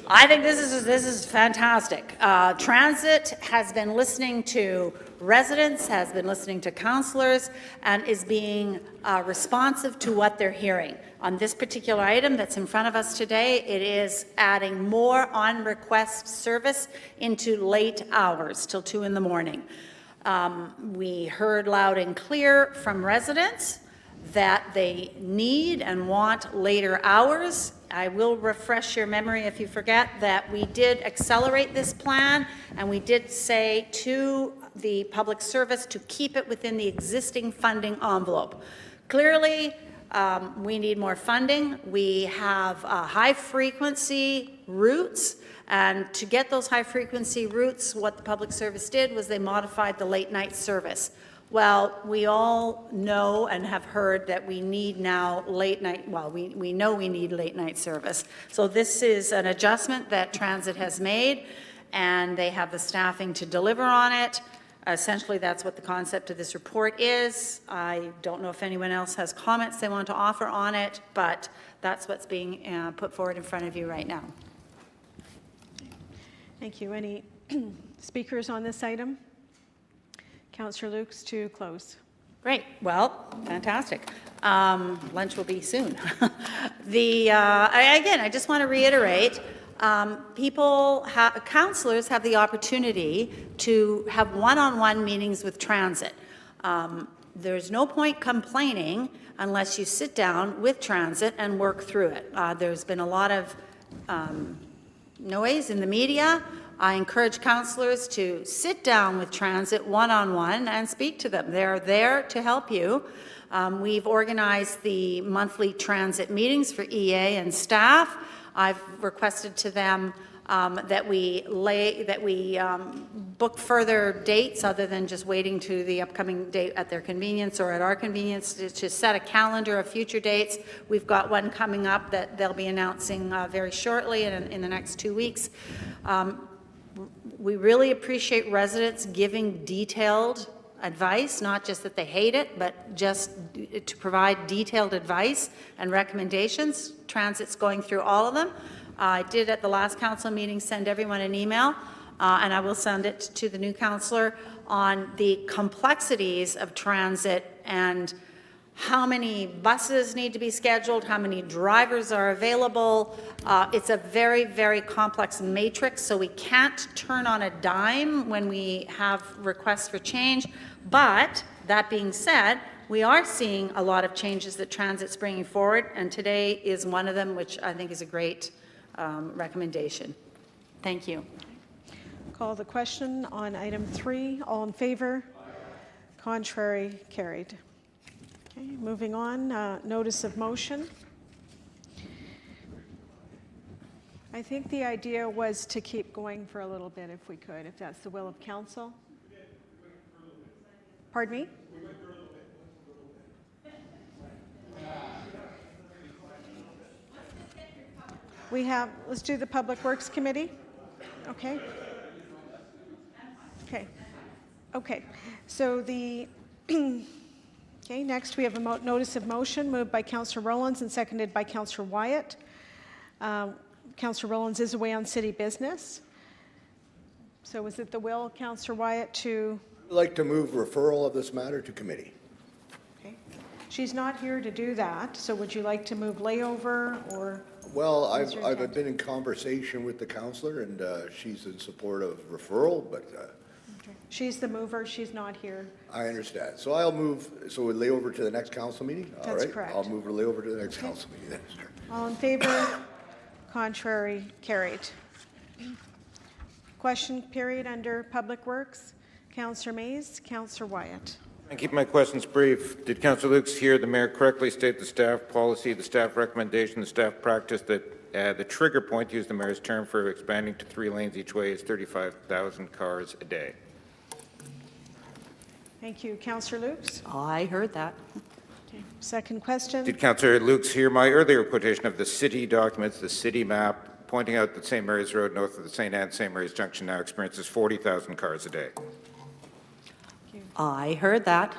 I think this is fantastic. Transit has been listening to residents, has been listening to councillors, and is being responsive to what they're hearing. On this particular item that's in front of us today, it is adding more on-request service into late hours, till 2 in the morning. We heard loud and clear from residents that they need and want later hours. I will refresh your memory if you forget that we did accelerate this plan, and we did say to the public service to keep it within the existing funding envelope. Clearly, we need more funding. We have high-frequency routes, and to get those high-frequency routes, what the public service did was they modified the late-night service. Well, we all know and have heard that we need now late-night, well, we know we need late-night service. So this is an adjustment that Transit has made, and they have the staffing to deliver on it. Essentially, that's what the concept of this report is. I don't know if anyone else has comments they want to offer on it, but that's what's being put forward in front of you right now. Thank you. Any speakers on this item? Councillor Lukes to close. Great, well, fantastic. Lunch will be soon. Again, I just want to reiterate, councillors have the opportunity to have one-on-one meetings with transit. There's no point complaining unless you sit down with transit and work through it. There's been a lot of noise in the media. I encourage councillors to sit down with transit one-on-one and speak to them. They're there to help you. We've organized the monthly transit meetings for EA and staff. I've requested to them that we book further dates other than just waiting to the upcoming date at their convenience or at our convenience to set a calendar of future dates. We've got one coming up that they'll be announcing very shortly in the next 2 weeks. We really appreciate residents giving detailed advice, not just that they hate it, but just to provide detailed advice and recommendations. Transit's going through all of them. I did at the last council meeting send everyone an email, and I will send it to the new councillor on the complexities of transit and how many buses need to be scheduled, how many drivers are available. It's a very, very complex matrix, so we can't turn on a dime when we have requests for change. But that being said, we are seeing a lot of changes that Transit's bringing forward, and today is one of them, which I think is a great recommendation. Thank you. Call the question on item 3. All in favor? Contrary? Carried. Okay, moving on, notice of motion. I think the idea was to keep going for a little bit if we could, if that's the will of council. Pardon me? Let's do the Public Works Committee. Okay. Okay. So okay, next we have a notice of motion moved by Councillor Rollins and seconded by Councillor Wyatt. Councillor Rollins is away on city business. So is it the will, Councillor Wyatt, to... I'd like to move referral of this matter to committee. Okay. She's not here to do that, so would you like to move layover or... Well, I've been in conversation with the councillor, and she's in support of referral, but... She's the mover, she's not here. I understand. So I'll move, so we'll lay over to the next council meeting? All That's right. correct. I'll move or lay over to the next council meeting then, sir. All in favor? Contrary? Carried. Question period under Public Works. Councillor Mays, Councillor Wyatt. I keep my questions brief. Did Councillor Lukes hear the mayor correctly state the staff policy, the staff recommendation, the staff practice that the trigger point, to use the mayor's term, for expanding to 3 lanes each way is 35,000 cars a day? Thank you. Councillor Lukes? I heard that. Okay. Second question. Did Councillor Lukes hear my earlier quotation of the city documents, the city map, pointing out that St. Mary's Road north of the St. Anne, St. Mary's Junction now experiences 40,000 cars a day? I heard that.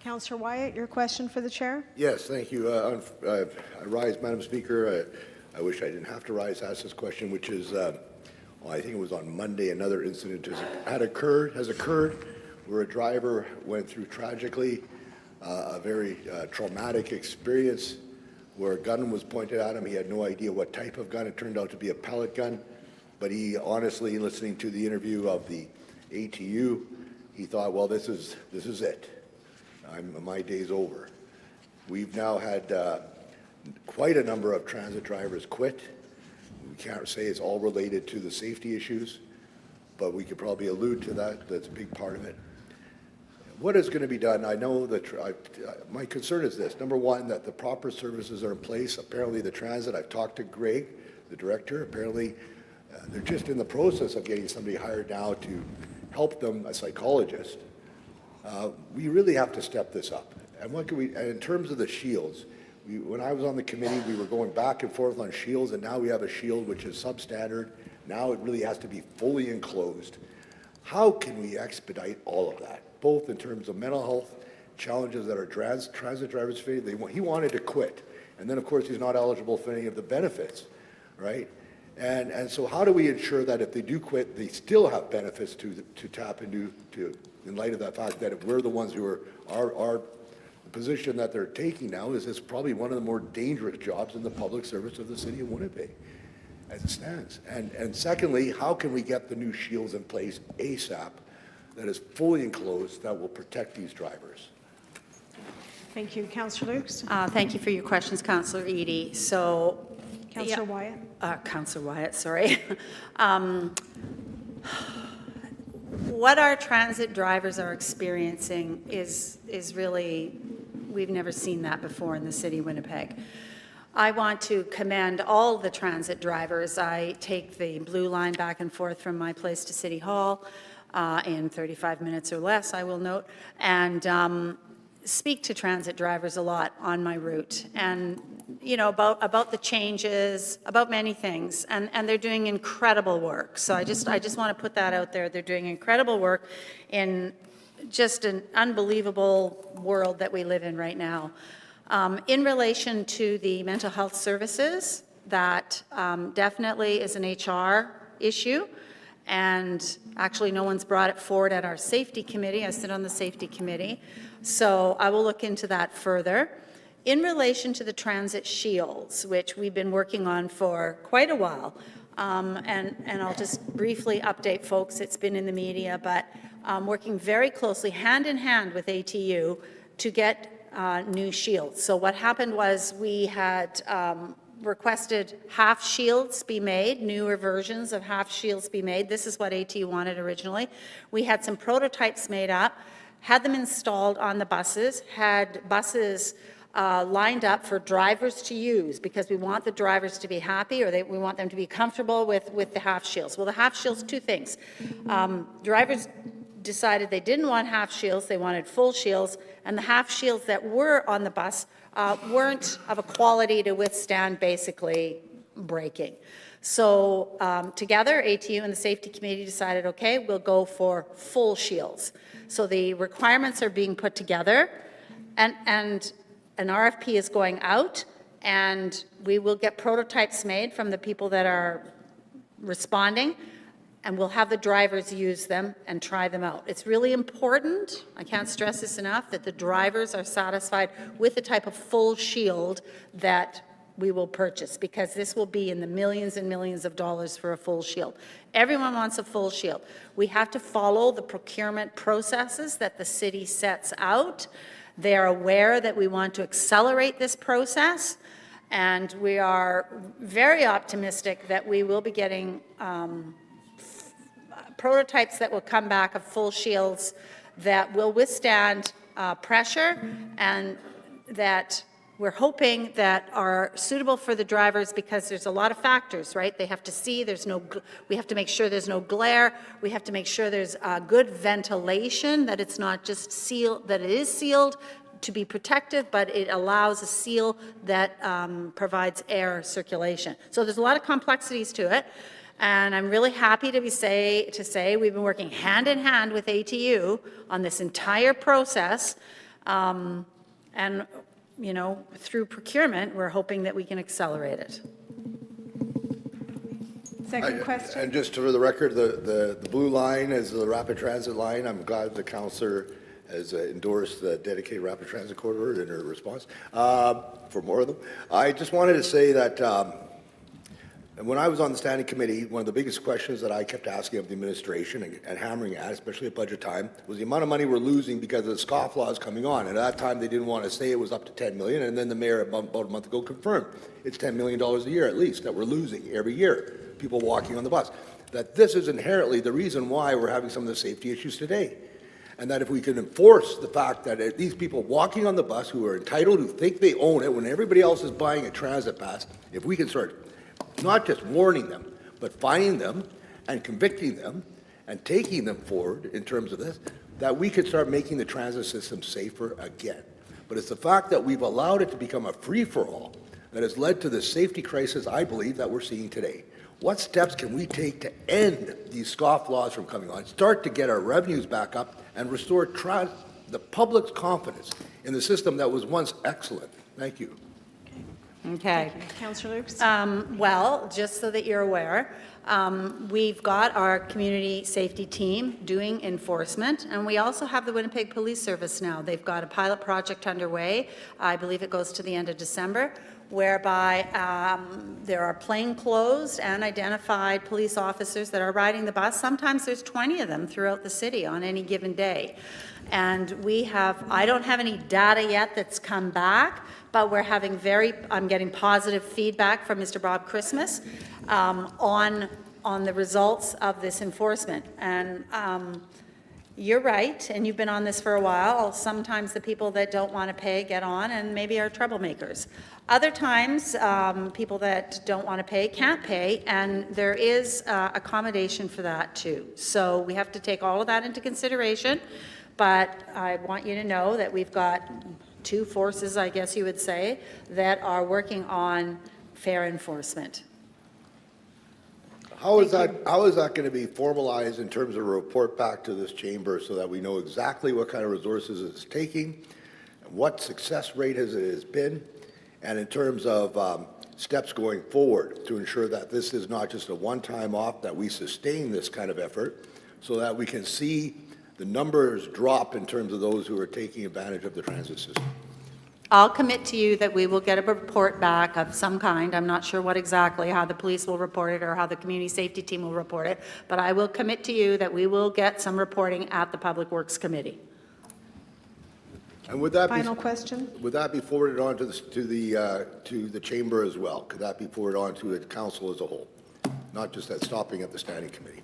Councillor Wyatt, your question for the chair? Yes, thank you. I rise, Madam Speaker. I wish I didn't have to rise to ask this question, which is, well, I think it was on Monday, another incident has occurred where a driver went through tragically a very traumatic experience where a gun was pointed at him. He had no idea what type of gun. It turned out to be a pellet gun, but he honestly, listening to the interview of the ATU, he thought, well, this is it. My day's over. We've now had quite a number of transit drivers quit. We can't say it's all related to the safety issues, but we could probably allude to that. That's a big part of it. What is going to be done? I know that my concern is this. Number one, that the proper services are in place. Apparently the transit, I've talked to Greg, the director, apparently they're just in the process of getting somebody hired now to help them, a psychologist. We really have to step this up. And what can we, and in terms of the shields, when I was on the committee, we were going back and forth on shields, and now we have a shield which is substandard. Now it really has to be fully enclosed. How can we expedite all of that, both in terms of mental health challenges that our transit drivers face? He wanted to quit, and then of course he's not eligible for any of the benefits, right? And so how do we ensure that if they do quit, they still have benefits to tap into, in light of that fact that if we're the ones who are the position that they're taking now is it's probably one of the more dangerous jobs in the public service of the city of Winnipeg, as it stands. And secondly, how can we get the new shields in place ASAP that is fully enclosed that will protect these drivers? Thank you. Councillor Lukes? Thank you for your questions, Councillor Edie. So, Councillor Wyatt? Councillor Wyatt, sorry. What our transit drivers are experiencing is really, we've never seen that before in the city of Winnipeg. I want to commend all the transit drivers. I take the blue line back and forth from my place to City Hall in 35 minutes or less, I will note, and speak to transit drivers a lot on my route, and you know, about the changes, about many things, and they're doing incredible work. So I just want to put that out there. They're doing incredible work in just an unbelievable world that we live in right now. In relation to the mental health services, that definitely is an HR issue, and actually no one's brought it forward at our safety committee. I sit on the safety committee, so I will look into that further. In relation to the transit shields, which we've been working on for quite a while, and I'll just briefly update folks, it's been in the media, but working very closely, hand in hand with ATU, to get new shields. So what happened was we had requested half shields be made, newer versions of half shields be made. This is what ATU wanted originally. We had some prototypes made up, had them installed on the buses, had buses lined up for drivers to use, because we want the drivers to be happy, or we want them to be comfortable with the half shields. Well, the half shields, two things. Drivers decided they didn't want half shields, they wanted full shields, and the half shields that were on the bus weren't of a quality to withstand basically braking. So together, ATU and the safety committee decided, okay, we'll go for full shields. So the requirements are being put together, and an RFP is going out, and we will get prototypes made from the people that are responding, and we'll have the drivers use them and try them out. It's really important, I can't stress this enough, that the drivers are satisfied with the type of full shield that we will purchase, because this will be in the millions and millions of dollars for a full shield. Everyone wants a full shield. We have to follow the procurement processes that the city sets out. They are aware that we want to accelerate this process, and we are very optimistic that we will be getting prototypes that will come back of full shields that will withstand pressure, and that we're hoping that are suitable for the drivers, because there's a lot of factors, right? They have to see, we have to make sure there's no glare, we have to make sure there's good ventilation, that it's not just sealed, that it is sealed to be protective, but it allows a seal that provides air circulation. So there's a lot of complexities to it. And I'm really happy to say we've been working hand in hand with ATU on this entire process. And, you know, through procurement, we're hoping that we can accelerate it. Second question. And just for the record, the blue line is the rapid transit line. I'm glad the councillor has endorsed the dedicated rapid transit corridor in her response for more of them. I just wanted to say that when I was on the standing committee, one of the biggest questions that I kept asking of the administration and hammering at, especially at budget time, was the amount of money we're losing because of the scofflaws coming on. And at that time, they didn't want to say it was up to $10 million, and then the mayor about a month ago confirmed it's $10 million a year at least that we're losing every year, people walking on the bus. That this is inherently the reason why we're having some of the safety issues today. And that if we can enforce the fact that these people walking on the bus who are entitled, who think they own it, when everybody else is buying a transit pass, if we can start not just warning them, but finding them and convicting them and taking them forward in terms of this, that we could start making the transit system safer again. But it's the fact that we've allowed it to become a free-for-all that has led to the safety crisis, I believe, that we're seeing today. What steps can we take to end these scofflaws from coming on, start to get our revenues back up, and restore the public's confidence in the system that was once excellent? Thank you. Okay. Councillor Lukes? Well, just so that you're aware, we've got our community safety team doing enforcement, and we also have the Winnipeg Police Service now. They've got a pilot project underway. I believe it goes to the end of December, whereby there are plainclothes and identified police officers that are riding the bus. Sometimes there's 20 of them throughout the city on any given day. And I don't have any data yet that's come back, but we're having I'm getting positive feedback from Mr. Bob Christmas on the results of this enforcement. And you're right, and you've been on this for a while. Sometimes the people that don't want to pay get on and maybe are troublemakers. Other times, people that don't want to pay can't pay, and there is accommodation for that too. So we have to take all of that into consideration, but I want you to know that we've got two forces, I guess you would say, that are working on fair enforcement. How is that going to be formalized in terms of a report back to this chamber so that we know exactly what kind of resources it's taking, and what success rate it has been, and in terms of steps going forward to ensure that this is not just a one-time off, that we sustain this kind of effort so that we can see the numbers drop in terms of those who are taking advantage of the transit system? I'll commit to you that we will get a report back of some kind. I'm not sure what exactly, how the police will report it or how the community safety team will report it, but I will commit to you that we will get some reporting at the Public Works Committee. And would that Final question? Would that be forwarded on to the chamber as well? Could that be forwarded on to the council as a whole, not just stopping at the standing committee?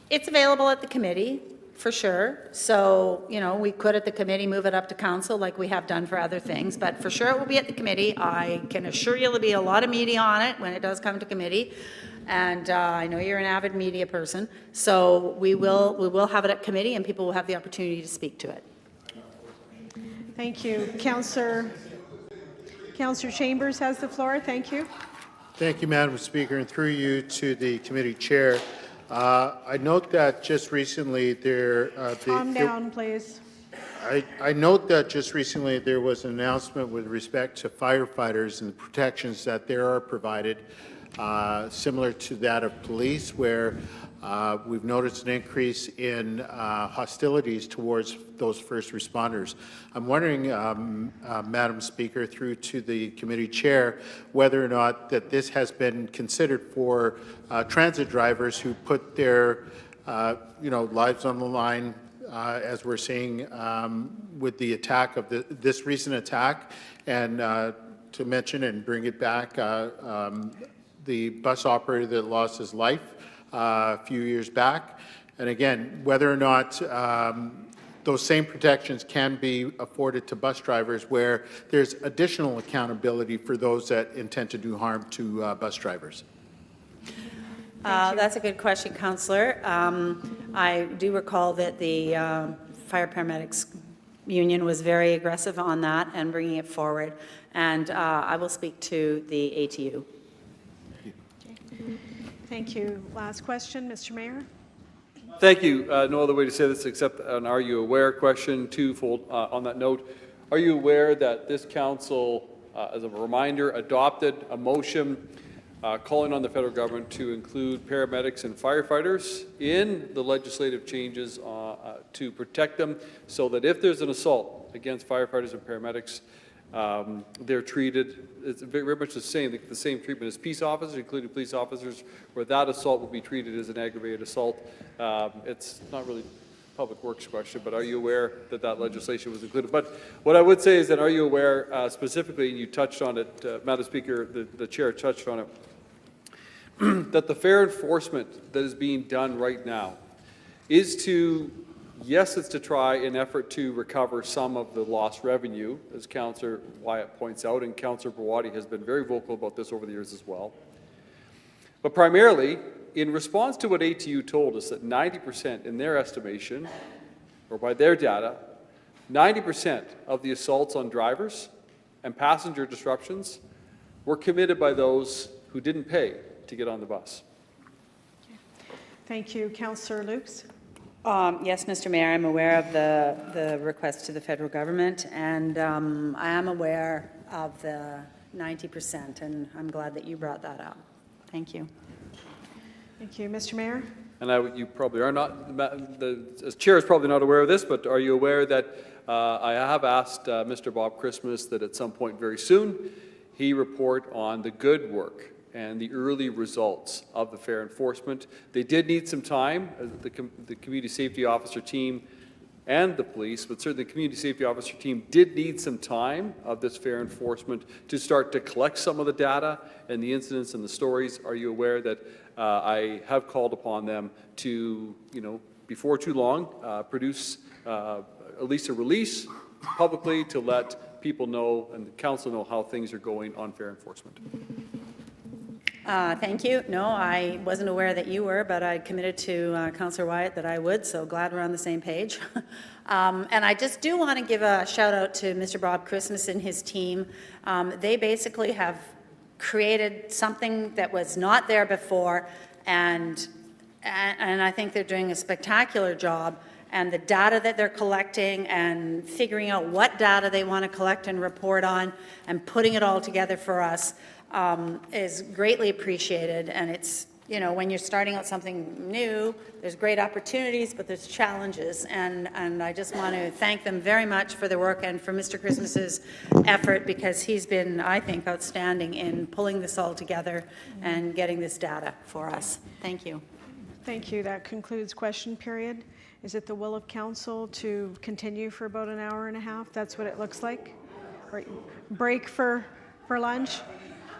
It's available at the committee, for sure. So, we could at the committee move it up to council like we have done for other things, but for sure it will be at the committee. I can assure you there'll be a lot of media on it when it does come to committee. And I know you're an avid media person, so we will have it at committee and people will have the opportunity to speak to it. Thank you. Councillor Chambers has the floor. Thank you. Thank you, Madam Speaker, and through you to the committee chair. I note that just recently Calm down, please. I note that just recently there was an announcement with respect to firefighters and the protections that they are provided, similar to that of police, where we've noticed an increase in hostilities towards those first responders. I'm wondering, Madam Speaker, through to the committee chair, whether or not that this has been considered for transit drivers who put their, lives on the line, as we're seeing with the attack of this recent attack, and to mention and bring it back, the bus operator that lost his life a few years back. And again, whether or not those same protections can be afforded to bus drivers where there's additional accountability for those that intend to do harm to bus drivers. That's a good question, Councillor. I do recall that the Fire Paramedics Union was very aggressive on that and bringing it forward. And I will speak to the ATU. Thank you. Last question, Mr. Mayor. Thank you. No other way to say this except an are you aware question, twofold on that note. Are you aware that this council, as a reminder, adopted a motion calling on the federal government to include paramedics and firefighters in the legislative changes to protect them so that if there's an assault against firefighters and paramedics, they're treated, it's very much the same treatment as peace officers, including police officers, where that assault will be treated as an aggravated assault. It's not really a public works question, but are you aware that that legislation was included? But what I would say is that are you aware specifically, and you touched on it, Madam Speaker, the chair touched on it, that the fair enforcement that is being done right now is to, yes, it's to try an effort to recover some of the lost revenue, as Councillor Wyatt points out, and Councillor Brawadi has been very vocal about this over the years as well. But primarily, in response to what ATU told us, that 90% in their estimation, or by their data, 90% of the assaults on drivers and passenger disruptions were committed by those who didn't pay to get on the bus. Thank you. Councillor Lukes. Yes, Mr. Mayor, I'm aware of the request to the federal government, and I am aware of the 90%, and I'm glad that you brought that up. Thank you. Thank you. Mr. Mayor? And you probably are not, the chair is probably not aware of this, but are you aware that I have asked Mr. Bob Christmas that at some point very soon, he report on the good work and the early results of the fair enforcement. They did need some time, the community safety officer team and the police, but certainly the community safety officer team did need some time of this fair enforcement to start to collect some of the data and the incidents and the stories. Are you aware that I have called upon them to, before too long, produce at least a release publicly to let people know and the council know how things are going on fair enforcement? Thank you. No, I wasn't aware that you were, but I committed to Councillor Wyatt that I would, so glad we're on the same page. And I just do want to give a shout out to Mr. Bob Christmas and his team. They basically have created something that was not there before, and I think they're doing a spectacular job. And the data that they're collecting and figuring out what data they want to collect and report on and putting it all together for us is greatly appreciated. And it's, when you're starting out something new, there's great opportunities, but there's challenges. And I just want to thank them very much for their work and for Mr. Christmas's effort, because he's been, I think, outstanding in pulling this all together and getting this data for us. Thank you. Thank you. That concludes question period. Is it the will of council to continue for about an hour and a half? That's what it looks like? Or break for lunch?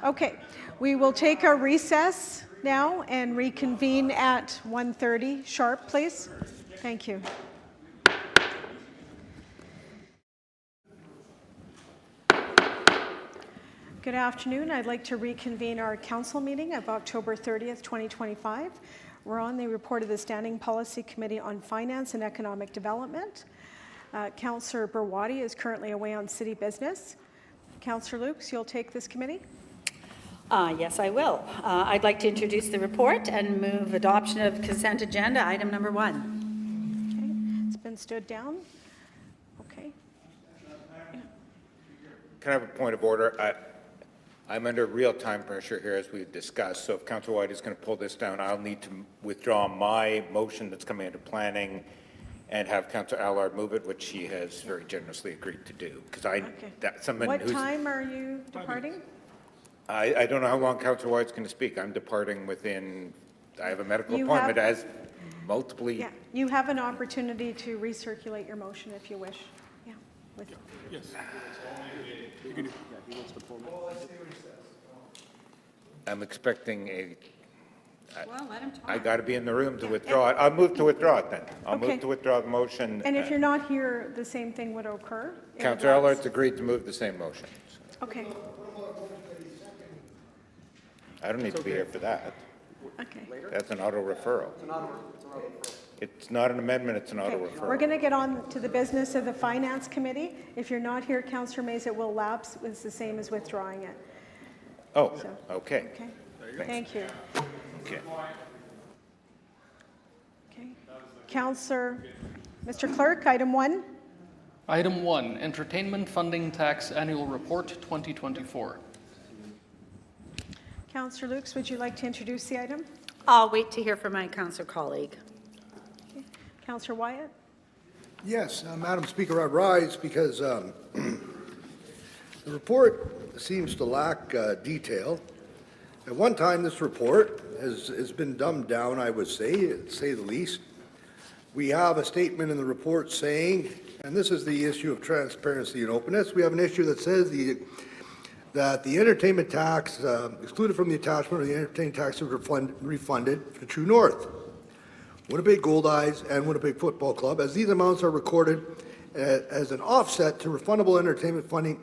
Okay. We will take a recess now and reconvene at 1:30 sharp, please. Thank you. Good afternoon. I'd like to reconvene our council meeting of October 30th, 2025. We're on the report of the Standing Policy Committee on Finance and Economic Development. Councillor Berwadi is currently away on city business. Councillor Lukes, you'll take this committee? Yes, I will. I'd like to introduce the report and move adoption of consent agenda, item number 1. Okay, it's been stood down. Okay. Can I have a point of order? I'm under real time pressure here as we've discussed, so if Councillor White is going to pull this down, I'll need to withdraw my motion that's coming into planning and have Councillor Allard move it, which he has very generously agreed to do. Because What time are you departing? I don't know how long Councillor White's going to speak. I'm departing within, I have a medical appointment as multiply. Yeah, you have an opportunity to recirculate your motion if you wish. Yeah. Yes. I'm expecting a, Well, let him talk. I got to be in the room to withdraw it. I'll move to withdraw it then. I'll Okay. move to withdraw the motion. And if you're not here, the same thing would occur? Councillor Allard's agreed to move the same motion. Okay. I don't need to be here for that. Okay. That's an auto referral. It's not an amendment, it's an auto Okay. We're referral. going to get on to the business of the Finance Committee. If you're not here, Councillor Mays, it will lapse. It's the same as withdrawing it. Oh, So- okay. Okay? Thanks. Thank you. Okay. Okay. Councillor, Mr. Clerk, item 1. Item 1, Entertainment Funding Tax Annual Report 2024. Councillor Lukes, would you like to introduce the item? I'll wait to hear from my councillor colleague. Okay. Councillor Wyatt? Yes, Madam Speaker, I rise because the report seems to lack detail. At one time, this report has been dumbed down, I would say the least. We have a statement in the report saying, and this is the issue of transparency and openness, we have an issue that says that the entertainment tax, excluded from the attachment of the entertainment tax, is refunded to True North, Winnipeg Goldeyes, and Winnipeg Football Club, as these amounts are recorded as an offset to refundable entertainment funding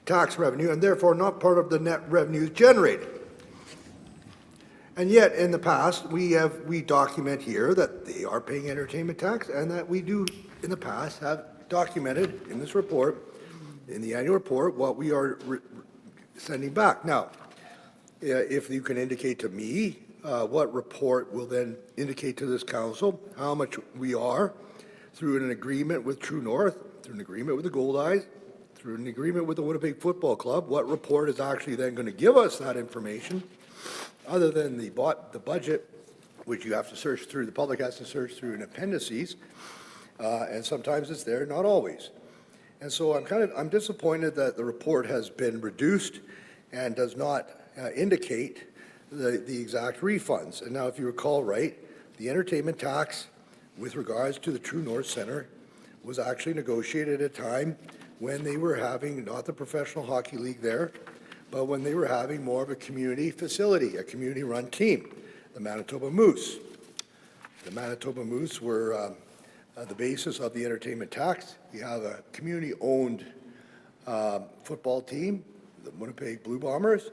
tax revenue, and therefore not part of the net revenues generated. And yet, in the past, we document here that they are paying entertainment tax, and that we do, in the past, have documented in this report, in the annual report, what we are sending back. Now, if you can indicate to me what report will then indicate to this council how much we are, through an agreement with True North, through an agreement with the Goldeyes, through an agreement with the Winnipeg Football Club. What report is actually then going to give us that information, other than the budget, which you have to search through, the public has to search through in appendices, and sometimes it's there, not always. And so I'm disappointed that the report has been reduced and does not indicate the exact refunds. And now, if you recall right, the entertainment tax with regards to the True North Centre was actually negotiated at a time when they were having not the professional hockey league there, but when they were having more of a community facility, a community-run team, the Manitoba Moose. The Manitoba Moose were the basis of the entertainment tax. You have a community-owned football team, the Winnipeg Blue Bombers,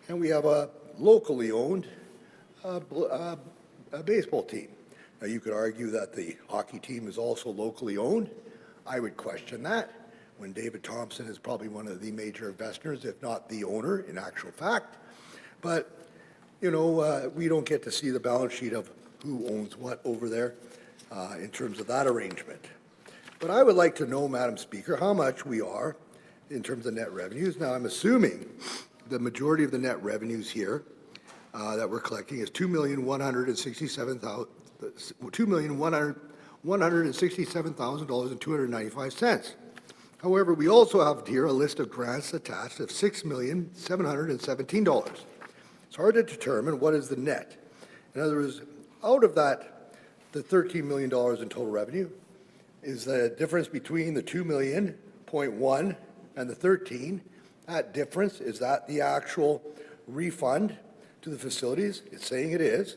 and we have a locally owned baseball team. Now, you could argue that the hockey team is also locally owned. I would question that, when David Thompson is probably one of the major investors, if not the owner in actual fact. But, you know, we don't get to see the balance sheet of who owns what over there in terms of that arrangement. But I would like to know, Madam Speaker, how much we are in terms of net revenues. Now, I'm assuming the majority of the net revenues here that we're collecting is $2,167,295. However, we also have here a list of grants attached of $6,717. It's hard to determine what is the net. In other words, out of that, the $13 million in total revenue is the difference between the $2 million, 0.1, and the 13. That difference, is that the actual refund to the facilities? It's saying it is,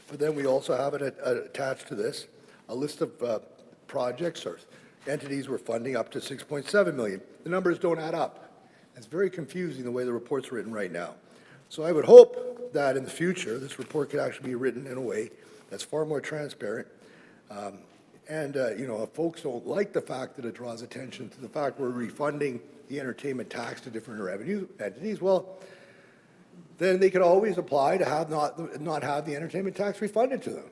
but then we also have it attached to this, a list of projects or entities we're funding up to $6.7 million. The numbers don't add up. It's very confusing the way the report's written right now. So I would hope that in the future, this report could actually be written in a way that's far more transparent. You know, if folks don't like the fact that it draws attention to the fact we're refunding the entertainment tax to different revenue entities, well, then they could always apply to have not have the entertainment tax refunded to them.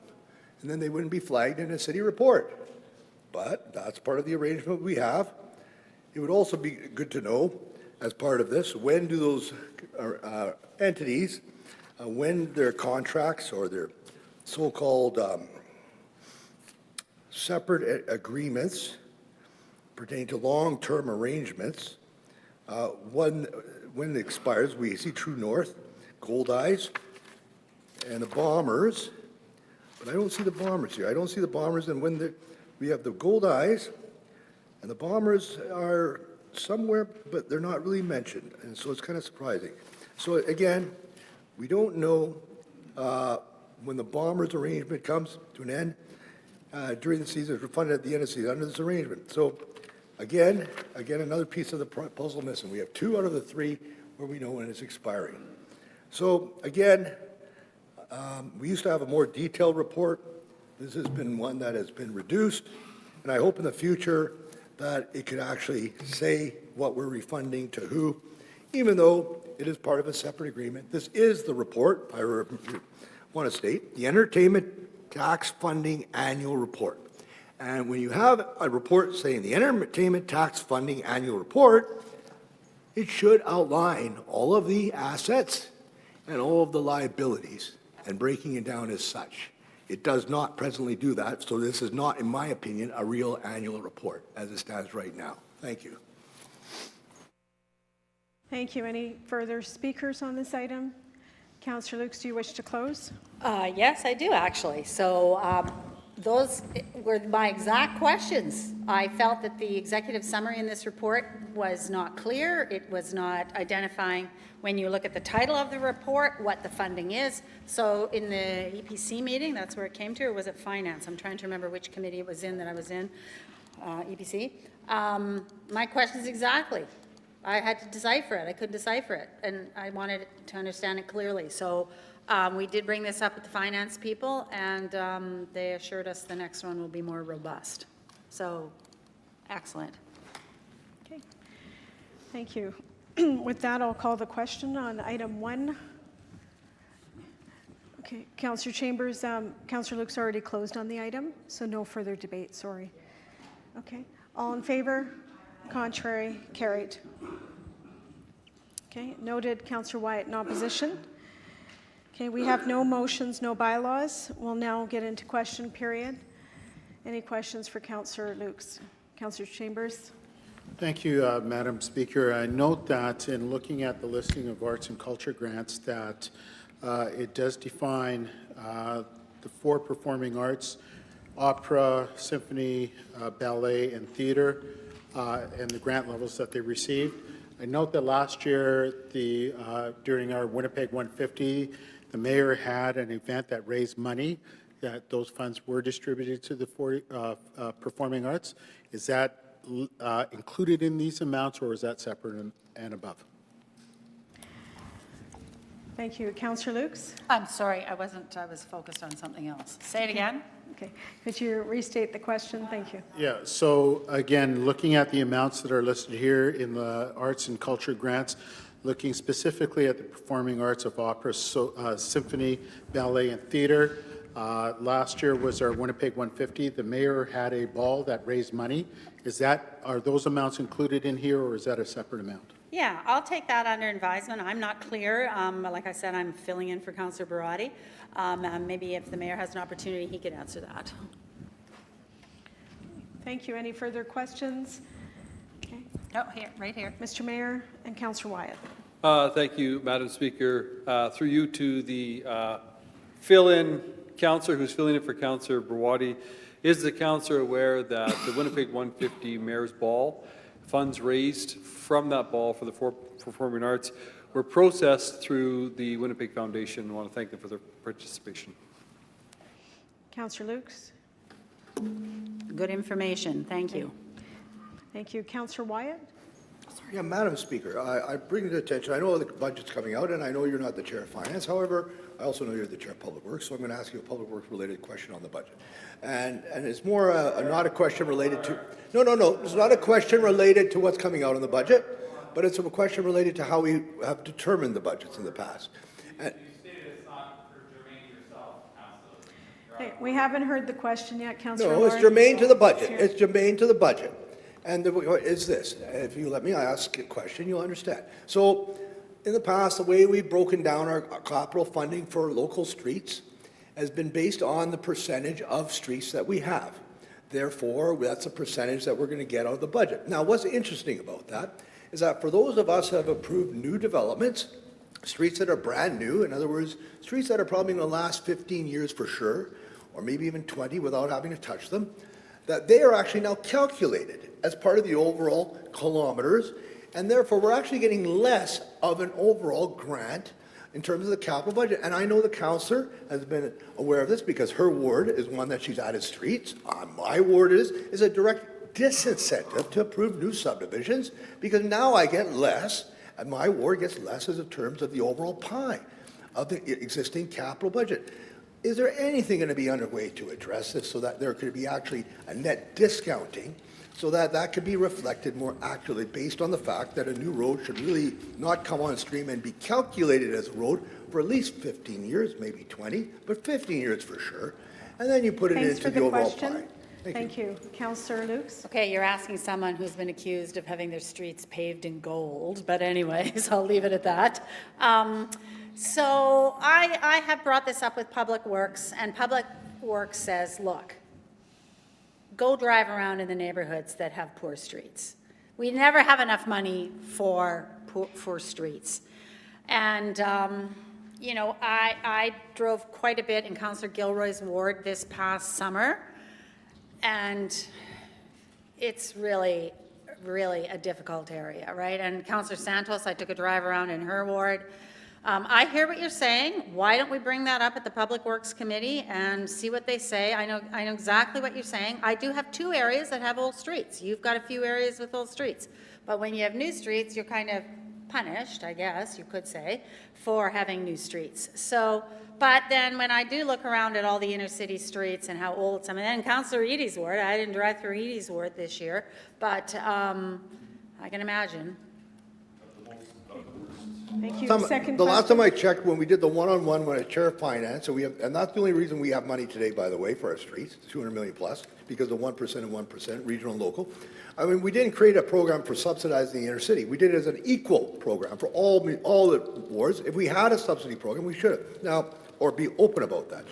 And then they wouldn't be flagged in a city report. But that's part of the arrangement we have. It would also be good to know, as part of this, when do those entities, when their contracts or their so-called separate agreements pertaining to long-term arrangements, when it expires. We see True North, Goldeyes, and the Bombers, but I don't see the Bombers here. I don't see the Bombers, and when we have the Goldeyes, and the Bombers are somewhere, but they're not really mentioned, and so it's kind of surprising. So again, we don't know when the Bombers arrangement comes to an end during the season, it's refunded at the end of the season under this arrangement. So again, another piece of the puzzle missing. We have 2 out of the 3 where we know when it's expiring. So again, we used to have a more detailed report. This has been one that has been reduced, and I hope in the future that it could actually say what we're refunding to who, even though it is part of a separate agreement. This is the report, I want to state, the Entertainment Tax Funding Annual Report. And when you have a report saying the Entertainment Tax Funding Annual Report, it should outline all of the assets and all of the liabilities and breaking it down as such. It does not presently do that, so this is not, in my opinion, a real annual report as it stands right now. Thank you. Thank you. Any further speakers on this item? Councillor Lukes, do you wish to close? Yes, I do, actually. So those were my exact questions. I felt that the executive summary in this report was not clear. It was not identifying, when you look at the title of the report, what the funding is. So in the EPC meeting, that's where it came to, or was it finance? I'm trying to remember which committee it was in that I was in, EPC. My question is exactly. I had to decipher it. I couldn't decipher it, and I wanted to understand it clearly. So we did bring this up with the finance people, and they assured us the next one will be more robust. So, excellent. Okay. Thank you. With that, I'll call the question on item 1. Okay, Councillor Chambers, Councillor Luke's already closed on the item, so no further debate, sorry. Okay, all in favor? Contrary? Carried. Okay, noted. Councillor Wyatt in opposition. Okay, we have no motions, no bylaws. We'll now get into question period. Any questions for Councillor Lukes? Councillor Chambers? Thank you, Madam Speaker. I note that in looking at the listing of arts and culture grants that it does define the 4 performing arts, opera, symphony, ballet, and theater, and the grant levels that they received. I note that last year, during our Winnipeg 150, the mayor had an event that raised money, that those funds were distributed to the performing arts. Is that included in these amounts, or is that separate and above? Thank you. Councillor Lukes? I'm sorry, I was focused on something else. Say it again. Okay. Could you restate the question? Thank you. Yeah, so again, looking at the amounts that are listed here in the arts and culture grants, looking specifically at the performing arts of opera, symphony, ballet, and theater. Last year was our Winnipeg 150. The mayor had a ball that raised money. Are those amounts included in here, or is that a separate amount? Yeah, I'll take that under advisement. I'm not clear. Like I said, I'm filling in for Councillor Barati. Maybe if the mayor has an opportunity, he could answer that. Thank you. Any further questions? Okay. Oh, here, right here. Mr. Mayor and Councillor Wyatt. Thank you, Madam Speaker. Through you to the fill-in councillor who's filling in for Councillor Barwadi. Is the councillor aware that the Winnipeg 150 Mayor's Ball, funds raised from that ball for the 4 performing arts were processed through the Winnipeg Foundation? I want to thank them for their participation. Councillor Lukes. Good information. Thank you. Thank you. Councillor Wyatt. Yeah, Madam Speaker, I bring to attention, I know the budget's coming out, and I know you're not the Chair of Finance. However, I also know you're the Chair of Public Works, so I'm going to ask you a Public Works-related question on the budget. And it's more not a question related to... No. It's not a question related to what's coming out in the budget, but it's a question related to how we have determined the budgets in the past. And, Okay, we haven't heard the question yet, Councillor. no, it's germane to the budget. It's germane to the budget. And is this, if you let me ask a question, you'll understand. So, in the past, the way we've broken down our capital funding for local streets has been based on the percentage of streets that we have. Therefore, that's a percentage that we're going to get out of the budget. Now, what's interesting about that is that for those of us who have approved new developments, streets that are brand new, in other words, streets that are probably going to last 15 years for sure, or maybe even 20 without having to touch them, that they are actually now calculated as part of the overall kilometers, and therefore we're actually getting less of an overall grant in terms of the capital budget. And I know the councillor has been aware of this because her ward is one that she's added streets. My ward is a direct disincentive to approve new subdivisions because now I get less, and my ward gets less as in terms of the overall pie of the existing capital budget. Is there anything going to be underway to address this so that there could be actually a net discounting so that that could be reflected more accurately based on the fact that a new road should really not come on stream and be calculated as a road for at least 15 years, maybe 20, but 15 years for sure. And then you put it into the overall pie. Thank you. Councillor Lukes. Okay, you're asking someone who's been accused of having their streets paved in gold, but anyways, I'll leave it at that. So I have brought this up with Public Works, and Public Works says, look, go drive around in the neighborhoods that have poor streets. We never have enough money for streets. And, you know, I drove quite a bit in Councillor Gilroy's ward this past summer, and it's really, really a difficult area, right? And Councillor Santos, I took a drive around in her ward. I hear what you're saying. Why don't we bring that up at the Public Works Committee and see what they say? I know exactly what you're saying. I do have 2 areas that have old streets. You've got a few areas with old streets. But when you have new streets, you're kind of punished, I guess you could say, for having new streets. So, but then when I do look around at all the inner city streets and how old some, and then Councillor Eadie's ward, I didn't drive through Eadie's ward this year, but I can imagine. Thank you. The Second last question? time I checked, when we did the one-on-one with a chair of finance, and that's the only reason we have money today, by the way, for our streets, 200 million plus, because of 1% and 1%, regional and local. I mean, we didn't create a program for subsidizing the inner city. We did it as an equal program for all the wards. If we had a subsidy program, we should have. Now, or be open about that.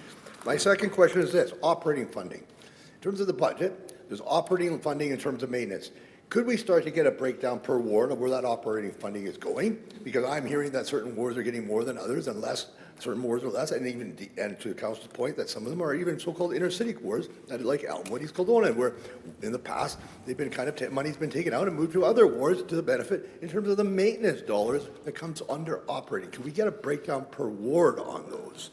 My second question is this, operating funding. In terms of the budget, there's operating funding in terms of maintenance. Could we start to get a breakdown per ward of where that operating funding is going? Because I'm hearing that certain wards are getting more than others and less, certain wards are less, and even, and to the council's point, that some of them are even so-called inner city wards, that like Elmwood, East Kildonan, where in the past, they've been kind of, money's been taken out and moved to other wards to the benefit in terms of the maintenance dollars that comes under operating. Can we get a breakdown per ward on those?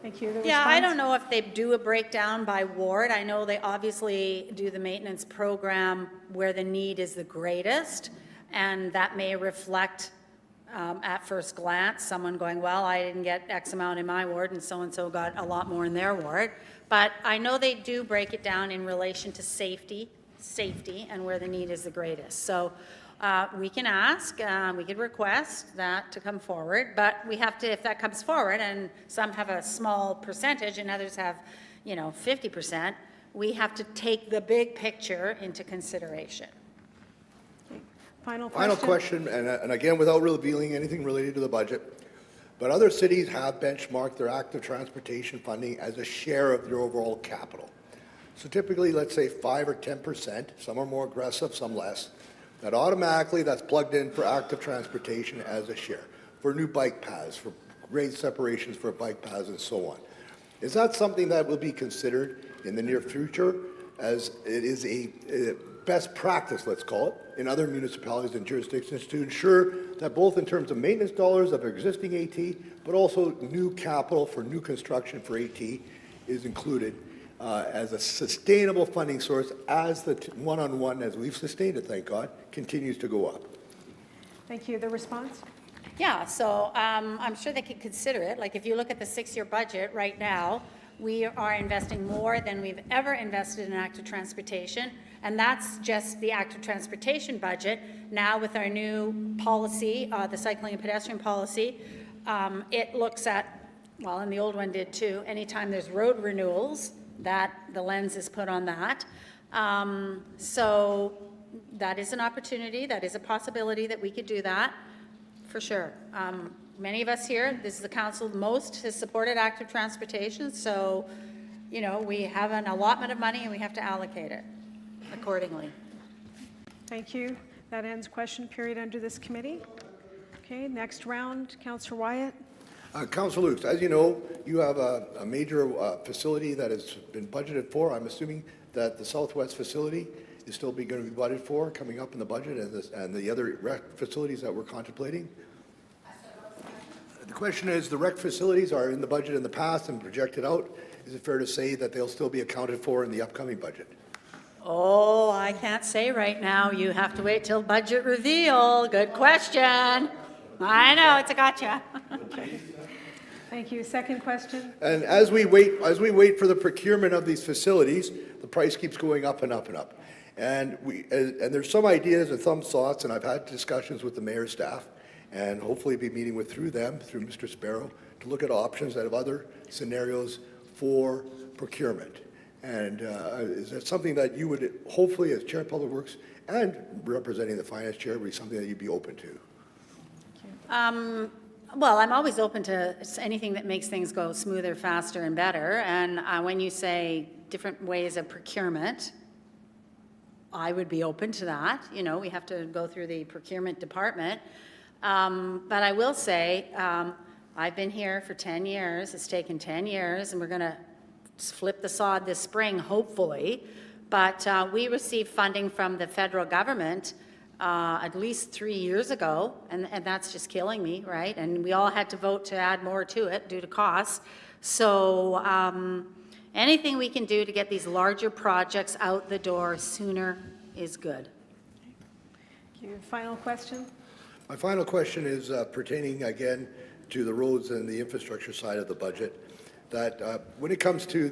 Thank you. The Yeah, I response? don't know if they do a breakdown by ward. I know they obviously do the maintenance program where the need is the greatest, and that may reflect at first glance, someone going, well, I didn't get X amount in my ward, and so got a lot more in their ward. But I know they do break it down in relation to safety, and where the need is the greatest. So we can ask, we could request that to come forward, but we have to, if that comes forward, and some have a small percentage and others have, 50%, we have to take the big picture into consideration. Final question? Final question, and again, without revealing anything related to the budget, but other cities have benchmarked their active transportation funding as a share of their overall capital. So typically, let's say 5 or 10%, some are more aggressive, some less, that automatically that's plugged in for active transportation as a share, for new bike paths, for grade separations for bike paths and so on. Is that something that will be considered in the near future as it is a best practice, let's call it, in other municipalities and jurisdictions to ensure that both in terms of maintenance dollars of existing AT, but also new capital for new construction for AT is included as a sustainable funding source as the one-on-one, as we've sustained it, thank God, continues to go up? Thank you. The response? Yeah, so I'm sure they could consider it. Like if you look at the 6-year budget right now, we are investing more than we've ever invested in active transportation, and that's just the active transportation budget. Now with our new policy, the cycling and pedestrian policy, it looks at, well, and the old one did too, anytime there's road renewals, that the lens is put on that. So that is an opportunity, that is a possibility that we could do that, for sure. Many of us here, this is the council most has supported active transportation, so, we have an allotment of money and we have to allocate it accordingly. Thank you. That ends question period under this committee. Okay, next round, Councillor Wyatt. Councillor Lukes, as you know, you have a major facility that has been budgeted for. I'm assuming that the Southwest facility is still going to be budgeted for coming up in the budget and the other rec facilities that we're contemplating. The question is, the rec facilities are in the budget in the past and projected out. Is it fair to say that they'll still be accounted for in the upcoming budget? Oh, I can't say right now. You have to wait till budget reveal. Good question. I know, it's a gotcha. Thank you. Second question. And as we wait for the procurement of these facilities, the price keeps going up and up and up. And there's some ideas and some thoughts, and I've had discussions with the mayor's staff, and hopefully be meeting through Mr. Sparrow, to look at options that have other scenarios for procurement. And is that something that you would, hopefully, as Chair of Public Works and representing the Finance Chair, would be something that you'd be open to? Well, I'm always open to anything that makes things go smoother, faster, and better. And when you say different ways of procurement, I would be open to that. We have to go through the procurement department. But I will say, I've been here for 10 years. It's taken 10 years, and we're going to flip the sod this spring, hopefully. But we received funding from the federal government at least 3 years ago, and that's just killing me, right? And we all had to vote to add more to it due to costs. So anything we can do to get these larger projects out the door sooner is good. Thank you. Final question. My final question is pertaining again to the roads and the infrastructure side of the budget. That when it comes to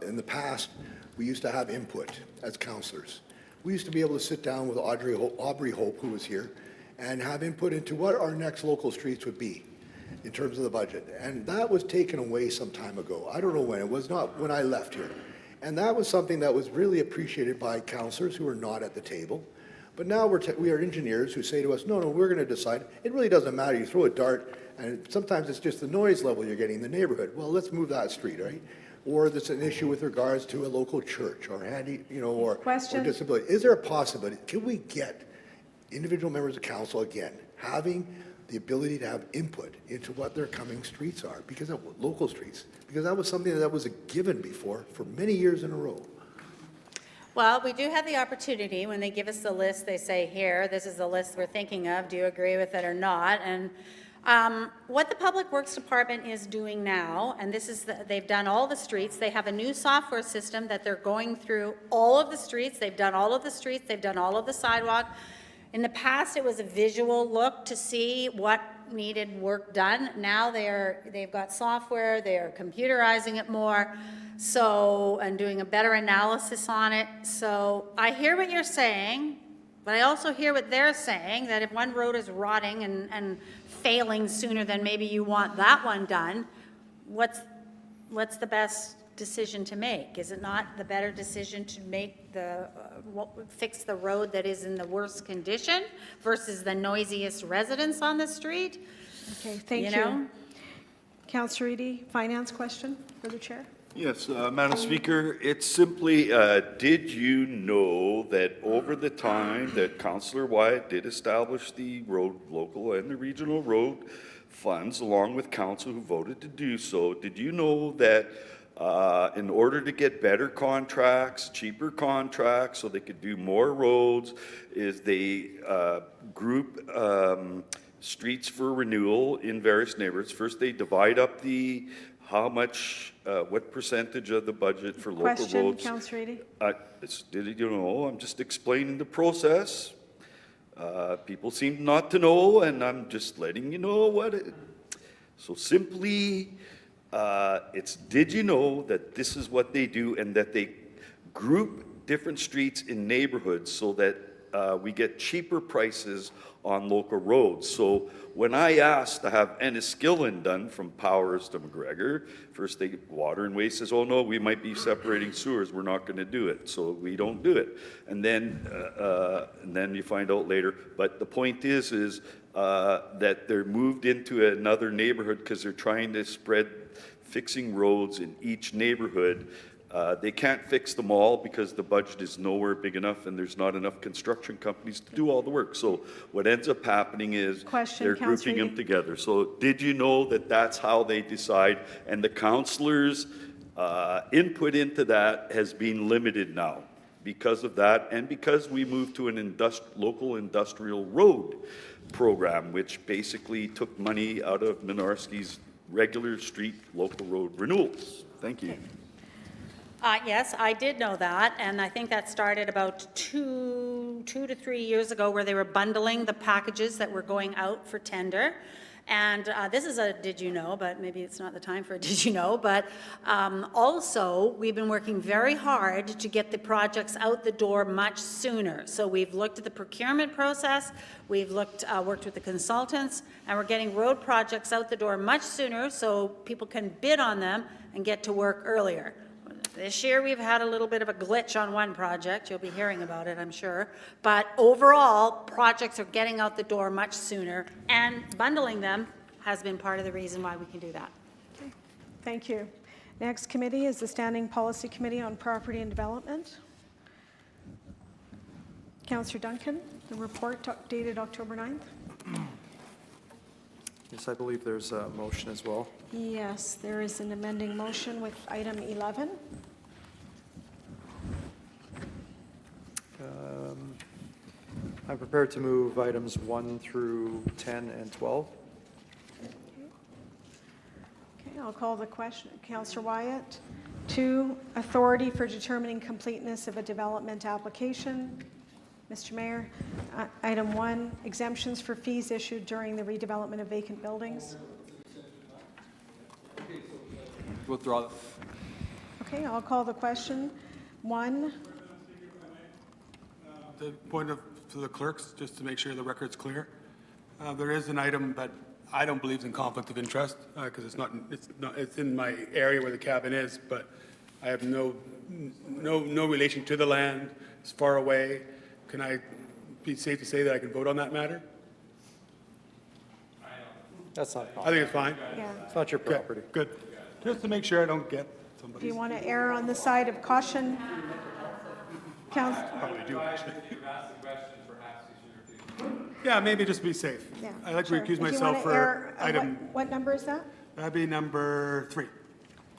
in the past, we used to have input as councillors. We used to be able to sit down with Aubrey Hope, who was here, and have input into what our next local streets would be in terms of the budget. And that was taken away some time ago. I don't know when. It was not when I left here. And that was something that was really appreciated by councillors who were not at the table. But now we are engineers who say to us, no, we're going to decide. It really doesn't matter. You throw a dart, and sometimes it's just the noise level you're getting in the neighborhood. Well, let's move that street, right? Or there's an issue with regards to a local church or or disability. Is there a possibility? Can we get individual members of council again having the ability to have input into what their coming streets are, because of local streets? Because that was something that was a given before for many years in a row. Well, we do have the opportunity, when they give us the list, they say, here, this is the list we're thinking of, do you agree with it or not? And what the Public Works Department is doing now, and this is, they've done all the streets, they have a new software system that they're going through all of the streets, they've done all of the streets, they've done all of the sidewalk. In the past, it was a visual look to see what needed work done. Now they've got software, they're computerizing it more, and doing a better analysis on it. So I hear what you're saying, but I also hear what they're saying, that if one road is rotting and failing sooner than maybe you want that one done, what's the best decision to make? Is it not the better decision to make fix the road that is in the worst condition versus the noisiest residents on the street? Okay, thank you. Councillor Eady, finance question for the chair. Yes, Madam Speaker, it's simply, did you know that over the time that Councillor Wyatt did establish the road, local and the regional road funds, along with council who voted to do so, did you know that in order to get better contracts, cheaper contracts, so they could do more roads, is they group streets for renewal in various neighborhoods? First, they divide up how much, what percentage of the budget for local roads. Question, Councillor Eady. Did you know? I'm just explaining the process. People seem not to know, and I'm just letting you know what it. So simply, did you know that this is what they do, and that they group different streets in neighborhoods so that we get cheaper prices on local roads. So when I asked to have Enniskillen done from Powers to McGregor, first Water and Waste says, oh no, we might be separating sewers, we're not going to do it, so we don't do it. And then you find out later, but the point is that they're moved into another neighborhood because they're trying to spread fixing roads in each neighborhood. They can't fix them all because the budget is nowhere big enough and there's not enough construction companies to do all the work. So what ends up happening is they're grouping them together. So did you know that that's how they decide? And the councillors' input into that has been limited now because of that, and because we moved to an local industrial road program, which basically took money out of Mynarski's regular street local road renewals. Thank you. Yes, I did know that, and I think that started about two to 3 years ago, where they were bundling the packages that were going out for tender. And this is a did you know, but maybe it's not the time for a did you know, but also we've been working very hard to get the projects out the door much sooner. So we've looked at the procurement process, we've worked with the consultants, and we're getting road projects out the door much sooner so people can bid on them and get to work earlier. This year, we've had a little bit of a glitch on one project. You'll be hearing about it, I'm sure. But overall, projects are getting out the door much sooner, and bundling them has been part of the reason why we can do that. Okay, thank you. Next committee is the Standing Policy Committee on Property and Development. Councillor Duncan, the report dated October 9th. Yes, I believe there's a motion as well. Yes, there is an amending motion with item 11. I'm prepared to move items 1 through 10 and 12. Okay, I'll call the question. Councillor Wyatt. 2, authority for determining completeness of a development application. Mr. Mayor, item 1, exemptions for fees issued during the redevelopment of vacant buildings. Withdraw. Okay, I'll call the question. 1. The point of to the clerks, just to make sure the record's clear. There is an item, but I don't believe in conflict of interest, because it's in my area where the cabin is, but I have no relation to the land. It's far away. Can I be safe to say that I can vote on that matter? That's not, I think it's fine. Yeah. it's not your Okay, property. good. Just to make sure I don't get Do somebody. you want to err on the side of caution? Probably do, actually. Yeah, maybe just be safe. Yeah, I'd like to sure. recuse If you myself wanna for err- item, What number is that? that'd be number 3.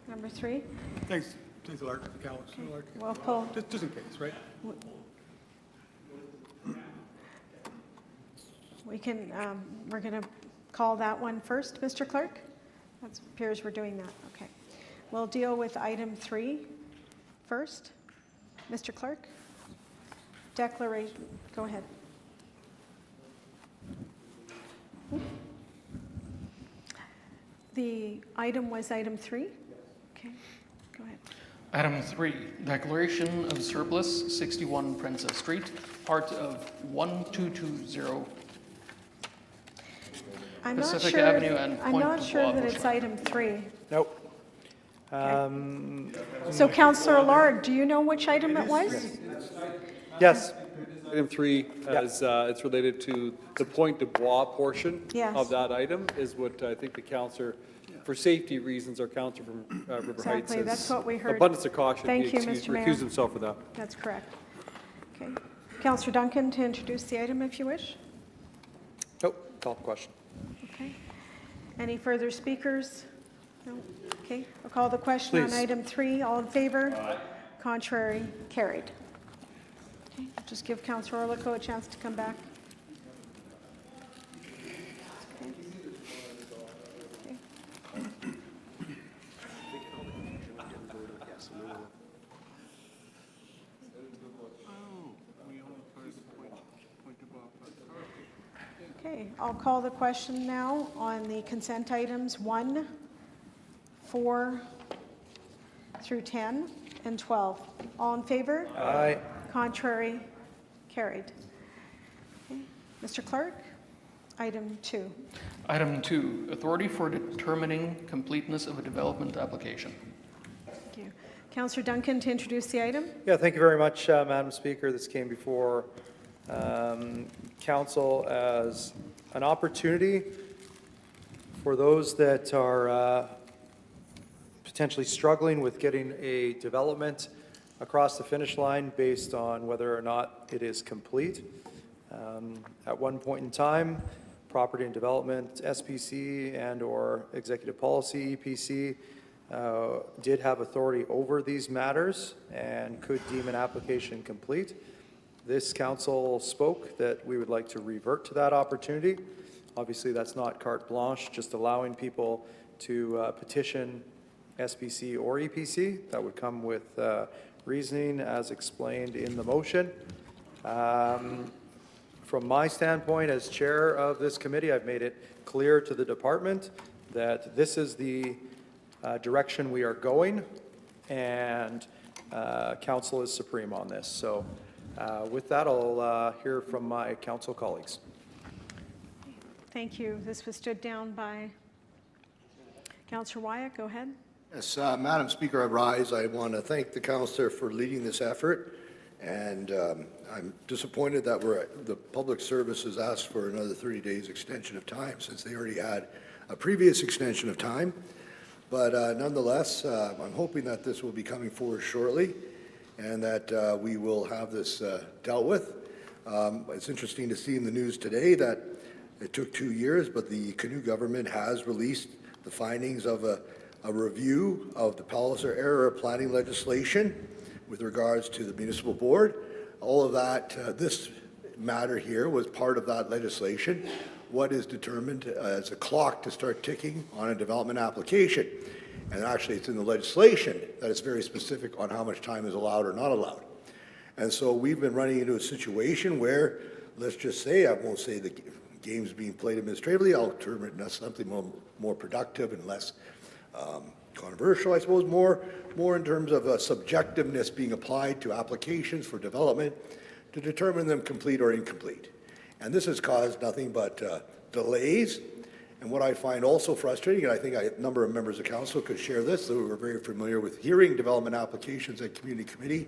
Number 3? Thanks, Lark, Cal, Lark. We'll pull. Just in case, right? We can, we're going to call that one first, Mr. Clerk? It appears we're doing that, okay. We'll deal with item 3 first. Mr. Clerk? Declaration, go ahead. The item was item 3? Okay, go ahead. Item 3, declaration of surplus 61 Princess Street, part of 1220 I'm not Pacific sure, Avenue and I'm Point not de sure Bois that it's Bushland. item 3. Nope. So Councillor Lard, do you know which item it was? Yes, Item 3, as it's related to the Point de Bois portion Yes. of that item, is what I think the counselor, for safety reasons, our counselor from River Heights Exactly, has. that's what we heard. Abundance of caution. Thank he you, Mr. Mayor. recused himself for that. That's correct. Okay. Councillor Duncan, to introduce the item if you wish. nope, call the question. Okay. Any further speakers? No? Okay, I'll call the question on Please. item 3. All in favor? Contrary? Carried. Okay, just give Councillor Orlico a chance to come back. Okay. Okay. Okay, I'll call the question now on the consent items 1, 4 through 10, and 12. All in favor? Aye. Contrary? Carried. Okay. Mr. Clerk, item 2. Item 2, authority for determining completeness of a development application. Thank you. Councillor Duncan, to introduce the item. Yeah, thank you very much, Madam Speaker. This came before Council as an opportunity for those that are potentially struggling with getting a development across the finish line based on whether or not it is complete. At one point in time, Property and Development, SPC, and/or Executive Policy, EPC, did have authority over these matters and could deem an application complete. This council spoke that we would like to revert to that opportunity. Obviously, that's not carte blanche, just allowing people to petition SPC or EPC. That would come with reasoning as explained in the motion. From my standpoint as chair of this committee, I've made it clear to the department that this is the direction we are going, and council is supreme on this. So with that, I'll hear from my council colleagues. Thank you. This was stood down by Councillor Wyatt. Go ahead. Yes, Madam Speaker, I rise. I want to thank the councillor for leading this effort, and I'm disappointed that the public service has asked for another 30 days extension of time since they already had a previous extension of time. But nonetheless, I'm hoping that this will be coming forward shortly and that we will have this dealt with. It's interesting to see in the news today that it took 2 years, but the Canoe government has released the findings of a review of the Palliser era planning legislation with regards to the municipal board. All of that, this matter here was part of that legislation. What is determined as a clock to start ticking on a development application. And actually, it's in the legislation that it's very specific on how much time is allowed or not allowed. And so we've been running into a situation where, let's just say, I won't say the game's being played administratively, I'll term it as something more productive and less controversial, I suppose, more in terms of subjectiveness being applied to applications for development to determine them complete or incomplete. And this has caused nothing but delays. And what I find also frustrating, and I think a number of members of council could share this, who are very familiar with hearing development applications at community committee,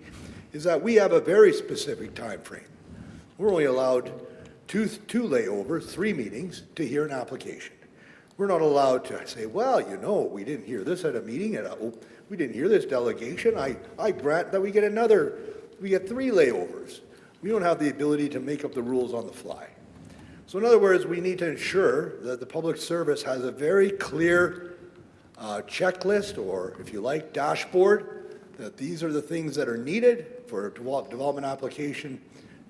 is that we have a very specific time frame. We're only allowed two layovers, 3 meetings to hear an application. We're not allowed to say, well, you know, we didn't hear this at a meeting, we didn't hear this delegation. I grant that we get 3 layovers. We don't have the ability to make up the rules on the fly. So in other words, we need to ensure that the public service has a very clear checklist, or if you like, dashboard, that these are the things that are needed for a development application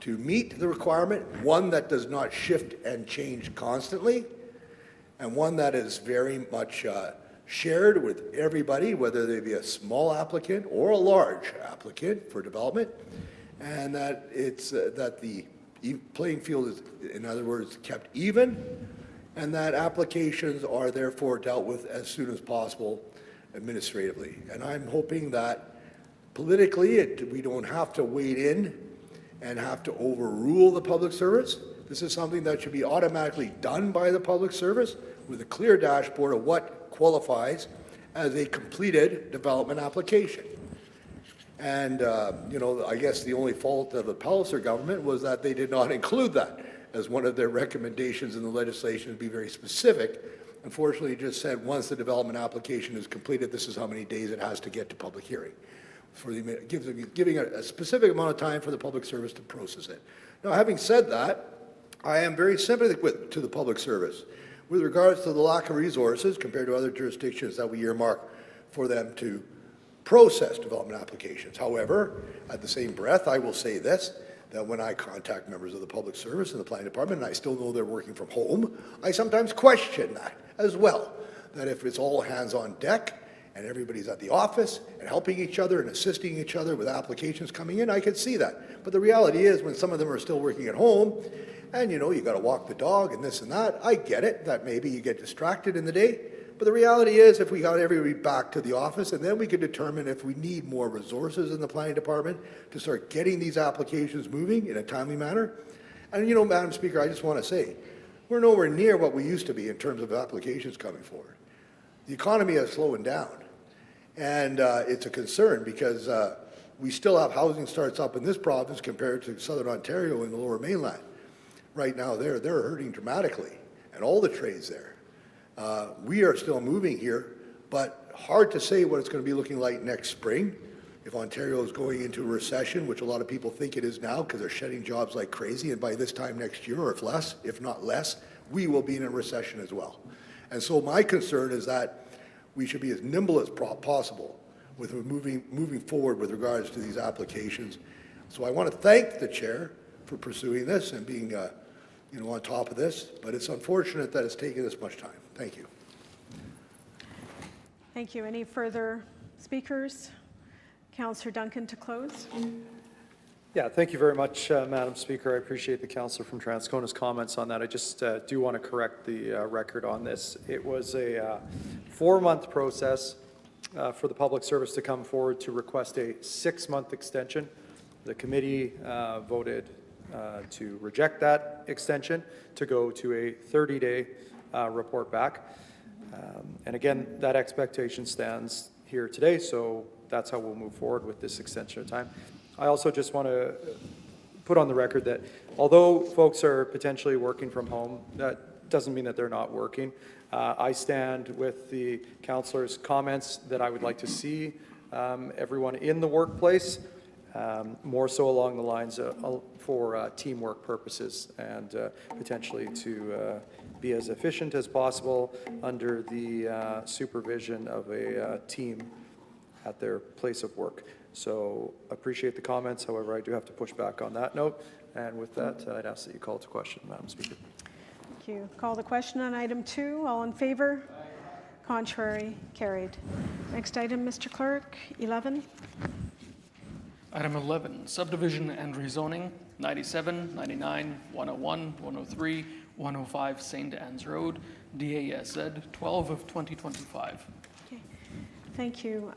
to meet the requirement, one that does not shift and change constantly, and one that is very much shared with everybody, whether they be a small applicant or a large applicant for development, and that it's that the playing field is, in other words, kept even, and that applications are therefore dealt with as soon as possible administratively. And I'm hoping that politically we don't have to wade in and have to overrule the public service. This is something that should be automatically done by the public service with a clear dashboard of what qualifies as a completed development application. And, you know, I guess the only fault of the Palliser government was that they did not include that as one of their recommendations in the legislation, to be very specific. Unfortunately, it just said once the development application is completed, this is how many days it has to get to public hearing, giving a specific amount of time for the public service to process it. Now, having said that, I am very sympathetic to the public service with regards to the lack of resources compared to other jurisdictions that we earmark for them to process development applications. However, at the same breath, I will say this, that when I contact members of the public service and the planning department, and I still know they're working from home, I sometimes question that as well, that if it's all hands on deck and everybody's at the office and helping each other and assisting each other with applications coming in, I could see that. But the reality is, when some of them are still working at home, and you know, you got to walk the dog and this and that, I get it, that maybe you get distracted in the day. But the reality is, if we got everybody back to the office, and then we could determine if we need more resources in the planning department to start getting these applications moving in a timely manner. And you know, Madam Speaker, I just want to say, we're nowhere near what we used to be in terms of applications coming forward. The economy is slowing down, and it's a concern because we still have housing starts up in this province compared to Southern Ontario and the Lower Mainland. Right now, they're hurting dramatically, and all the trades there. We are still moving here, but hard to say what it's going to be looking like next spring. If Ontario is going into a recession, which a lot of people think it is now because they're shedding jobs like crazy, and by this time next year, or if not less, we will be in a recession as well. And so my concern is that we should be as nimble as possible with moving forward with regards to these applications. So I want to thank the chair for pursuing this and being on top of this, but it's unfortunate that it's taken this much time. Thank you. Thank you. Any further speakers? Councillor Duncan to close. Yeah, thank you very much, Madam Speaker. I appreciate the councillor from Transcona's comments on that. I just do want to correct the record on this. It was a 4-month process for the public service to come forward to request a 6-month extension. The committee voted to reject that extension, to go to a 30-day report back. And again, that expectation stands here today, so that's how we'll move forward with this extension of time. I also just want to put on the record that although folks are potentially working from home, that doesn't mean that they're not working. I stand with the councillor's comments that I would like to see everyone in the workplace, more so along the lines for teamwork purposes, and potentially to be as efficient as possible under the supervision of a team at their place of work. So appreciate the comments. However, I do have to push back on that note. And with that, I'd ask that you call to question, Madam Speaker. Thank you. Call the question on item 2. All in favor? Aye. Contrary? Carried. Next item, Mr. Clerk, 11. Item 11, subdivision and rezoning, 97, 99, 101, 103, 105 St. Anne's Road, DASZ 12 of 2025. Okay. Thank you.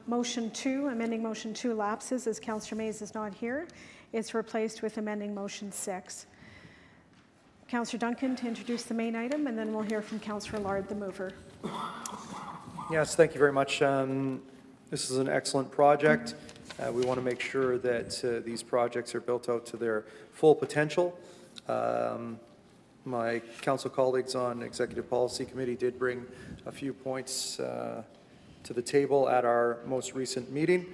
Motion 2, amending motion 2 lapses as Councillor Mays is not here. It's replaced with amending motion 6. Councillor Duncan to introduce the main item, and then we'll hear from Councillor Lard, the mover. Yes, thank you very much. This is an excellent project. We want to make sure that these projects are built out to their full potential. My council colleagues on Executive Policy Committee did bring a few points to the table at our most recent meeting.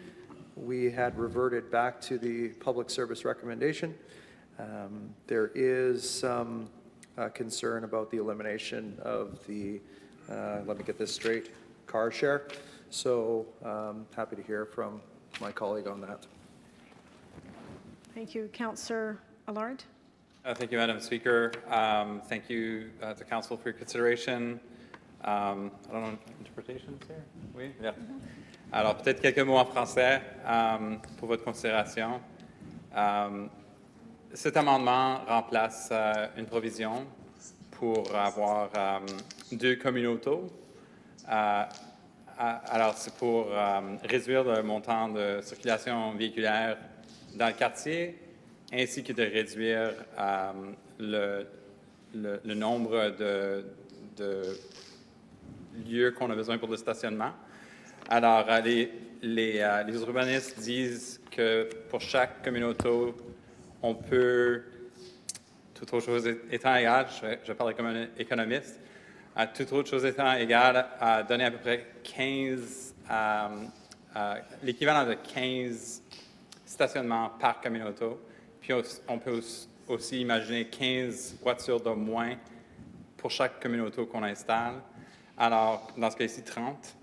We had reverted back to the public service recommendation. There is some concern about the elimination of the, let me get this straight, car share. So happy to hear from my colleague on that. Thank you. Councillor Allard. Thank you, Madam Speaker. Thank you to Council for your consideration. I don't know, interpretations here? Oui? Yeah. Alors, peut-être quelques mots en français pour votre considération. Cet amendement remplace une provision pour avoir 2 communautés. Alors, c'est pour réduire le montant de circulation véhiculaire dans le quartier, ainsi que de réduire le nombre de lieux qu'on a besoin pour le stationnement. Alors, les urbanistes disent que pour chaque communauté, on peut, toute autre chose étant égale, je parle comme un économiste, toute autre chose étant égale, donner à peu près 15, l'équivalent de 15 stationnements par communauté. Puis on peut aussi imaginer 15 voitures de moins pour chaque communauté qu'on installe. Alors, dans ce cas-ci, 30.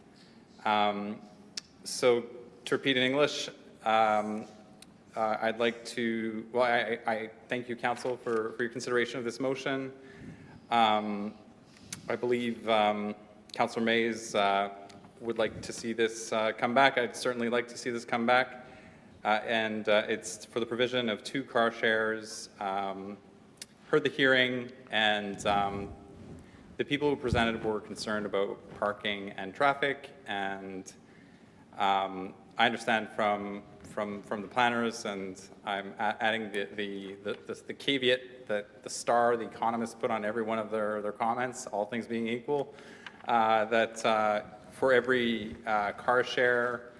So, to repeat in English, I'd like to, well, I thank you, Council, for your consideration of this motion. I believe Councillor Mays would like to see this come back. I'd certainly like to see this come back. And it's for the provision of 2 car shares. Heard the hearing, and the people who presented were concerned about parking and traffic. And I understand from the planners, and I'm adding the caveat that the star the economists put on every one of their comments, all things being equal, that for every car share,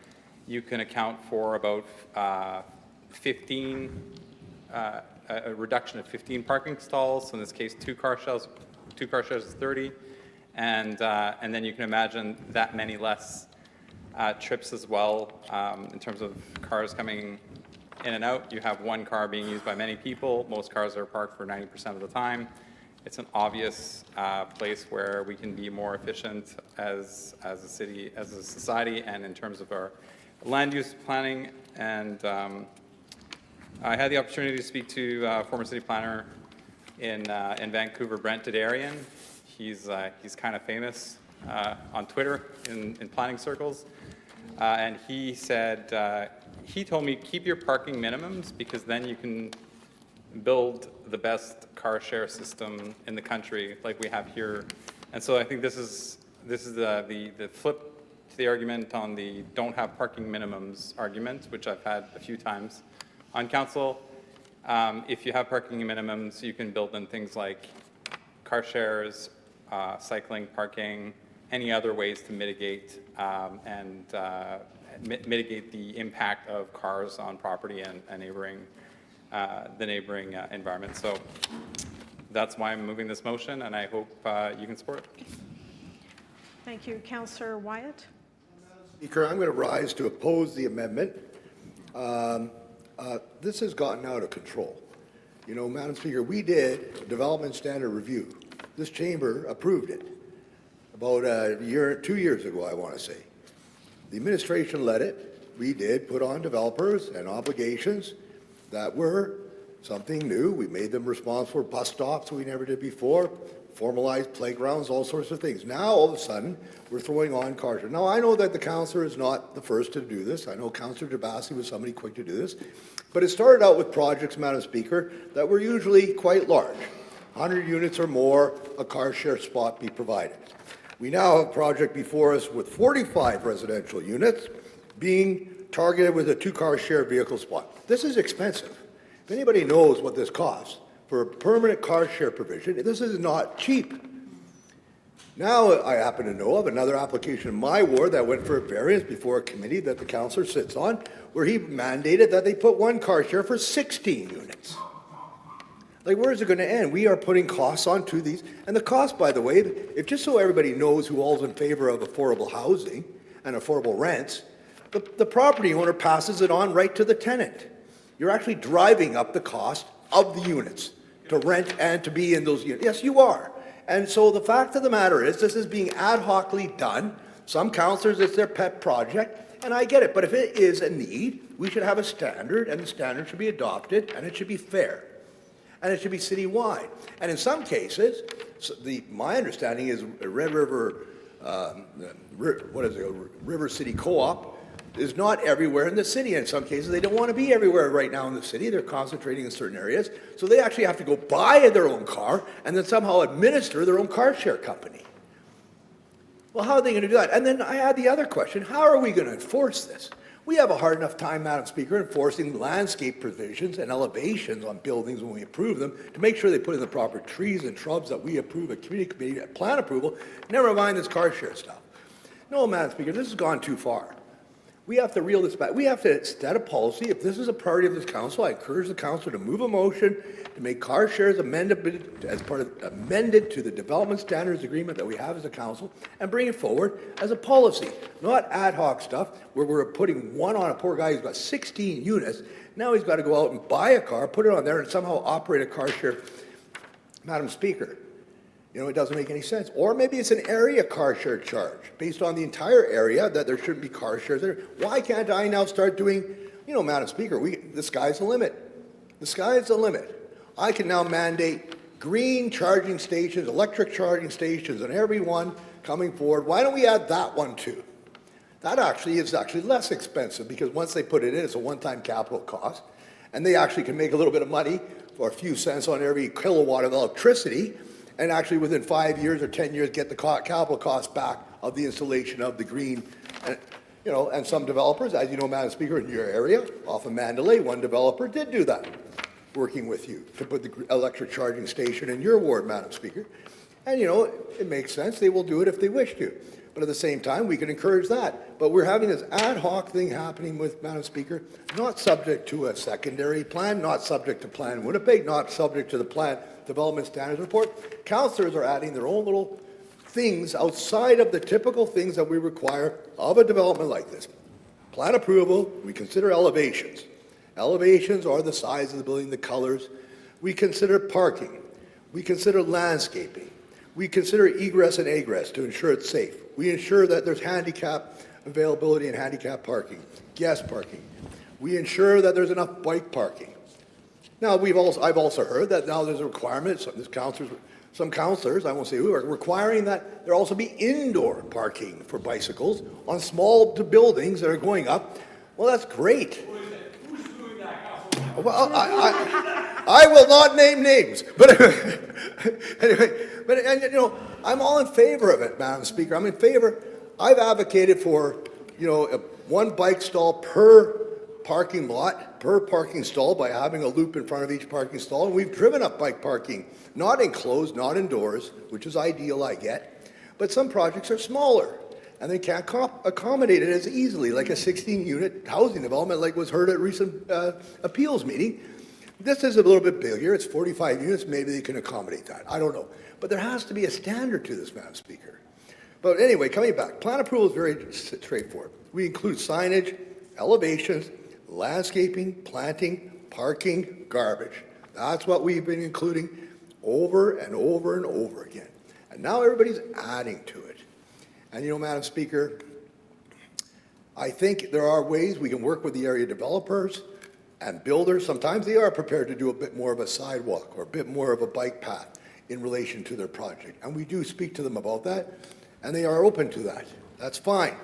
you can account for about 15, a reduction of 15 parking stalls. So in this case, 2 car shares is 30. And then you can imagine that many less trips as well in terms of cars coming in and out. You have 1 car being used by many people. Most cars are parked for 90% of the time. It's an obvious place where we can be more efficient as a city, as a society, and in terms of our land use planning. And I had the opportunity to speak to former city planner in Vancouver, Brent Dedarian. He's kind of famous on Twitter in planning circles. And he said, he told me, keep your parking minimums, because then you can build the best car share system in the country like we have here. And so I think this is the flip to the argument on the don't have parking minimums argument, which I've had a few times on council. If you have parking minimums, you can build in things like car shares, cycling, parking, any other ways to mitigate mitigate the impact of cars on property and the neighboring environment. So that's why I'm moving this motion, and I hope you can support it. Thank you. Councillor Wyatt. Speaker, I'm going to rise to oppose the amendment. This has gotten out of control. You know, Madam Speaker, we did a development standard review. This chamber approved it about 2 years ago, I want to say. The administration led it. We did put on developers and obligations that were something new. We made them responsible for bus stops we never did before, formalized playgrounds, all sorts of things. Now, all of a sudden, we're throwing on car shares. Now, I know that the councillor is not the first to do this. I know Councillor Jabassi was somebody quick to do this. But it started out with projects, Madam Speaker, that were usually quite large. 100 units or more, a car share spot be provided. We now have a project before us with 45 residential units being targeted with a 2-car share vehicle spot. This is expensive. If anybody knows what this costs for a permanent car share provision, this is not cheap. Now, I happen to know of another application in my ward that went for a variance before a committee that the councillor sits on, where he mandated that they put one car share for 16 units. Like, where is it going to end? We are putting costs onto these. And the cost, by the way, if just so everybody knows who all's in favor of affordable housing and affordable rents, the property owner passes it on right to the tenant. You're actually driving up the cost of the units to rent and to be in those units. Yes, you are. And so the fact of the matter is, this is being ad hocly done. Some councillors, it's their pet project, and I get it. But if it is a need, we should have a standard, and the standard should be adopted, and it should be fair. And it should be citywide. And in some cases, my understanding is Red River, River City Co-op is not everywhere in the city. In some cases, they don't want to be everywhere right now in the city. They're concentrating in certain areas. So they actually have to go buy their own car and then somehow administer their own car share company. Well, how are they going to do that? And then I had the other question, how are we going to enforce this? We have a hard enough time, Madam Speaker, enforcing landscape provisions and elevations on buildings when we approve them to make sure they put in the proper trees and shrubs that we approve at community committee at plan approval, never mind this car share stuff. No, Madam Speaker, this has gone too far. We have to reel this back. We have to set a policy. If this is a priority of this council, I encourage the council to move a motion to make car shares amended to the development standards agreement that we have as a council and bring it forward as a policy, not ad hoc stuff where we're putting one on a poor guy who's got 16 units. Now he's got to go out and buy a car, put it on there, and somehow operate a car share. Madam Speaker, you know, it doesn't make any sense. Or maybe it's an area car share charge based on the entire area that there shouldn't be car shares there. Why can't I now start doing, you know, Madam Speaker, the sky's the limit. The sky's the limit. I can now mandate green charging stations, electric charging stations, and everyone coming forward. Why don't we add that one too? That actually is less expensive because once they put it in, it's a one-time capital cost, and they actually can make a little bit of money for a few cents on every kilowatt of electricity, and actually within 5 years or 10 years get the capital cost back of the installation of the green. And, you know, and some developers, as you know, Madam Speaker, in your area, off of Mandalay, one developer did do that, working with you to put the electric charging station in your ward, Madam Speaker. And, you know, it makes sense. They will do it if they wish to. But at the same time, we can encourage that. But we're having this ad hoc thing happening with, Madam Speaker, not subject to a secondary plan, not subject to Plan Winnipeg, not subject to the Plan Development Standards Report. Councillors are adding their own little things outside of the typical things that we require of a development like this. Plan approval, we consider elevations. Elevations are the size of the building, the colors. We consider parking. We consider landscaping. We consider egress and egress to ensure it's safe. We ensure that there's handicap availability and handicap parking, guest parking. We ensure that there's enough bike parking. Now, I've also heard that now there's a requirement, some councillors, I won't say who, are requiring that there also be indoor parking for bicycles on small buildings that are going up. Well, that's great. Who's doing that, Councilor? Well, I will not name names, but anyway, and, you know, I'm all in favor of it, Madam Speaker. I'm in favor. I've advocated for, you know, one bike stall per parking lot, per parking stall by having a loop in front of each parking stall, and we've driven up bike parking, not enclosed, not indoors, which is ideal, I get, but some projects are smaller, and they can't accommodate it as easily, like a 16-unit housing development like was heard at recent appeals meeting. This is a little bit bigger, it's 45 units, maybe they can accommodate that, I don't know. But there has to be a standard to this, Madam Speaker. But anyway, coming back, plan approval is very straightforward. We include signage, elevations, landscaping, planting, parking, garbage. That's what we've been including over and over and over again. And now everybody's adding to it. And you know, Madam Speaker, I think there are ways we can work with the area developers and builders. Sometimes they are prepared to do a bit more of a sidewalk or a bit more of a bike path in relation to their project. And we do speak to them about that, and they are open to that. That's fine.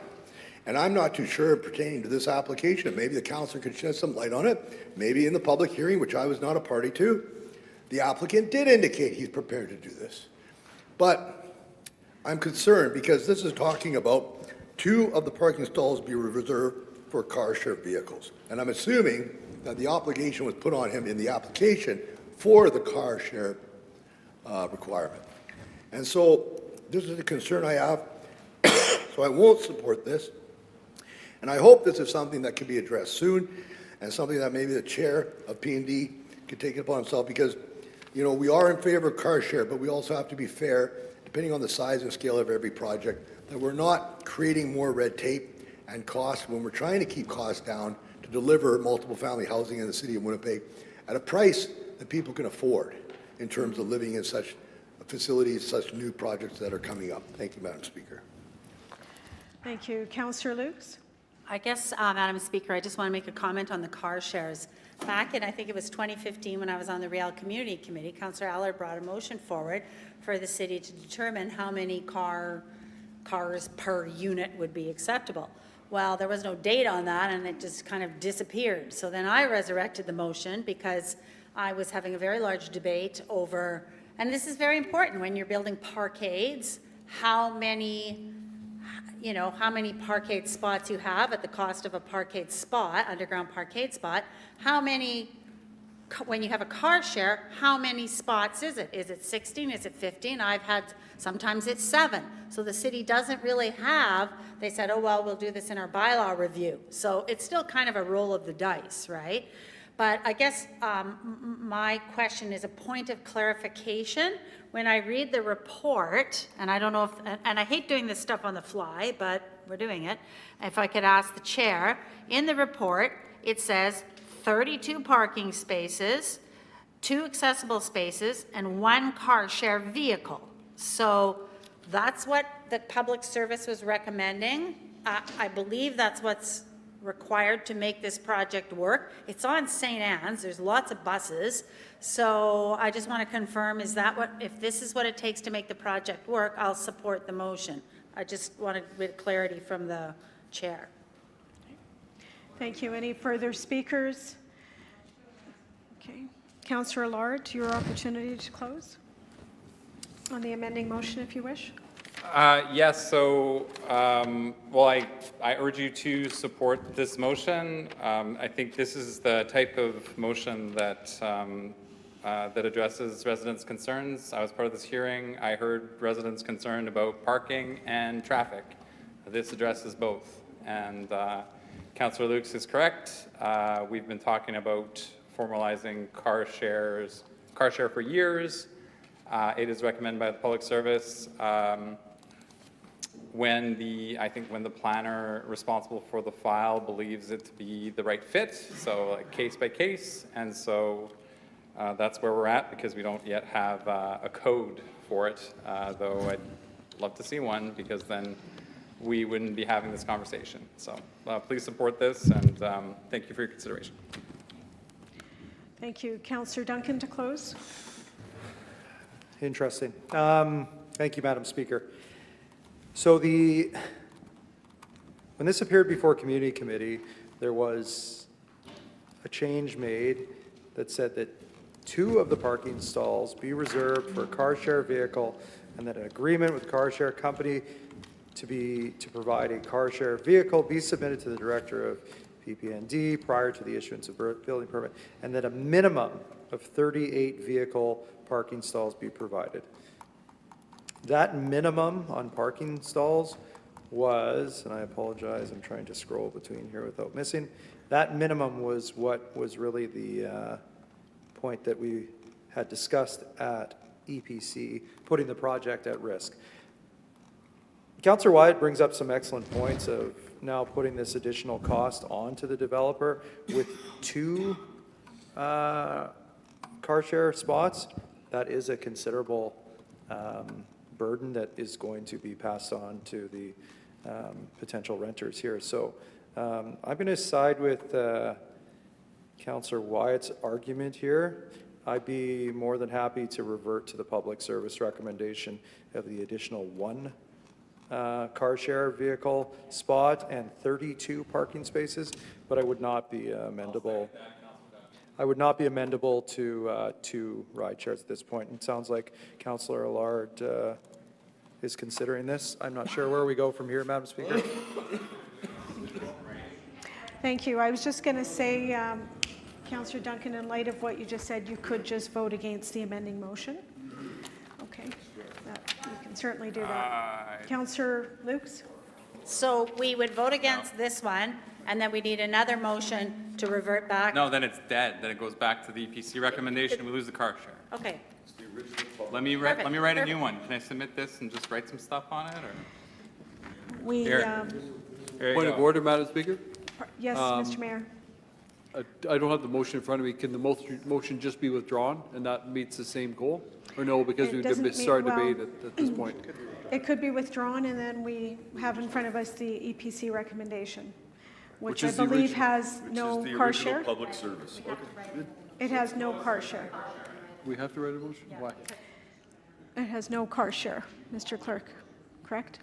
And I'm not too sure pertaining to this application, maybe the councillor could shed some light on it, maybe in the public hearing, which I was not a party to, the applicant did indicate he's prepared to do this. But I'm concerned because this is talking about 2 of the parking stalls be reserved for car share vehicles. And I'm assuming that the obligation was put on him in the application for the car share requirement. And so this is a concern I have, so I won't support this. And I hope this is something that can be addressed soon and something that maybe the chair of P&D could take it upon himself because, you know, we are in favor of car share, but we also have to be fair, depending on the size and scale of every project, that we're not creating more red tape and costs when we're trying to keep costs down to deliver multiple family housing in the city of Winnipeg at a price that people can afford in terms of living in such facilities, such new projects that are coming up. Thank you, Madam Speaker. Thank you. Councillor Lukes? I guess, Madam Speaker, I just want to make a comment on the car shares. Back in, I think it was 2015, when I was on the Real Community Committee, Councillor Allard brought a motion forward for the city to determine how many cars per unit would be acceptable. Well, there was no date on that, and it just kind of disappeared. So then I resurrected the motion because I was having a very large debate over, and this is very important when you're building parkades, how many parkade spots you have at the cost of a parkade spot, underground parkade spot, how many, when you have a car share, how many spots is it? Is it 16? Is it 15? I've had, sometimes it's 7. So the city doesn't really have, they said, oh, well, we'll do this in our bylaw review. So it's still kind of a roll of the dice, right? But I guess my question is a point of clarification. When I read the report, and I don't know if, and I hate doing this stuff on the fly, but we're doing it. If I could ask the chair, in the report, it says 32 parking spaces, 2 accessible spaces, and 1 car share vehicle. So that's what the public service was recommending. I believe that's what's required to make this project work. It's on St. Anne's, there's lots of buses. So I just want to confirm, is that what, if this is what it takes to make the project work, I'll support the motion. I just want a bit of clarity from the chair. Thank you. Any further speakers? Okay. Councillor Allard, your opportunity to close on the amending motion, if you wish. Yes, so, well, I urge you to support this motion. I think this is the type of motion that, that addresses residents' concerns. I was part of this hearing. I heard residents concerned about parking and traffic. This addresses both. And Councillor Lukes is correct. We've been talking about formalizing car share for years. It is recommended by the public service. I think when the planner responsible for the file believes it to be the right fit, so like case by case, and so that's where we're at because we don't yet have a code for it, though I'd love to see one because then we wouldn't be having this conversation. So please support this and thank you for your consideration. Thank you. Councillor Duncan to close. Interesting. Thank you, Madam Speaker. So when this appeared before Community Committee, there was a change made that said that 2 of the parking stalls be reserved for a car share vehicle and that an agreement with the car share company to provide a car share vehicle be submitted to the director of PPND prior to the issuance of building permit, and that a minimum of 38 vehicle parking stalls be provided. That minimum on parking stalls was, and I apologize, I'm trying to scroll between here without missing, that minimum was what was really the point that we had discussed at EPC, putting the project at risk. Councillor Wyatt brings up some excellent points of now putting this additional cost onto the developer with 2 car share spots. That is a considerable burden that is going to be passed on to the potential renters here. So I'm going to side with Councillor Wyatt's argument here. I'd be more than happy to revert to the public service recommendation of the additional 1 car share vehicle spot and 32 parking spaces, but I would not be amendable. I would not be amendable to 2 ride shares at this point. It sounds like Councillor Allard is considering this. I'm not sure where we go from here, Madam Speaker. Thank you. I was just going to say, Councillor Duncan, in light of what you just said, you could just vote against the amending motion? Okay, you can certainly do that. Councillor Lukes? So we would vote against this one, and then we need another motion to revert back? No, then it's dead. Then it goes back to the EPC recommendation. We lose the car share. Okay. Let me write a new Perfect. one. Can I submit this and just write some stuff on it, or? We, Here. There you Point of go. order, Madam Speaker. yes, Mr. Mayor. I don't have the motion in front of me. Can the motion just be withdrawn, and that meets the same goal? Or no, because It we've doesn't mean- started well, debate at this point? It could be withdrawn, and then we have in front of us the EPC recommendation, which I is the believe origi- has no Which is the car original share. public service. Okay, good. It has no car share. We have to write a motion? Why? It has no car share, Mr. Clerk, correct?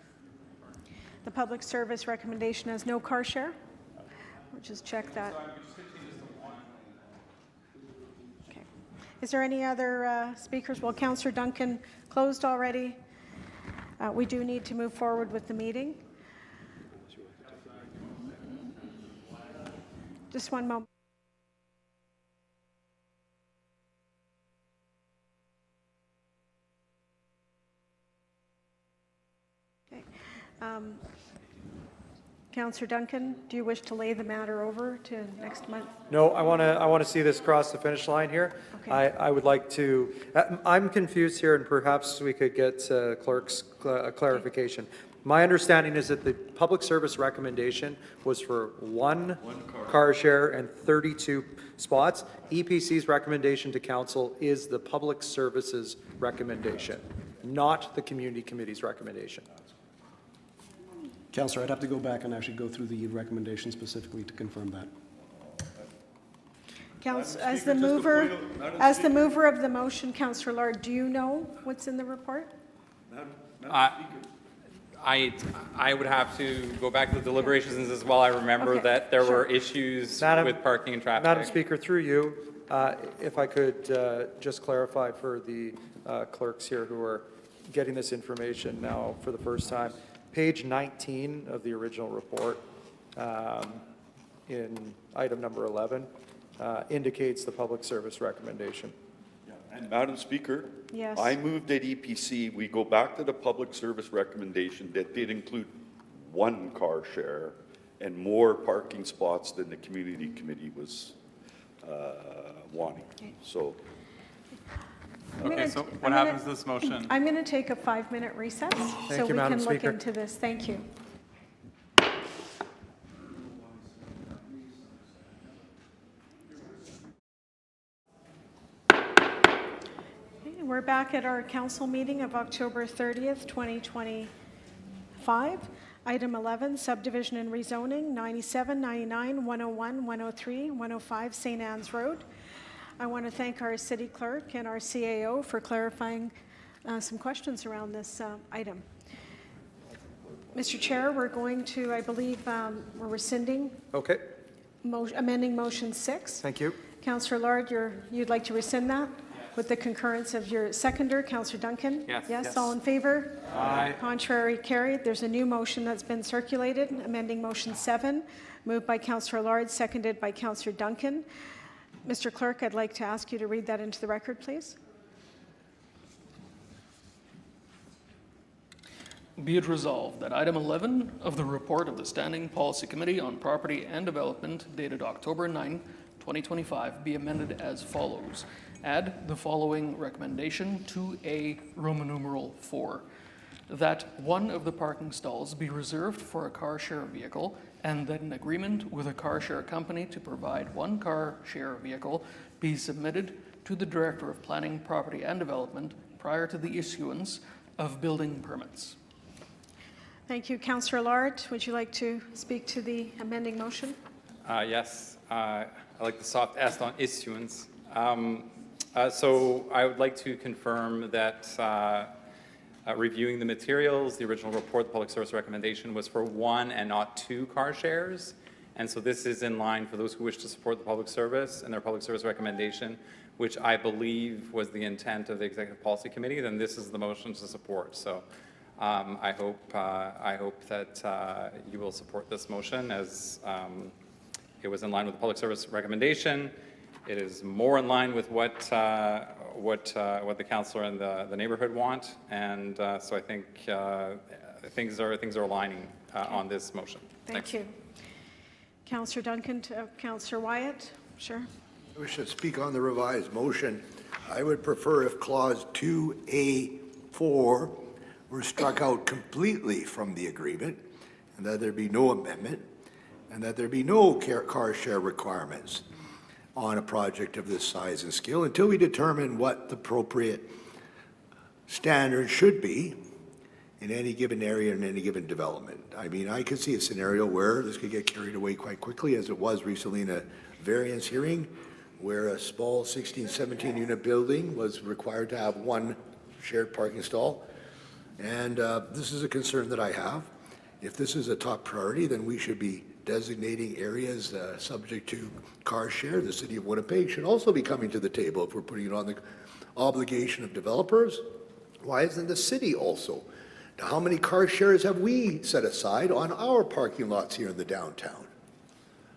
The public service recommendation has no car share? We'll just check that. Okay. Is there any other speakers? Well, Councillor Duncan closed already. We do need to move forward with the meeting. Just one moment. Okay. Councillor Duncan, do you wish to lay the matter over to next month? No, I want to see this cross the finish line here. Okay. I would like to, I'm confused here, and perhaps we could get clerk's clarification. My understanding is that the public service recommendation was for one car share and 32 spots. EPC's recommendation to council is the public services recommendation, not the community committee's recommendation. Councillor, I'd have to go back and actually go through the recommendation specifically to confirm that. As the mover of the motion, Councillor Lord, do you know what's in the report? I would have to go back to the deliberations as well. I remember Okay, that there were sure. issues Madam- with parking and traffic. Madam Speaker, through you, if I could just clarify for the clerks here who are getting this information now for the first time. Page 19 of the original report, in item number 11, indicates the public service recommendation. And Madam Speaker? Yes. I moved at EPC, we go back to the public service recommendation that did include one car share and more parking spots than the community committee was wanting. So Okay, so what happens to this motion? I'm going to take a 5-minute recess so you, we Madam can look Speaker. into this. Thank you. Okay, we're back at our council meeting of October 30th, 2025. Item 11, subdivision and rezoning, 97, 99, 101, 103, 105 St. Anne's Road. I want to thank our city clerk and our CAO for clarifying some questions around this item. Mr. Chair, we're going to, I believe, we're rescinding, Okay, amending motion 6. thank you. Councillor Lord, you'd like to rescind that? With the concurrence of your seconder, Councillor Duncan? Yes. Yes, all in favor? Aye. Contrary, carried. There's a new motion that's been circulated, amending motion 7, moved by Councillor Lord, seconded by Councillor Duncan. Mr. Clerk, I'd like to ask you to read that into the record, please. Be it resolved that item 11 of the report of the Standing Policy Committee on Property and Development dated October 9, 2025 be amended as follows. Add the following recommendation to A Roman numeral 4. That one of the parking stalls be reserved for a car share vehicle and that an agreement with a car share company to provide one car share vehicle be submitted to the Director of Planning, Property and Development prior to the issuance of building permits. Thank you. Councillor Lard, would you like to speak to the amending motion? Yes, I like the soft S on issuance. So I would like to confirm that reviewing the materials, the original report, the public service recommendation was for one and not two car shares. And so this is in line for those who wish to support the public service and their public service recommendation, which I believe was the intent of the Executive Policy Committee, then this is the motion to support. So I hope that you will support this motion as it was in line with the public service recommendation It is more in line with what the councillor and the neighborhood want, and so I think things are aligning on this motion. Thank you. Councillor Duncan to Councillor Wyatt. Sure. I wish to speak on the revised motion. I would prefer if clause 2A4 were struck out completely from the agreement, and that there be no amendment, and that there be no car share requirements on a project of this size and scale until we determine what the appropriate standard should be in any given area and any given development. I mean, I could see a scenario where this could get carried away quite quickly, as it was recently in a variance hearing, where a small 16, 17 unit building was required to have one shared parking stall. And this is a concern that I have. If this is a top priority, then we should be designating areas subject to car share. The city of Winnipeg should also be coming to the table if we're putting it on the obligation of developers. Why isn't the city also? Now, how many car shares have we set aside on our parking lots here in the downtown?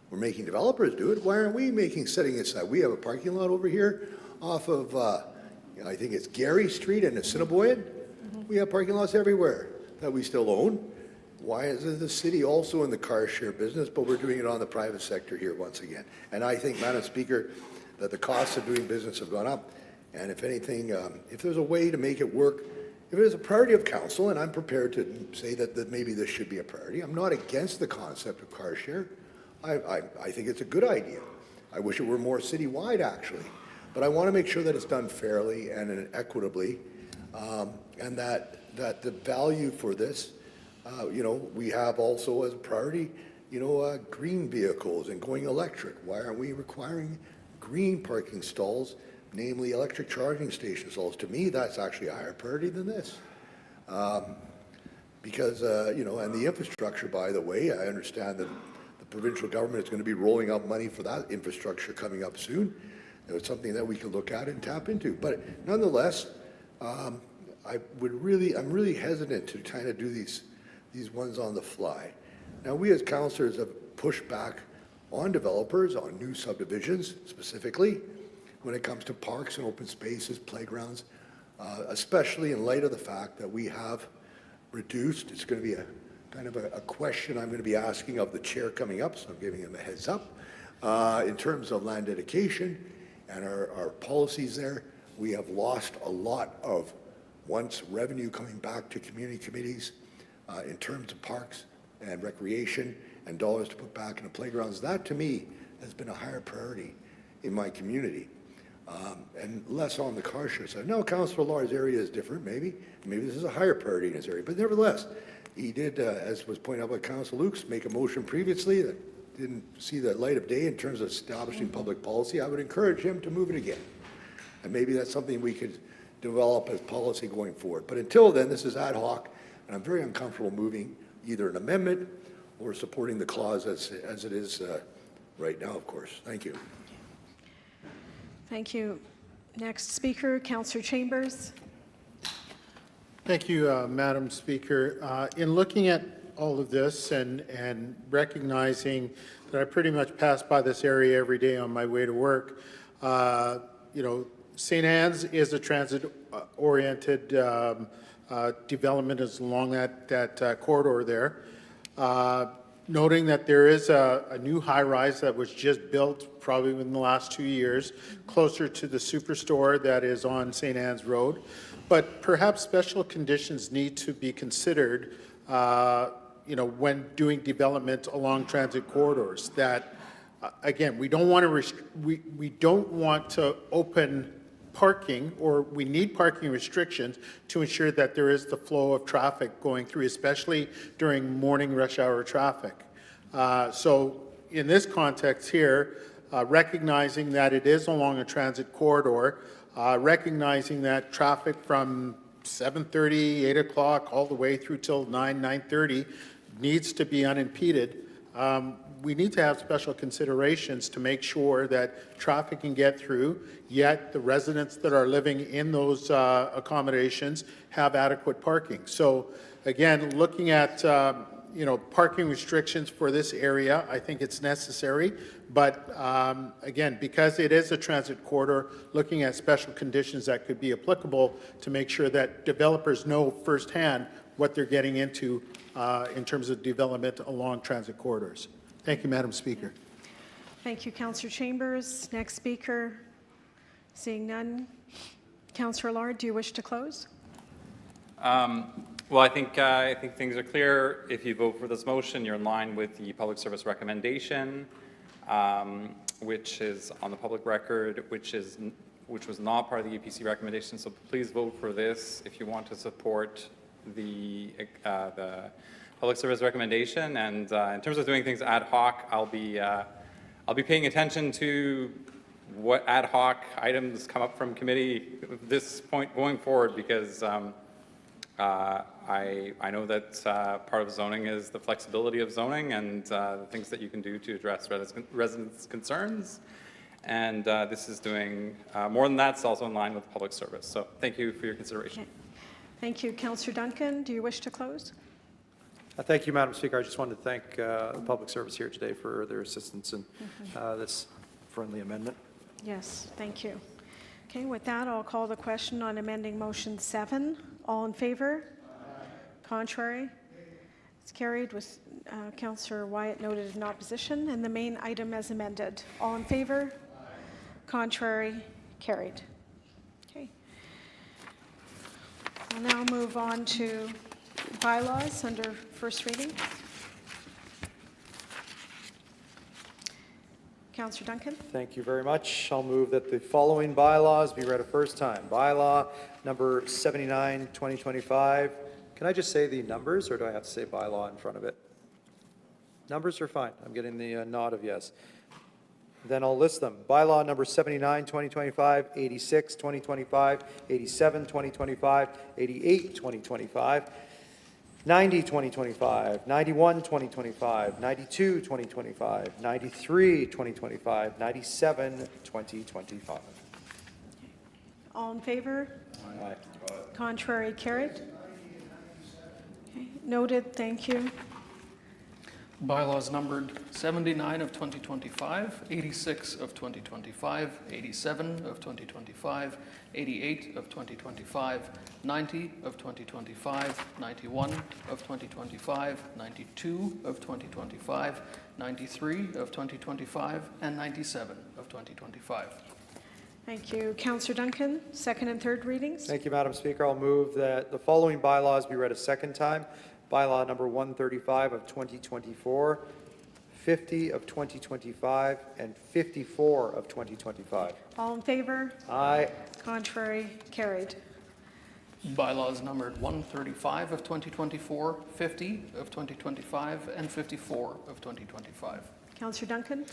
We're making developers do it. Why aren't we setting it aside? We have a parking lot over here off of, I think it's Gary Street and Assiniboine. We have parking lots everywhere that we still own. Why isn't the city also in the car share business, but we're doing it on the private sector here once again? And I think, Madam Speaker, that the costs of doing business have gone up. And if anything, if there's a way to make it work, if it is a priority of council, and I'm prepared to say that maybe this should be a priority, I'm not against the concept of car share. I think it's a good idea. I wish it were more citywide, actually. But I want to make sure that it's done fairly and equitably, and that the value for this, we have also as a priority, green vehicles and going electric. Why aren't we requiring green parking stalls, namely electric charging station stalls? To me, that's actually a higher priority than this. Because, and the infrastructure, by the way, I understand that the provincial government is going to be rolling out money for that infrastructure coming up soon. It's something that we can look at and tap into. But nonetheless, I'm really hesitant to kind of do these ones on the fly. Now, we as councillors have pushed back on developers, on new subdivisions specifically, when it comes to parks and open spaces, playgrounds, especially in light of the fact that we have reduced, it's going to be a kind of a question I'm going to be asking of the chair coming up, so I'm giving him a heads up. In terms of land dedication and our policies there, we have lost a lot of once revenue coming back to community committees in terms of parks and recreation and dollars to put back into playgrounds. That, to me, has been a higher priority in my community. And less on the car share side. No, Councillor Lars' area is different, maybe. Maybe this is a higher priority in his area. But nevertheless, he did, as was pointed out by Councillor Lukes, make a motion previously that didn't see the light of day in terms of establishing public policy. I would encourage him to move it again. And maybe that's something we could develop as policy going forward. But until then, this is ad hoc, and I'm very uncomfortable moving either an amendment or supporting the clause as it is right now, of course. Thank you. Thank you. Next speaker, Councillor Chambers. Thank you, Madam Speaker. In looking at all of this and recognizing that I pretty much pass by this area every day on my way to work, St. Anne's is a transit-oriented development is along that corridor there. Noting that there is a new high-rise that was just built probably within the last 2 years, closer to the superstore that is on St. Anne's Road. But perhaps special conditions need to be considered, when doing development along transit corridors. That, again, we don't want to we don't want to open parking, or we need parking restrictions to ensure that there is the flow of traffic going through, especially during morning rush hour traffic. So in this context here, recognizing that it is along a transit corridor, recognizing that traffic from 7:30, 8 o'clock, all the way through till 9:30 needs to be unimpeded, we need to have special considerations to make sure that traffic can get through, yet the residents that are living in those accommodations have adequate parking. So again, looking at parking restrictions for this area. I think it's necessary. But again, because it is a transit corridor, looking at special conditions that could be applicable to make sure that developers know firsthand what they're getting into in terms of development along transit corridors. Thank you, Madam Speaker. Thank you, Councillor Chambers. Next speaker, seeing none. Councillor Lord, do you wish to close? Well, I think things are clear. If you vote for this motion, you're in line with the public service recommendation, which is on the public record, which was not part of the UPC recommendation. So please vote for this if you want to support the public service recommendation. And in terms of doing things ad hoc, I'll be paying attention to what ad hoc items come up from committee at this point going forward, because I know that part of zoning is the flexibility of zoning and the things that you can do to address residents' concerns. And this is doing more than that. It's also in line with public service. So thank you for your consideration. Okay. Thank you. Councillor Duncan, do you wish to close? Thank you, Madam Speaker. I just wanted to thank the public service here today for their assistance in this friendly amendment. Yes, thank you. Okay, with that, I'll call the question on amending motion 7. All in favor? Contrary? It's carried with Councillor Wyatt noted in opposition, and the main item as amended. All in favor? Contrary? Carried. Okay. We'll now move on to bylaws under first reading. Councillor Duncan. Thank you very much. I'll move that the following bylaws be read a first time. Bylaw number 79, 2025. Can I just say the numbers, or do I have to say bylaw in front of it? Numbers are fine. I'm getting the nod of yes. Then I'll list them. Bylaw number 79, 2025, 86, 2025, 87, 2025, 88, 2025, 90, 2025, 91, 2025, 92, 2025, 93, 2025, 97, 2025. All in favor? Aye. Contrary? Carried. Okay, noted. Thank you. Bylaws numbered 79 of 2025, 86 of 2025, 87 of 2025, 88 of 2025, 90 of 2025, 91 of 2025, 92 of 2025, 93 of 2025, and 97 of 2025. Thank you. Councillor Duncan, second and third readings. Thank you, Madam Speaker. I'll move that the following bylaws be read a second time. Bylaw number 135 of 2024, 50 of 2025, and 54 of 2025. All in favor? Aye. Contrary? Carried. Bylaws numbered 135 of 2024, 50 of 2025, and 54 of 2025. Councillor Duncan.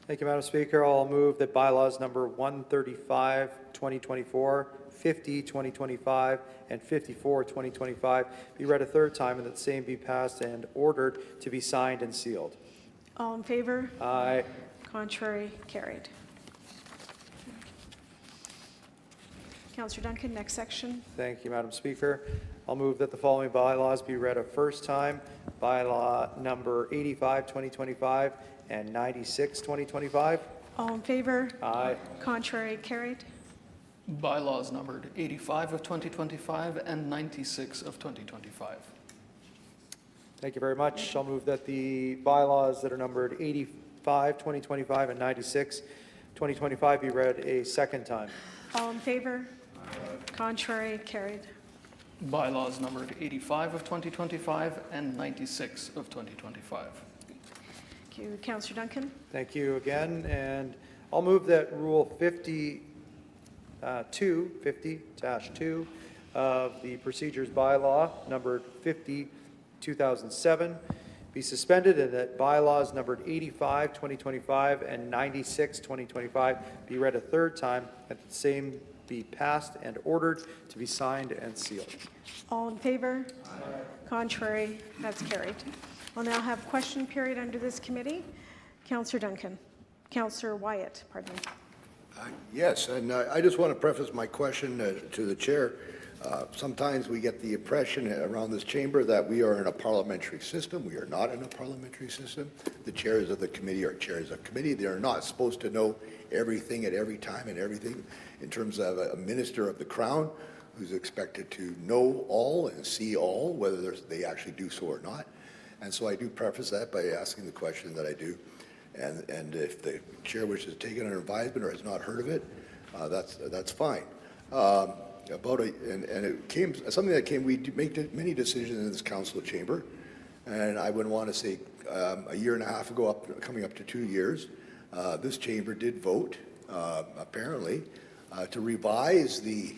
Thank you, Madam Speaker. I'll move that bylaws number 135, 2024, 50, 2025, and 54, 2025 be read a third time, and that the same be passed and ordered to be signed and sealed. All in favor? Aye. Contrary? Carried. Councillor Duncan, next section. Thank you, Madam Speaker. I'll move that the following bylaws be read a first time. Bylaw number 85, 2025, and 96, 2025. All in favor? Aye. Contrary? Carried. Bylaws numbered 85 of 2025 and 96 of 2025. Thank you very much. I'll move that the bylaws that are numbered 85, 2025, and 96, 2025 be read a second time. All in favor? Contrary? Carried. Bylaws numbered 85 of 2025 and 96 of 2025. Thank you. Councillor Duncan. Thank you again. And I'll move that Rule 50-2 of the Procedures Bylaw, numbered 50, 2007, be suspended, and that bylaws numbered 85, 2025, and 96, 2025 be read a third time, and the same be passed and ordered to be signed and sealed. All in favor? Contrary? That's carried. We'll now have question period under this committee. Councillor Duncan. Councillor Wyatt, pardon me. Yes, and I just want to preface my question to the chair. Sometimes we get the impression around this chamber that we are in a parliamentary system. We are not in a parliamentary system. The chairs of the committee are chairs of committee. They are not supposed to know everything at every time and everything in terms of a minister of the crown who's expected to know all and see all, whether they actually do so or not. And so I do preface that by asking the question that I do. And if the chair wishes to take it under advisement or has not heard of it, that's fine. And it came, something that came, we make many decisions in this council chamber, and I would want to say a year and a half ago, coming up to 2 years, this chamber did vote, apparently, to revise the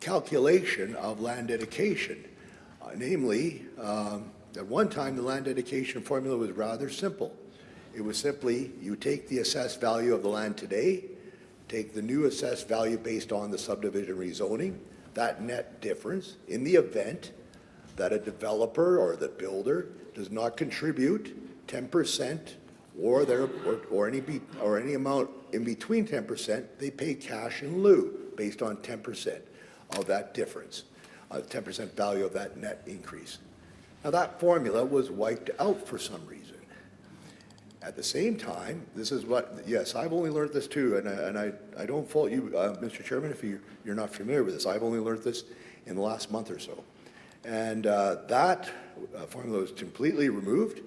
calculation of land dedication. Namely, at one time, the land dedication formula was rather simple. It was simply, you take the assessed value of the land today, take the new assessed value based on the subdivision rezoning, that net difference, in the event that a developer or the builder does not contribute 10% or any amount in between 10%, they pay cash in lieu based on 10% of that difference, 10% value of that net increase. Now that formula was wiped out for some reason. At the same time, this is what, yes, I've only learned this too, and I don't fault you, Mr. Chairman, if you're not familiar with this. I've only learned this in the last month or so. And that formula was completely removed,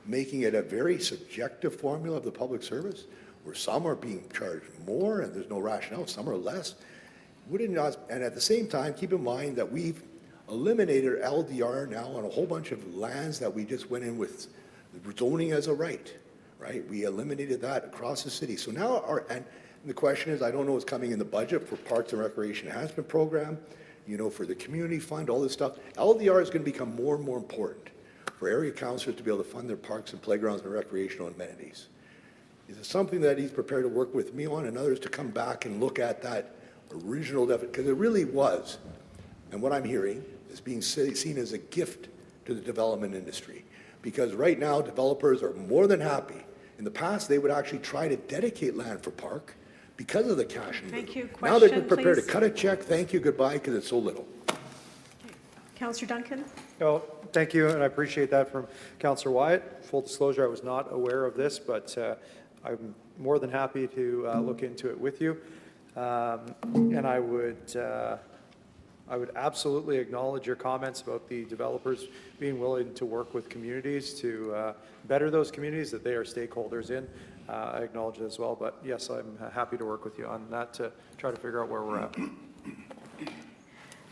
making it a very subjective formula of the public service, where some are being charged more and there's no rationale, some are less. And at the same time, keep in mind that we've eliminated LDR now on a whole bunch of lands that we just went in with zoning as a right. We eliminated that across the city. So now and the question is, I don't know what's coming in the budget for Parks and Recreation Enhancement Program, for the community fund, all this stuff. LDR is going to become more and more important for area councillors to be able to fund their parks and playgrounds and recreational amenities. Is it something that he's prepared to work with me on and others to come back and look at that original definition? Because it really was, and what I'm hearing is being seen as a gift to the development industry. Because right now, developers are more than happy. In the past, they would actually try to dedicate land for park because of the cash in lieu. Thank you. Now they're Question, prepared to please. cut a check, thank you, goodbye, because it's so little. Councillor Duncan? Oh, thank you, and I appreciate that from Councillor Wyatt. Full disclosure, I was not aware of this, but I'm more than happy to look into it with you. And I would absolutely acknowledge your comments about the developers being willing to work with communities to better those communities that they are stakeholders in. I acknowledge it as well, but yes, I'm happy to work with you on that to try to figure out where we're at.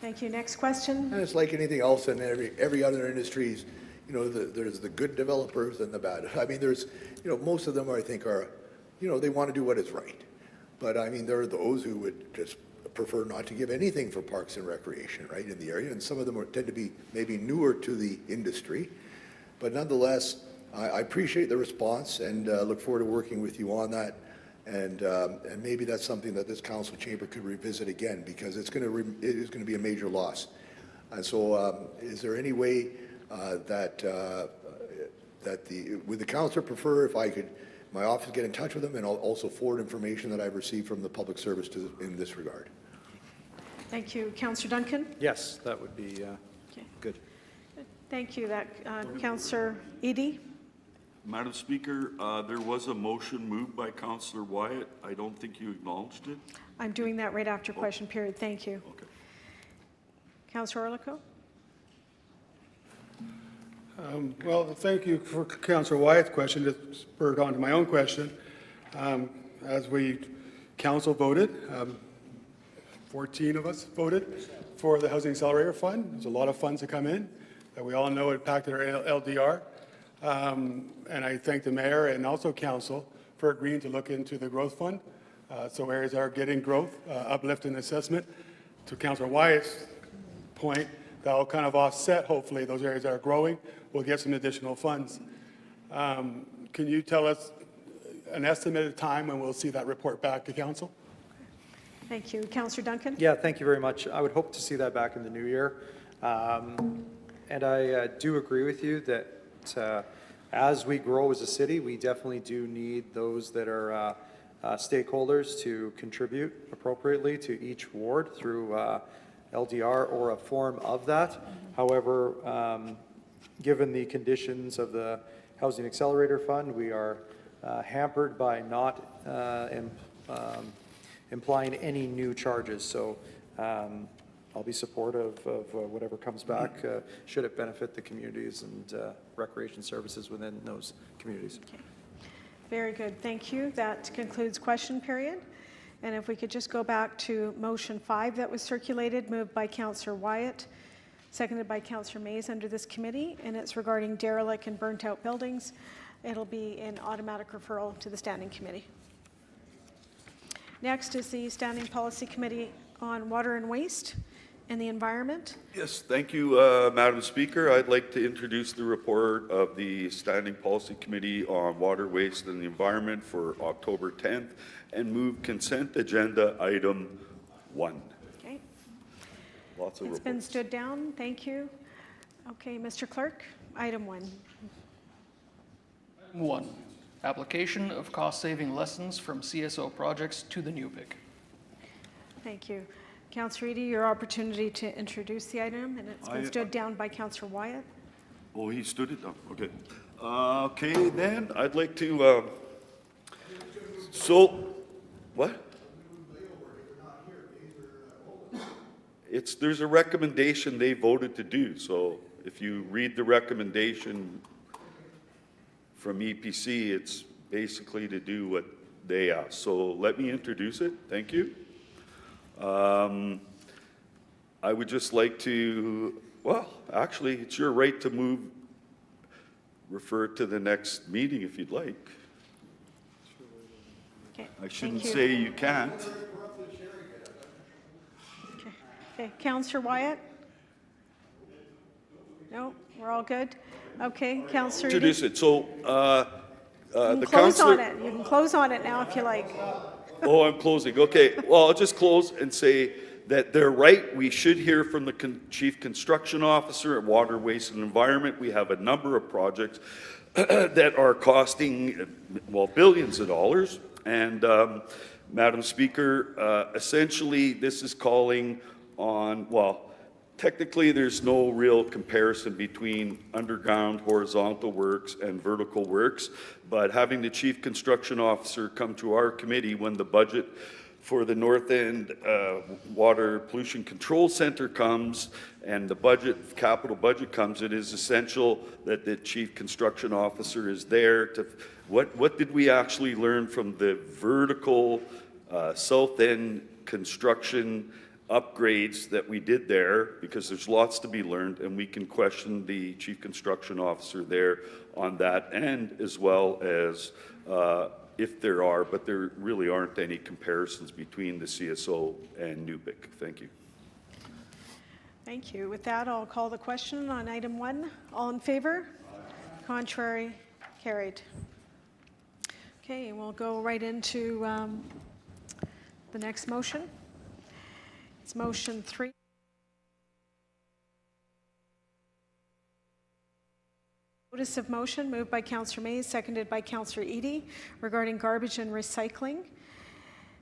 Thank you. Next question. And it's like anything else in every other industries, there's the good developers and the bad. I mean, there's, most of them I think are, they want to do what is right. But I mean, there are those who would just prefer not to give anything for parks and recreation, in the area. And some of them tend to be maybe newer to the industry. But nonetheless, I appreciate the response and look forward to working with you on that. And maybe that's something that this council chamber could revisit again, because it is going to be a major loss. And so is there any way would the councillor prefer if I could, my office get in touch with them and I'll also forward information that I've received from the public service in this regard? Thank you. Councillor Duncan? Yes, that would be good. Thank you. Councillor Edie? Madam Speaker, there was a motion moved by Councillor Wyatt. I don't think you acknowledged it. I'm doing that right after question period. Thank you. Okay. Councillor Orlico? Well, thank you for Councillor Wyatt's question. It spurred on to my own question. As council voted, 14 of us voted for the Housing Accelerator Fund. There's a lot of funds that come in that we all know impacted our LDR. And I thank the mayor and also council for agreeing to look into the growth fund. So areas are getting growth, uplift in assessment. To Councillor Wyatt's point, that will kind of offset, hopefully, those areas that are growing. We'll get some additional funds. Can you tell us an estimated time when we'll see that report back to council? Thank you. Councillor Duncan? Yeah, thank you very much. I would hope to see that back in the new year. And I do agree with you that as we grow as a city, we definitely do need those that are stakeholders to contribute appropriately to each ward through LDR or a form of that. However, given the conditions of the Housing Accelerator Fund, we are hampered by not implying any new charges. So I'll be supportive of whatever comes back, should it benefit the communities and recreation services within those communities. Okay. Very good, thank you. That concludes question period. And if we could just go back to motion 5 that was circulated, moved by Councillor Wyatt, seconded by Councillor Mays under this committee, and it's regarding derelict and burnt out buildings. It'll be an automatic referral to the Standing Committee. Next is the Standing Policy Committee on Water and Waste and the Environment. Yes, thank you, Madam Speaker. I'd like to introduce the report of the Standing Policy Committee on Water, Waste and the Environment for October 10th and move consent agenda item 1. Okay. Lots of It's reports. been stood down, thank you. Okay, Mr. Clerk, item 1. 1, application of cost-saving lessons from CSO projects to the NUPIC. Thank you. Councillor Eady, your opportunity to introduce the item, and it's been stood down by Councillor Wyatt. Oh, he stood it down, okay. Okay, then, I'd like to, what? There's a recommendation they voted to do, so if you read the recommendation from EPC, it's basically to do what they asked. So let me introduce it, thank you. I would just like to, well, actually, it's your right to refer to the next meeting if you'd like. Okay, I shouldn't thank you. say you can't. Okay, Councillor Wyatt? No, we're all good? Okay, Councillor Eady? Introduce it. So, You can the close on councillor. it. You can close on it now if you like. Oh, I'm closing. Okay. Well, I'll just close and say that they're right. We should hear from the Chief Construction Officer at Water, Waste and Environment. We have a number of projects that are costing, well, billions of dollars. And, Madam Speaker, essentially, this is calling on, well, technically, there's no real comparison between underground horizontal works and vertical works, but having the Chief Construction Officer come to our committee when the budget for the North End Water Pollution Control Center comes and the capital budget comes, it is essential that the Chief Construction Officer is there to, what did we actually learn from the vertical South End construction upgrades that we did there, because there's lots to be learned, and we can question the Chief Construction Officer there on that end, as well as if there are, but there really aren't any comparisons between the CSO and NUPIC. Thank you. Thank you. With that, I'll call the question on item 1. All in favor? Contrary? Carried. Okay, we'll go right into the next motion. It's motion 3. Notice of motion moved by Councillor Mays, seconded by Councillor Eady, regarding garbage and recycling,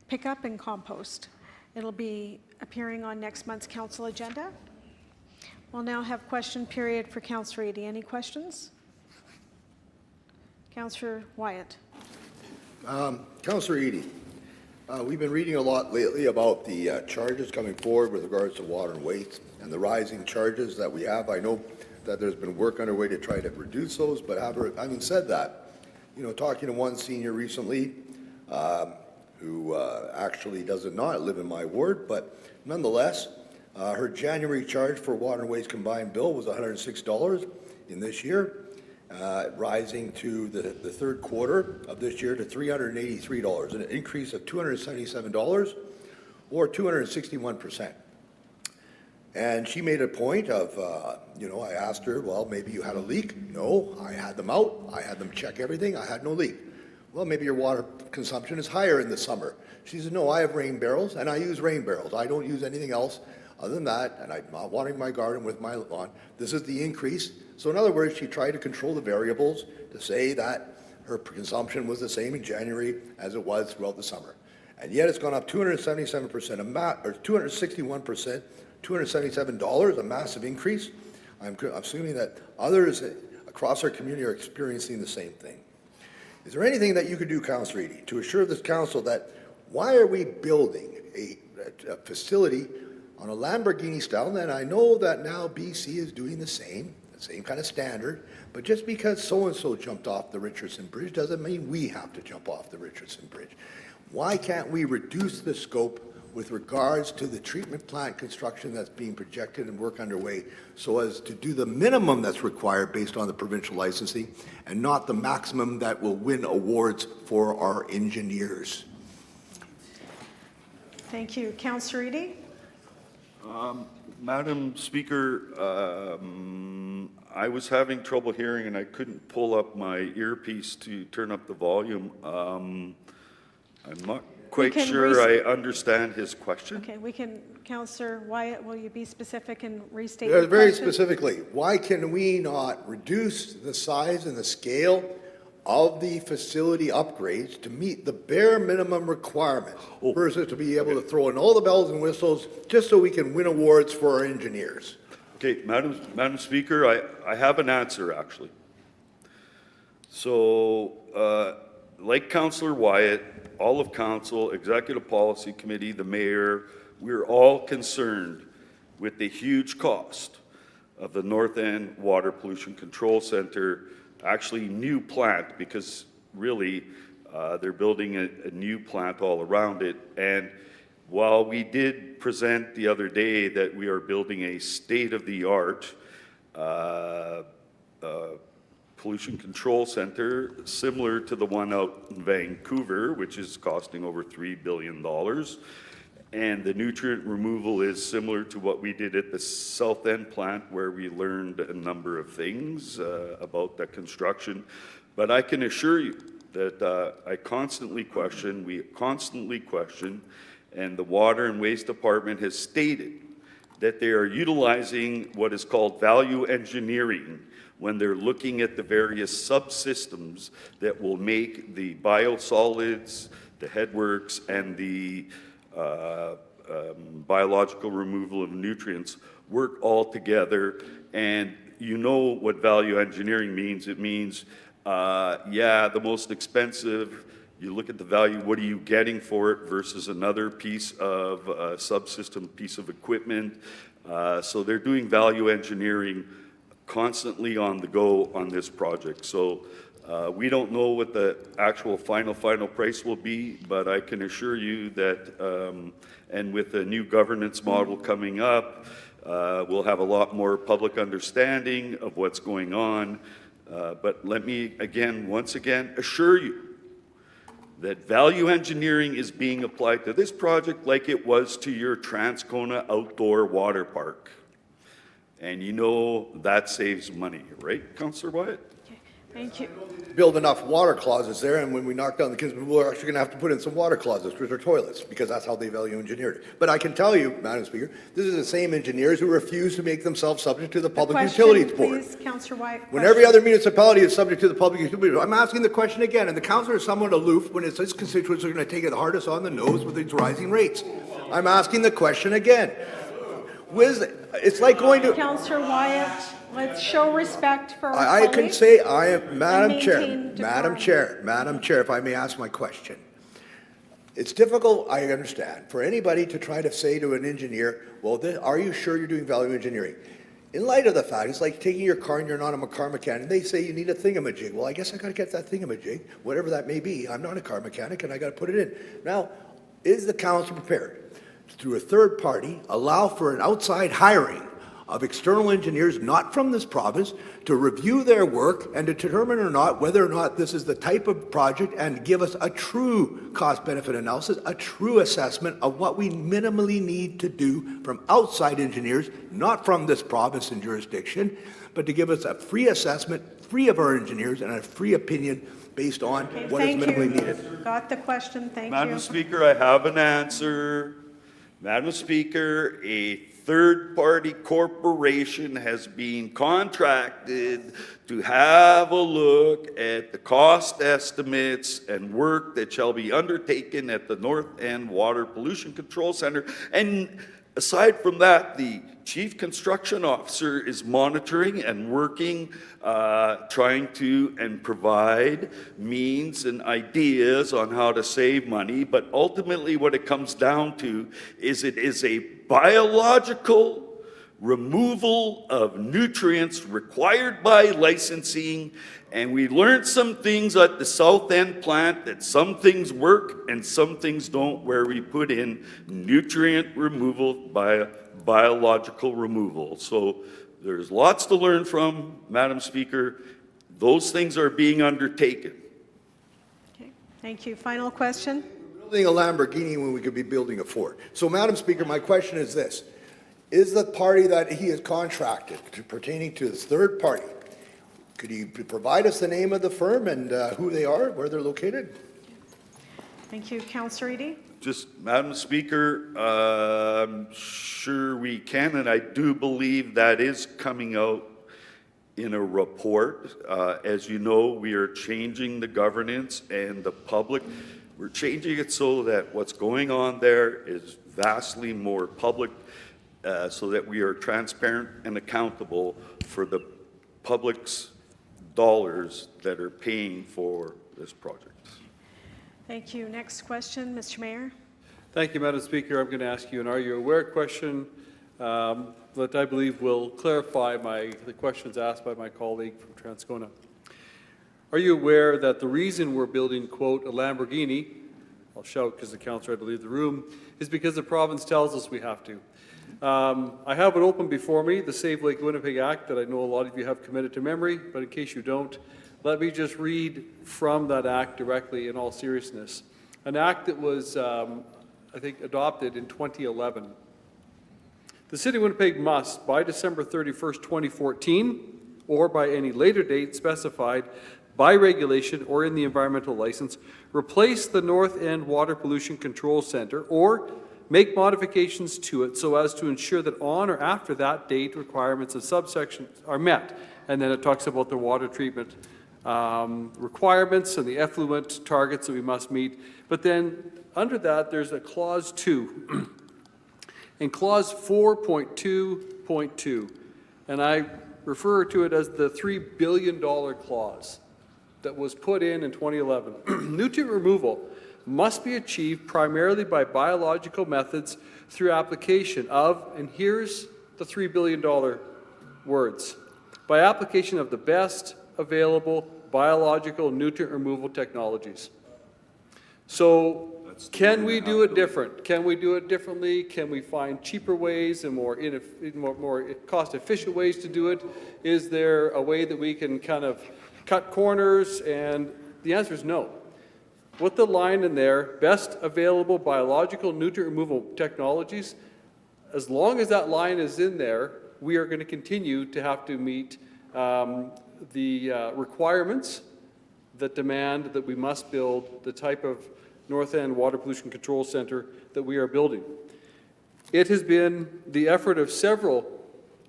pickup and compost. It'll be appearing on next month's council agenda. We'll now have question period for Councillor Eady. Any questions? Councillor Wyatt. Councillor Eady, we've been reading a lot lately about the charges coming forward with regards to water and waste and the rising charges that we have. I know that there's been work underway to try to reduce those, but having said that, you know, talking to one senior recently who actually does not live in my ward, but nonetheless, her January charge for water and waste combined bill was $106 in this year, rising to the third quarter of this year to $383, an increase of $277 or 261%. And she made a point of, you know, I asked her, well, maybe you had a leak. No, I had them out. I had them check everything. I had no leak. Well, maybe your water consumption is higher in the summer. She said, no, I have rain barrels, and I use rain barrels. I don't use anything else other than that, and I'm not watering my garden with my lawn. This is the increase. So in other words, she tried to control the variables to say that her consumption was the same in January as it was throughout the summer. And yet it's gone up 277%, or 261% $277, a massive increase. I'm assuming that others across our community are experiencing the same thing. Is there anything that you could do, Councillor Eadie, to assure this council that why are we building a facility on a Lamborghini style? And I know that now BC is doing the same kind of standard, but just because so-and-so jumped off the Richardson Bridge doesn't mean we have to jump off the Richardson Bridge. Why can't we reduce the scope with regards to the treatment plant construction that's being projected and work underway so as to do the minimum that's required based on the provincial licensing and not the maximum that will win awards for our engineers? Thank you. Councillor Eadie? Madam Speaker, I was having trouble hearing and I couldn't pull up my earpiece to turn up the volume. I'm not quite sure I understand his question. Okay, we can, Councillor Wyatt, will you be specific and restate Very your question? specifically, why can we not reduce the size and the scale of the facility upgrades to meet the bare minimum requirements versus to be able to throw in all the bells and whistles just so we can win awards for our engineers? Okay, Madam Speaker, I have an answer actually. So, like Councillor Wyatt, all of Council, Executive Policy Committee, the Mayor, we're all concerned with the huge cost of the North End Water Pollution Control Center, actually new plant, because really they're building a new plant all around it. And while we did present the other day that we are building a state-of-the-art pollution control center similar to the one out in Vancouver, which is costing over $3 billion. And the nutrient removal is similar to what we did at the South End plant, where we learned a number of things about the construction. But I can assure you that we constantly question, and the Water and Waste Department has stated that they are utilizing what is called value engineering when they're looking at the various subsystems that will make the biosolids, the headworks, and the biological removal of nutrients work all together. And you know what value engineering means. It means, the most expensive, you look at the value, what are you getting for it versus another piece of subsystem, piece of equipment. So they're doing value engineering constantly on the go on this project. So we don't know what the actual final price will be, but I can assure you that, and with the new governance model coming up, we'll have a lot more public understanding of what's going on. But let me once again assure you that value engineering is being applied to this project like it was to your Transcona outdoor water park. And you know that saves money, right, Councillor Wyatt? Thank you. Build enough water closets there, and when we knock down the Kingsman, we're actually going to have to put in some water closets, which are toilets, because that's how they value engineered it. But I can tell you, Madam Speaker, this is the same engineers who refuse to make themselves subject to the Public Utilities Board. Please, Councillor Wyatt. When every other municipality is subject to the Public Utilities Board. I'm asking the question again, and the councillor is somewhat aloof when it's his constituents are going to take it hardest on the nose with these rising rates. I'm asking the question again. It's like going to... Councillor Wyatt, let's show respect for our I can colleagues. say, I am, Madam maintain Chair, if I may ask my question. It's difficult, I understand, for anybody to try to say to an engineer, well, are you sure you're doing value engineering? In light of the fact, it's like taking your car and you're not a car mechanic, and they say you need a thingamajig. Well, I guess I got to get that thingamajig, whatever that may be. I'm not a car mechanic, and I got to put it in. Now, is the council prepared, through a third party, allow for an outside hiring of external engineers not from this province to review their work and to determine whether or not this is the type of project and give us a true cost-benefit analysis, a true assessment of what we minimally need to do from outside engineers, not from this province and jurisdiction, but to give us a free assessment, free of our engineers, and a free opinion based on what is minimally needed. Got the question. Thank Madam you. Speaker, I have an answer. Madam Speaker, a third-party corporation has been contracted to have a look at the cost estimates and work that shall be undertaken at the North End Water Pollution Control Center. And Aside from that, the chief construction officer is monitoring and working, trying to and provide means and ideas on how to save money. But ultimately, what it comes down to is it is a biological removal of nutrients required by licensing. And we learned some things at the South End plant, that some things work and some things don't, where we put in nutrient removal by biological removal. So there's lots to learn from, Madam Speaker. Those things are being undertaken. Okay, thank you. Final question? Building a Lamborghini when we could be building a Ford. So, Madam Speaker, my question is this. Is the party that he has contracted pertaining to his third party, could he provide us the name of the firm and who they are, where they're located? Thank you. Councillor Edie? Just, Madam Speaker, sure we can, and I do believe that is coming out in a report. As you know, we are changing the governance and the public. We're changing it so that what's going on there is vastly more public, so that we are transparent and accountable for the public's dollars that are paying for this project. Thank you. Next question, Mr. Mayor. Thank you, Madam Speaker. I'm going to ask you an Are You Aware question that I believe will clarify the questions asked by my colleague from Transcona. Are you aware that the reason we're building, quote, a Lamborghini, I'll shout because the councillor had to leave the room, is because the province tells us we have to. I have it open before me, the Save Lake Winnipeg Act that I know a lot of you have committed to memory, but in case you don't, let me just read from that act directly in all seriousness. An act that was, I think, adopted in 2011. The City of Winnipeg must, by December 31st, 2014, or by any later date specified by regulation or in the environmental license, replace the North End Water Pollution Control Centre or make modifications to it so as to ensure that on or after that date requirements of subsection are met. And then it talks about the water treatment requirements and the effluent targets that we must meet. But then under that, there's a clause 2. In clause 4.2.2, and I refer to it as the $3 billion clause that was put in 2011. Nutrient removal must be achieved primarily by biological methods through application of, and here's the $3 billion words, by application of the best available biological nutrient removal technologies. So can we do it different? Can we do it differently? Can we find cheaper ways and more cost-efficient ways to do it? Is there a way that we can kind of cut corners? And the answer is no. With the line in there, best available biological nutrient removal technologies, as long as that line is in there, we are going to continue to have to meet the requirements that demand that we must build the type of North End Water Pollution Control Centre that we are building. It has been the effort of several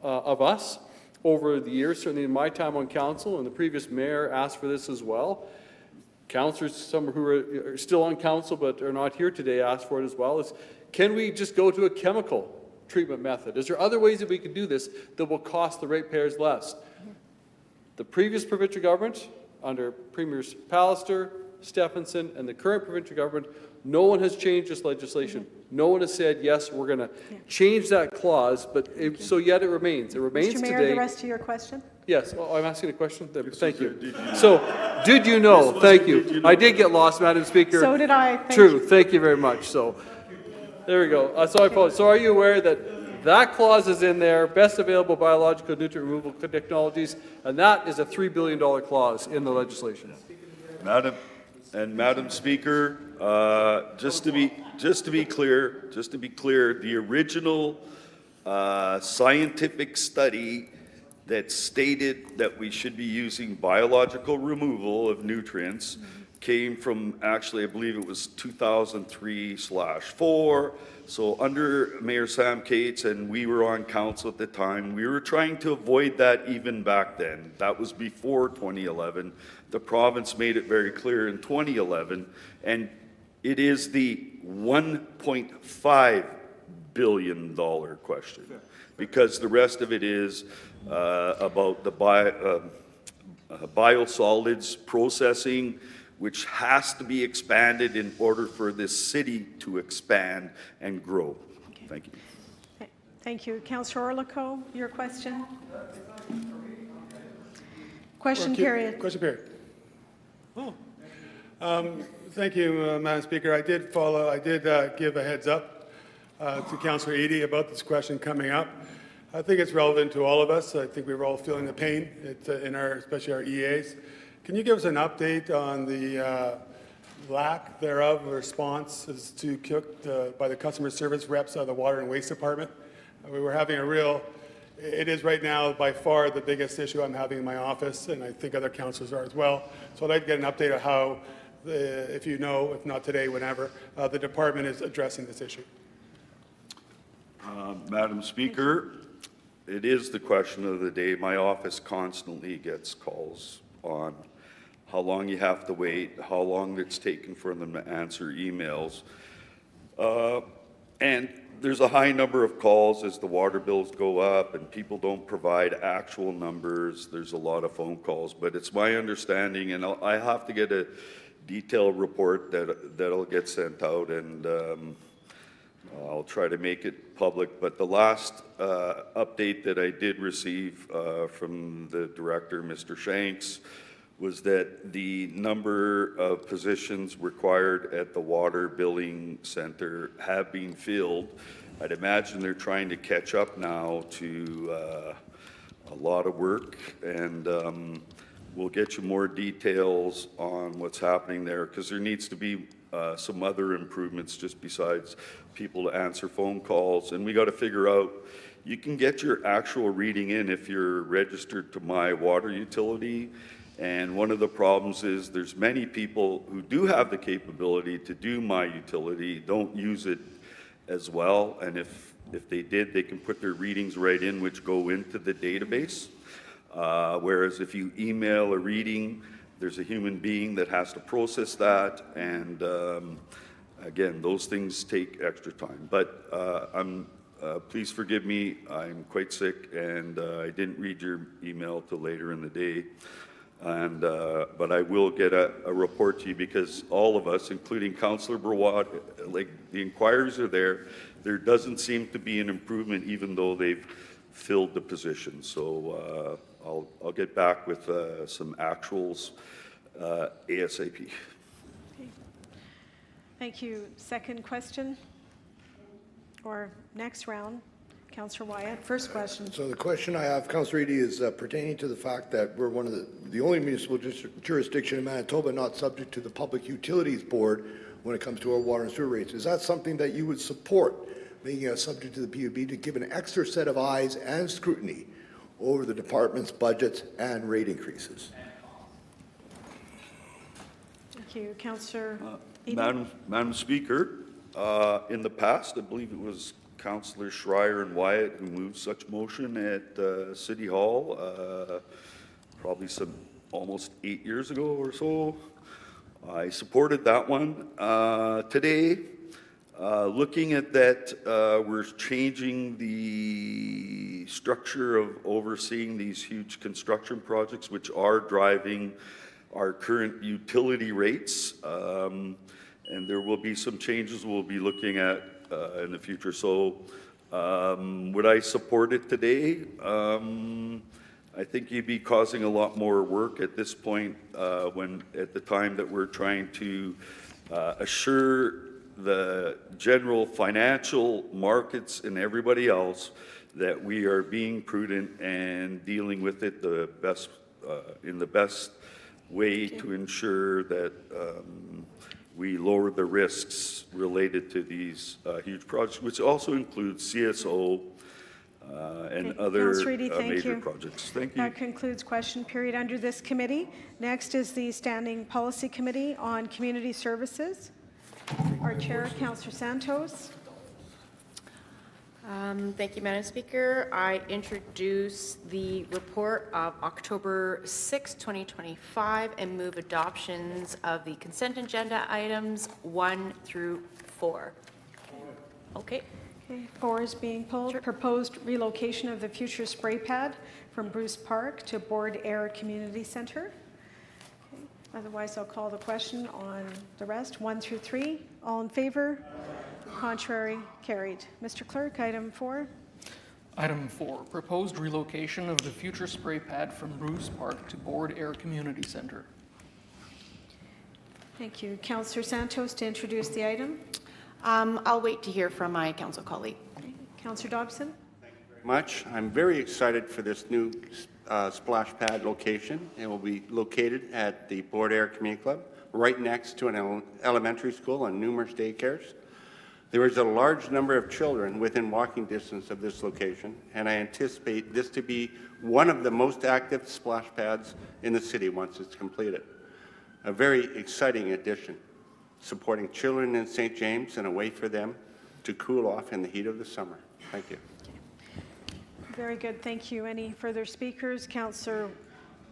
of us over the years, certainly in my time on council, and the previous mayor asked for this as well. Councillors, some who are still on council but are not here today, asked for it as well, is can we just go to a chemical treatment method? Is there other ways that we could do this that will cost the ratepayers less? The previous provincial government, under Premiers Pallister, Stephenson, and the current provincial government, no one has changed this legislation. No one has said, yes, we're going to change that clause, but so yet it remains. It remains Mr. Mayor, today. the rest of your question? Yes, I'm asking a question. Thank you. So, did you know? Thank you. I did get lost, Madam Speaker. So did I. True. Thank you very much. So, there we go. So I apologize. So, are you aware that that clause is in there, best available biological nutrient removal technologies, and that is a $3 billion clause in the legislation? Madam Speaker, just to be clear, the original scientific study that stated that we should be using biological removal of nutrients came from, actually, I believe it was 2003/4. So under Mayor Sam Cates, and we were on council at the time, we were trying to avoid that even back then. That was before 2011. The province made it very clear in 2011, and it is the $1.5 billion question. Because the rest of it is about the biosolids processing, which has to be expanded in order for this city to expand and grow. Thank you. Thank you. Councillor Orlikow, your question? Question period. Question period. Thank you, Madam Speaker. I did give a heads up to Councillor Eadie about this question coming up. I think it's relevant to all of us. I think we were all feeling the pain especially our EAs. Can you give us an update on the lack thereof of response as to by the customer service reps of the Water and Waste Department? We were having it is right now by far the biggest issue I'm having in my office, and I think other councillors are as well. So I'd like to get an update on how, if you know, if not today, whenever, the department is addressing this issue. Madam Speaker, it is the question of the day. My office constantly gets calls on how long you have to wait, how long it's taken for them to answer emails. And there's a high number of calls as the water bills go up and people don't provide actual numbers. There's a lot of phone calls, but it's my understanding, and I have to get a detailed report that'll get sent out, and I'll try to make it public. But the last update that I did receive from the director, Mr. Shanks, was that the number of positions required at the water billing center have been filled. I'd imagine they're trying to catch up now to a lot of work, and we'll get you more details on what's happening there, because there needs to be some other improvements just besides people to answer phone calls. And we got to figure out, you can get your actual reading in if you're registered to My Water Utility. And one of the problems is there's many people who do have the capability to do My Utility, don't use it as well. And if they did, they can put their readings right in, which go into the database. Whereas if you email a reading, there's a human being that has to process that. And again, those things take extra time. But please forgive me, I'm quite sick, and I didn't read your email till later in the day. And but I will get a report to you, because all of us, including Councillor Browad, like the inquiries are there. There doesn't seem to be an improvement, even though they've filled the position. So I'll get back with some actuals ASAP. Okay. Thank you. Second question, or next round. Councillor Wyatt, first question. So the question I have, Councillor Eadie, is pertaining to the fact that we're one of the only municipal jurisdiction in Manitoba not subject to the Public Utilities Board when it comes to our water and sewer rates. Is that something that you would support, making us subject to the PUB to give an extra set of eyes and scrutiny over the department's budgets and rate increases? Thank you. Councillor Eadie. Madam Speaker, in the past, I believe it was Councillor Schreier and Wyatt who moved such motion at City Hall, probably almost 8 years ago or so. I supported that one. Today, looking at that, we're changing the structure of overseeing these huge construction projects, which are driving our current utility rates. And there will be some changes we'll be looking at in the future. So would I support it today? I think you'd be causing a lot more work at this point at the time that we're trying to assure the general financial markets and everybody else that we are being prudent and dealing with it in the best way to ensure that we lower the risks related to these huge projects, which also includes CSO and other major projects. Thank you. That concludes question period under this committee. Next is the Standing Policy Committee on Community Services. Our chair, Councillor Santos. Thank you, Madam Speaker. I introduce the report of October 6, 2025, and move adoptions of the consent agenda items 1 through 4. Okay. Okay, 4 is being pulled. Proposed relocation of the future spray pad from Bruce Park to Board Air Community Center. Okay, otherwise, I'll call the question on the rest, 1 through 3. All in favor? Contrary? Carried. Mr. Clerk, item 4. Item 4, proposed relocation of the future spray pad from Bruce Park to Board Air Community Center. Thank you. Councillor Santos to introduce the item. I'll wait to hear from my council colleague. Okay. Councillor Dobson. Much. I'm very excited for this new splash pad location. It will be located at the Board Air Community Club, right next to an elementary school and numerous daycares. There is a large number of children within walking distance of this location, and I anticipate this to be one of the most active splash pads in the city once it's completed. A very exciting addition, supporting children in St. James and a way for them to cool off in the heat of the summer. Thank you. Very good. Thank you. Any further speakers? Councillor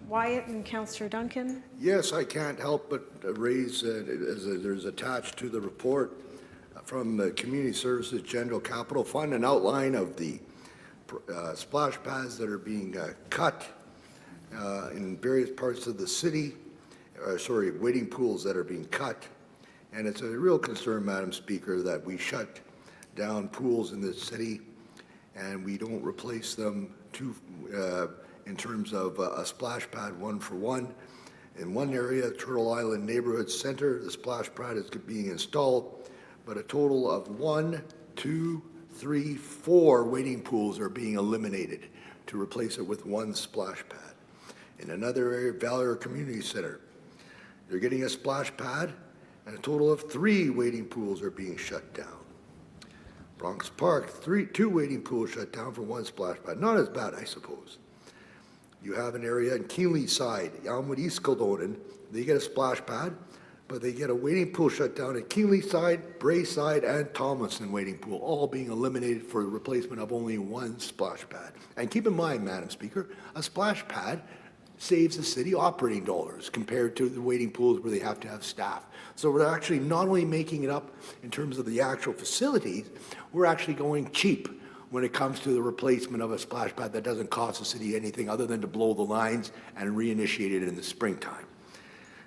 Wyatt and Councillor Duncan. Yes, I can't help but raise, there's attached to the report from the Community Services General Capital Fund, an outline of the splash pads that are being cut in various parts of the city, wading pools that are being cut. And it's a real concern, Madam Speaker, that we shut down pools in this city and we don't replace them in terms of a splash pad 1-for-1. In one area, Turtle Island Neighborhood Center, the splash pad is being installed, but a total of 1, 2, 3, 4 wading pools are being eliminated to replace it with one splash pad. In another area, Valor Community Center, they're getting a splash pad, and a total of 3 wading pools are being shut down. Bronx Park, 2 wading pools shut down for 1 splash pad. Not as bad, I suppose. You have an area in Keenly Side, Elmwood East Kildonan, they get a splash pad, but they get a wading pool shut down at Keenly Side, Bray Side, and Tomlinson wading pool, all being eliminated for the replacement of only 1 splash pad. And keep in mind, Madam Speaker, a splash pad saves the city operating dollars compared to the wading pools where they have to have staff. So we're actually not only making it up in terms of the actual facilities, we're actually going cheap when it comes to the replacement of a splash pad that doesn't cost the city anything other than to blow the lines and reinitiate it in the springtime.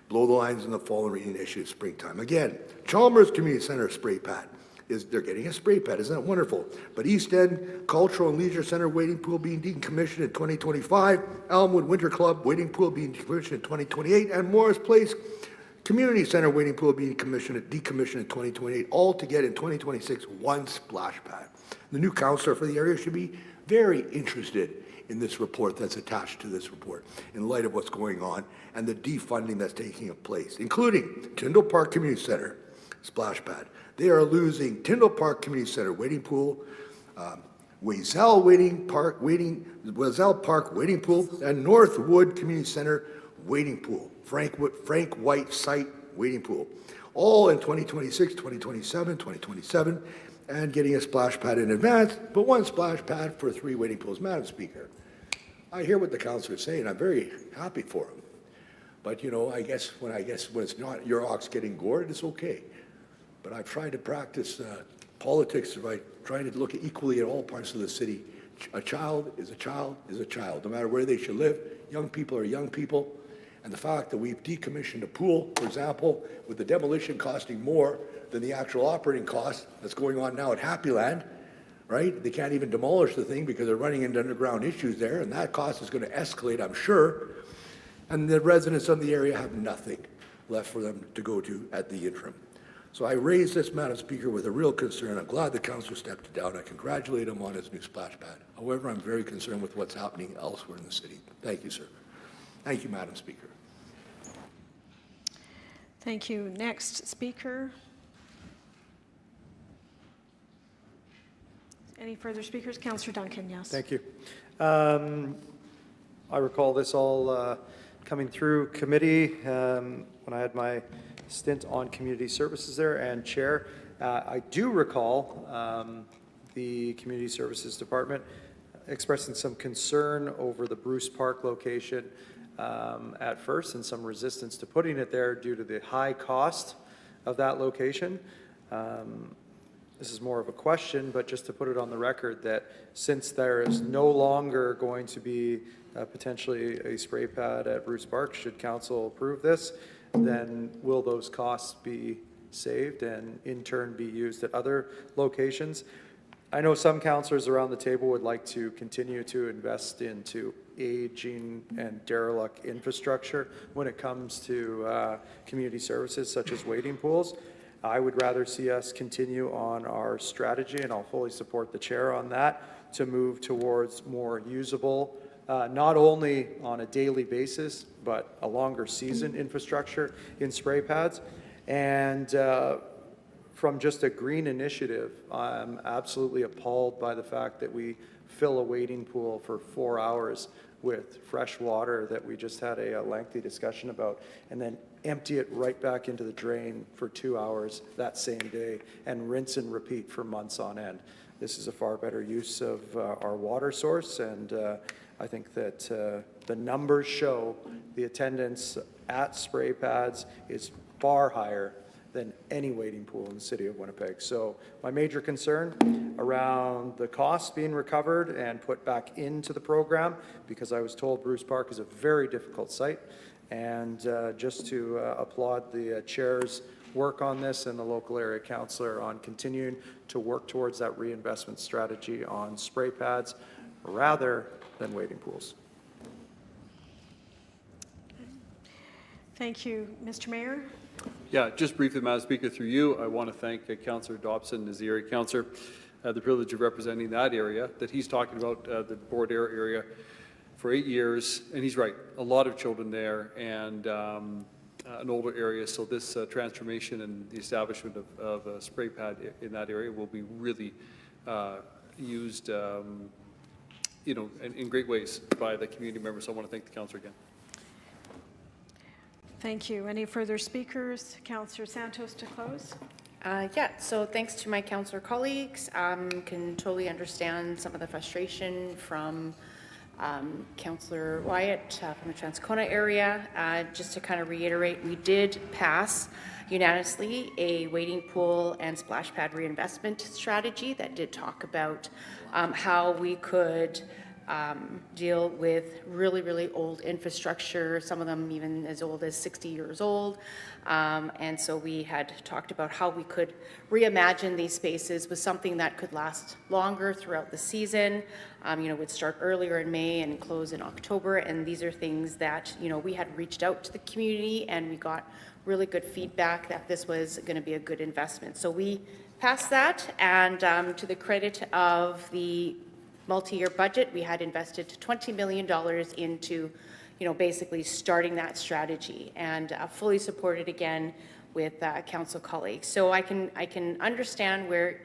Blow the lines in the fall and reinitiate in springtime. Again, Chalmers Community Center spray pad. They're getting a spray pad, isn't that wonderful? But East End Cultural and Leisure Center wading pool being decommissioned in 2025, Elmwood Winter Club wading pool being decommissioned in 2028, and Morris Place Community Center wading pool being decommissioned in 2028, all to get in 2026 1 splash pad. The new councillor for the area should be very interested in this report that's attached to this report in light of what's going on and the defunding that's taking place, including Tyndall Park Community Center splash pad. They are losing Tyndall Park Community Center wading pool, Wazell Park wading pool, and Northwood Community Center wading pool, Frank White Site wading pool, all in 2026, 2027, 2027, and getting a splash pad in advance, but 1 splash pad for 3 wading pools. Madam Speaker, I hear what the councillor is saying. I'm very happy for him. But, you know, I guess when it's not your ox getting gored, it's okay. But I've tried to practice politics by trying to look equally at all parts of the city. A child is a child is a child, no matter where they should live. Young people are young people. And the fact that we've decommissioned a pool, for example, with the demolition costing more than the actual operating cost that's going on now at Happy Land, right? They can't even demolish the thing because they're running into underground issues there, and that cost is going to escalate, I'm sure. And the residents of the area have nothing left for them to go to at the interim. So I raise this, Madam Speaker, with a real concern. I'm glad the councillor stepped down. I congratulate him on his new splash pad. However, I'm very concerned with what's happening elsewhere in the city. Thank you, sir. Thank you, Madam Speaker. Thank you. Next speaker. Any further speakers? Councillor Duncan, yes. Thank you. I recall this all coming through committee when I had my stint on community services there and chair. I do recall the community services department expressing some concern over the Bruce Park location at first and some resistance to putting it there due to the high cost of that location. this is more of a question, but just to put it on the record, that since there is no longer going to be potentially a spray pad at Bruce Park, should council approve this, then will those costs be saved and in turn be used at other locations? I know some councillors around the table would like to continue to invest into aging and derelict infrastructure when it comes to community services such as wading pools. I would rather see us continue on our strategy, and I'll fully support the chair on that, to move towards more usable, not only on a daily basis, but a longer season infrastructure in spray pads. And from just a green initiative, I'm absolutely appalled by the fact that we fill a wading pool for 4 hours with fresh water that we just had a lengthy discussion about, and then empty it right back into the drain for 2 hours that same day and rinse and repeat for months on end. This is a far better use of our water source, and I think that the numbers show the attendance at spray pads is far higher than any wading pool in the city of Winnipeg. So my major concern around the costs being recovered and put back into the program, because I was told Bruce Park is a very difficult site, and just to applaud the chair's work on this and the local area councillor on continuing to work towards that reinvestment strategy on spray pads rather than wading pools. Thank you. Mr. Mayor? Yeah, just briefly, Madam Speaker, through you, I want to thank Councillor Dobson, as the area councillor, the privilege of representing that area that he's talking about, the Border area, for 8 years. And he's right, a lot of children there and an older area. So this transformation and the establishment of a spray pad in that area will be really used, you know, in great ways by the community members. So I want to thank the councillor again. Thank you. Any further speakers? Councillor Santos to close. Yeah, so thanks to my councillor colleagues. Can totally understand some of the frustration from Councillor Wyatt from the Transcona area. Just to kind of reiterate, we did pass unanimously a wading pool and splash pad reinvestment strategy that did talk about how we could deal with really, really old infrastructure, some of them even as old as 60 years old. And so we had talked about how we could reimagine these spaces with something that could last longer throughout the season. You know, would start earlier in May and close in October. And these are things that, you know, we had reached out to the community and we got really good feedback that this was going to be a good investment. So we passed that, and to the credit of the multi-year budget, we had invested $20 million into, you know, basically starting that strategy, and fully supported again with council colleagues. So I can understand where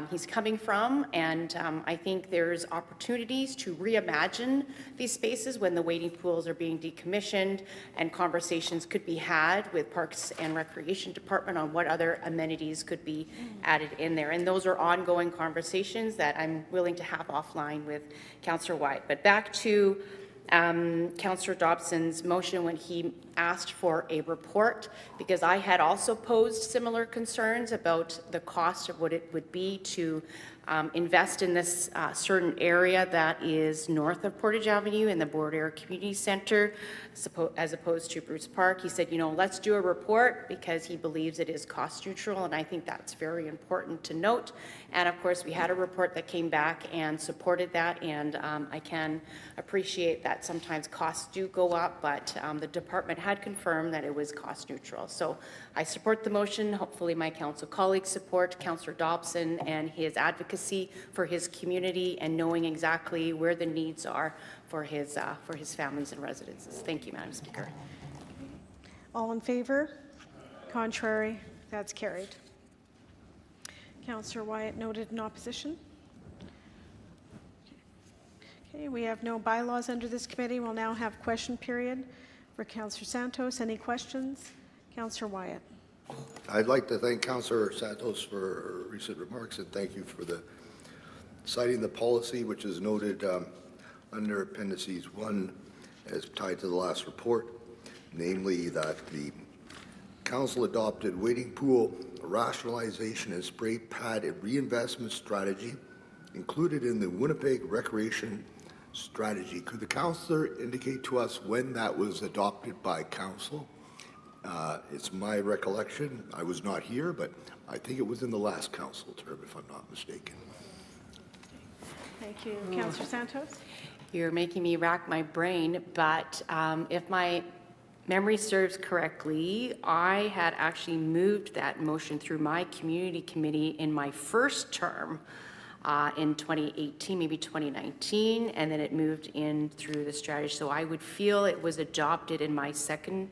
he's coming from, and I think there's opportunities to reimagine these spaces when the wading pools are being decommissioned, and conversations could be had with Parks and Recreation Department on what other amenities could be added in there. And those are ongoing conversations that I'm willing to have offline with Councillor White. But back to Councillor Dobson's motion when he asked for a report, because I had also posed similar concerns about the cost of what it would be to invest in this certain area that is north of Portage Avenue in the Border Community Center, as opposed to Bruce Park. He said, you know, let's do a report, because he believes it is cost neutral, and I think that's very important to note. And of course, we had a report that came back and supported that, and I can appreciate that sometimes costs do go up, but the department had confirmed that it was cost neutral. So I support the motion. Hopefully my council colleagues support Councillor Dobson and his advocacy for his community and knowing exactly where the needs are for his families and residences. Thank you, Madam Speaker. All in favor? Contrary? That's carried. Councillor Wyatt noted in opposition. Okay, we have no bylaws under this committee. We'll now have question period for Councillor Santos. Any questions? Councillor Wyatt. I'd like to thank Councillor Santos for her recent remarks, and thank you for the citing the policy, which is noted under appendices 1 as tied to the last report, namely that the council adopted wading pool rationalization and spray pad and reinvestment strategy included in the Winnipeg Recreation Strategy. Could the councillor indicate to us when that was adopted by council? It's my recollection, I was not here, but I think it was in the last council term, if I'm not mistaken. Thank you. Councillor Santos? You're making me rack my brain, but if my memory serves correctly, I had actually moved that motion through my community committee in my first term in 2018, maybe 2019, and then it moved in through the strategy. So I would feel it was adopted in my second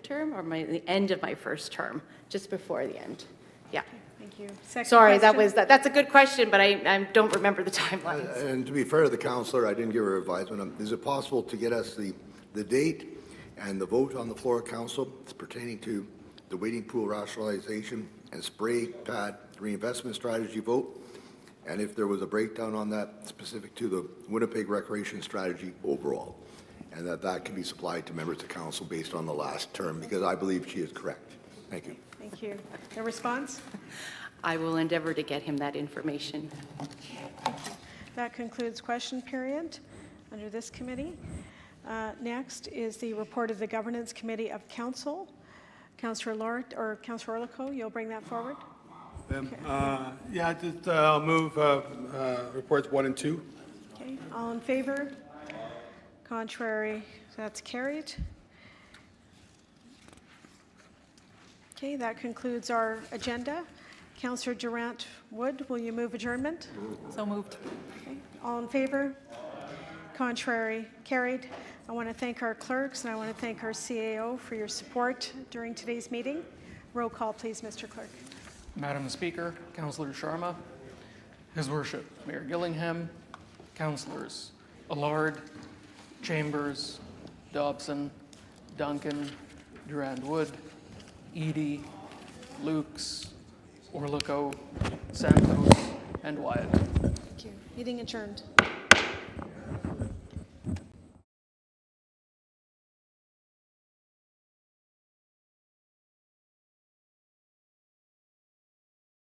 term, or the end of my first term, just before the end. Yeah. Thank you. Second Sorry, question? that's a good question, but I don't remember the timelines. And to be fair to the councillor, I didn't give her advisement. Is it possible to get us the date and the vote on the floor of council pertaining to the wading pool rationalization and spray pad reinvestment strategy vote? And if there was a breakdown on that specific to the Winnipeg Recreation Strategy overall, and that can be supplied to members of council based on the last term, because I believe she is correct. Thank you. Thank you. The response? I will endeavor to get him that information. That concludes question period under this committee. Next is the report of the Governance Committee of Council. Councillor Lort or Councillor Orlico, you'll bring that forward? Yeah, just I'll move reports 1 and 2. Okay, all in favor? Contrary, that's carried. Okay, that concludes our agenda. Councillor Durant Wood, will you move adjournment? So moved. Okay, all in favor? Contrary, carried. I want to thank our clerks and I want to thank our CAO for your support during today's meeting. Roll call, please, Mr. Clerk. Madam Speaker, Councillor Sharma, His Worship Mayor Gillingham, Councillors Allard, Chambers, Dobson, Duncan, Durand Wood, Edie, Lukes, Orlico, Santos, and Wyatt. Thank you. Meeting adjourned.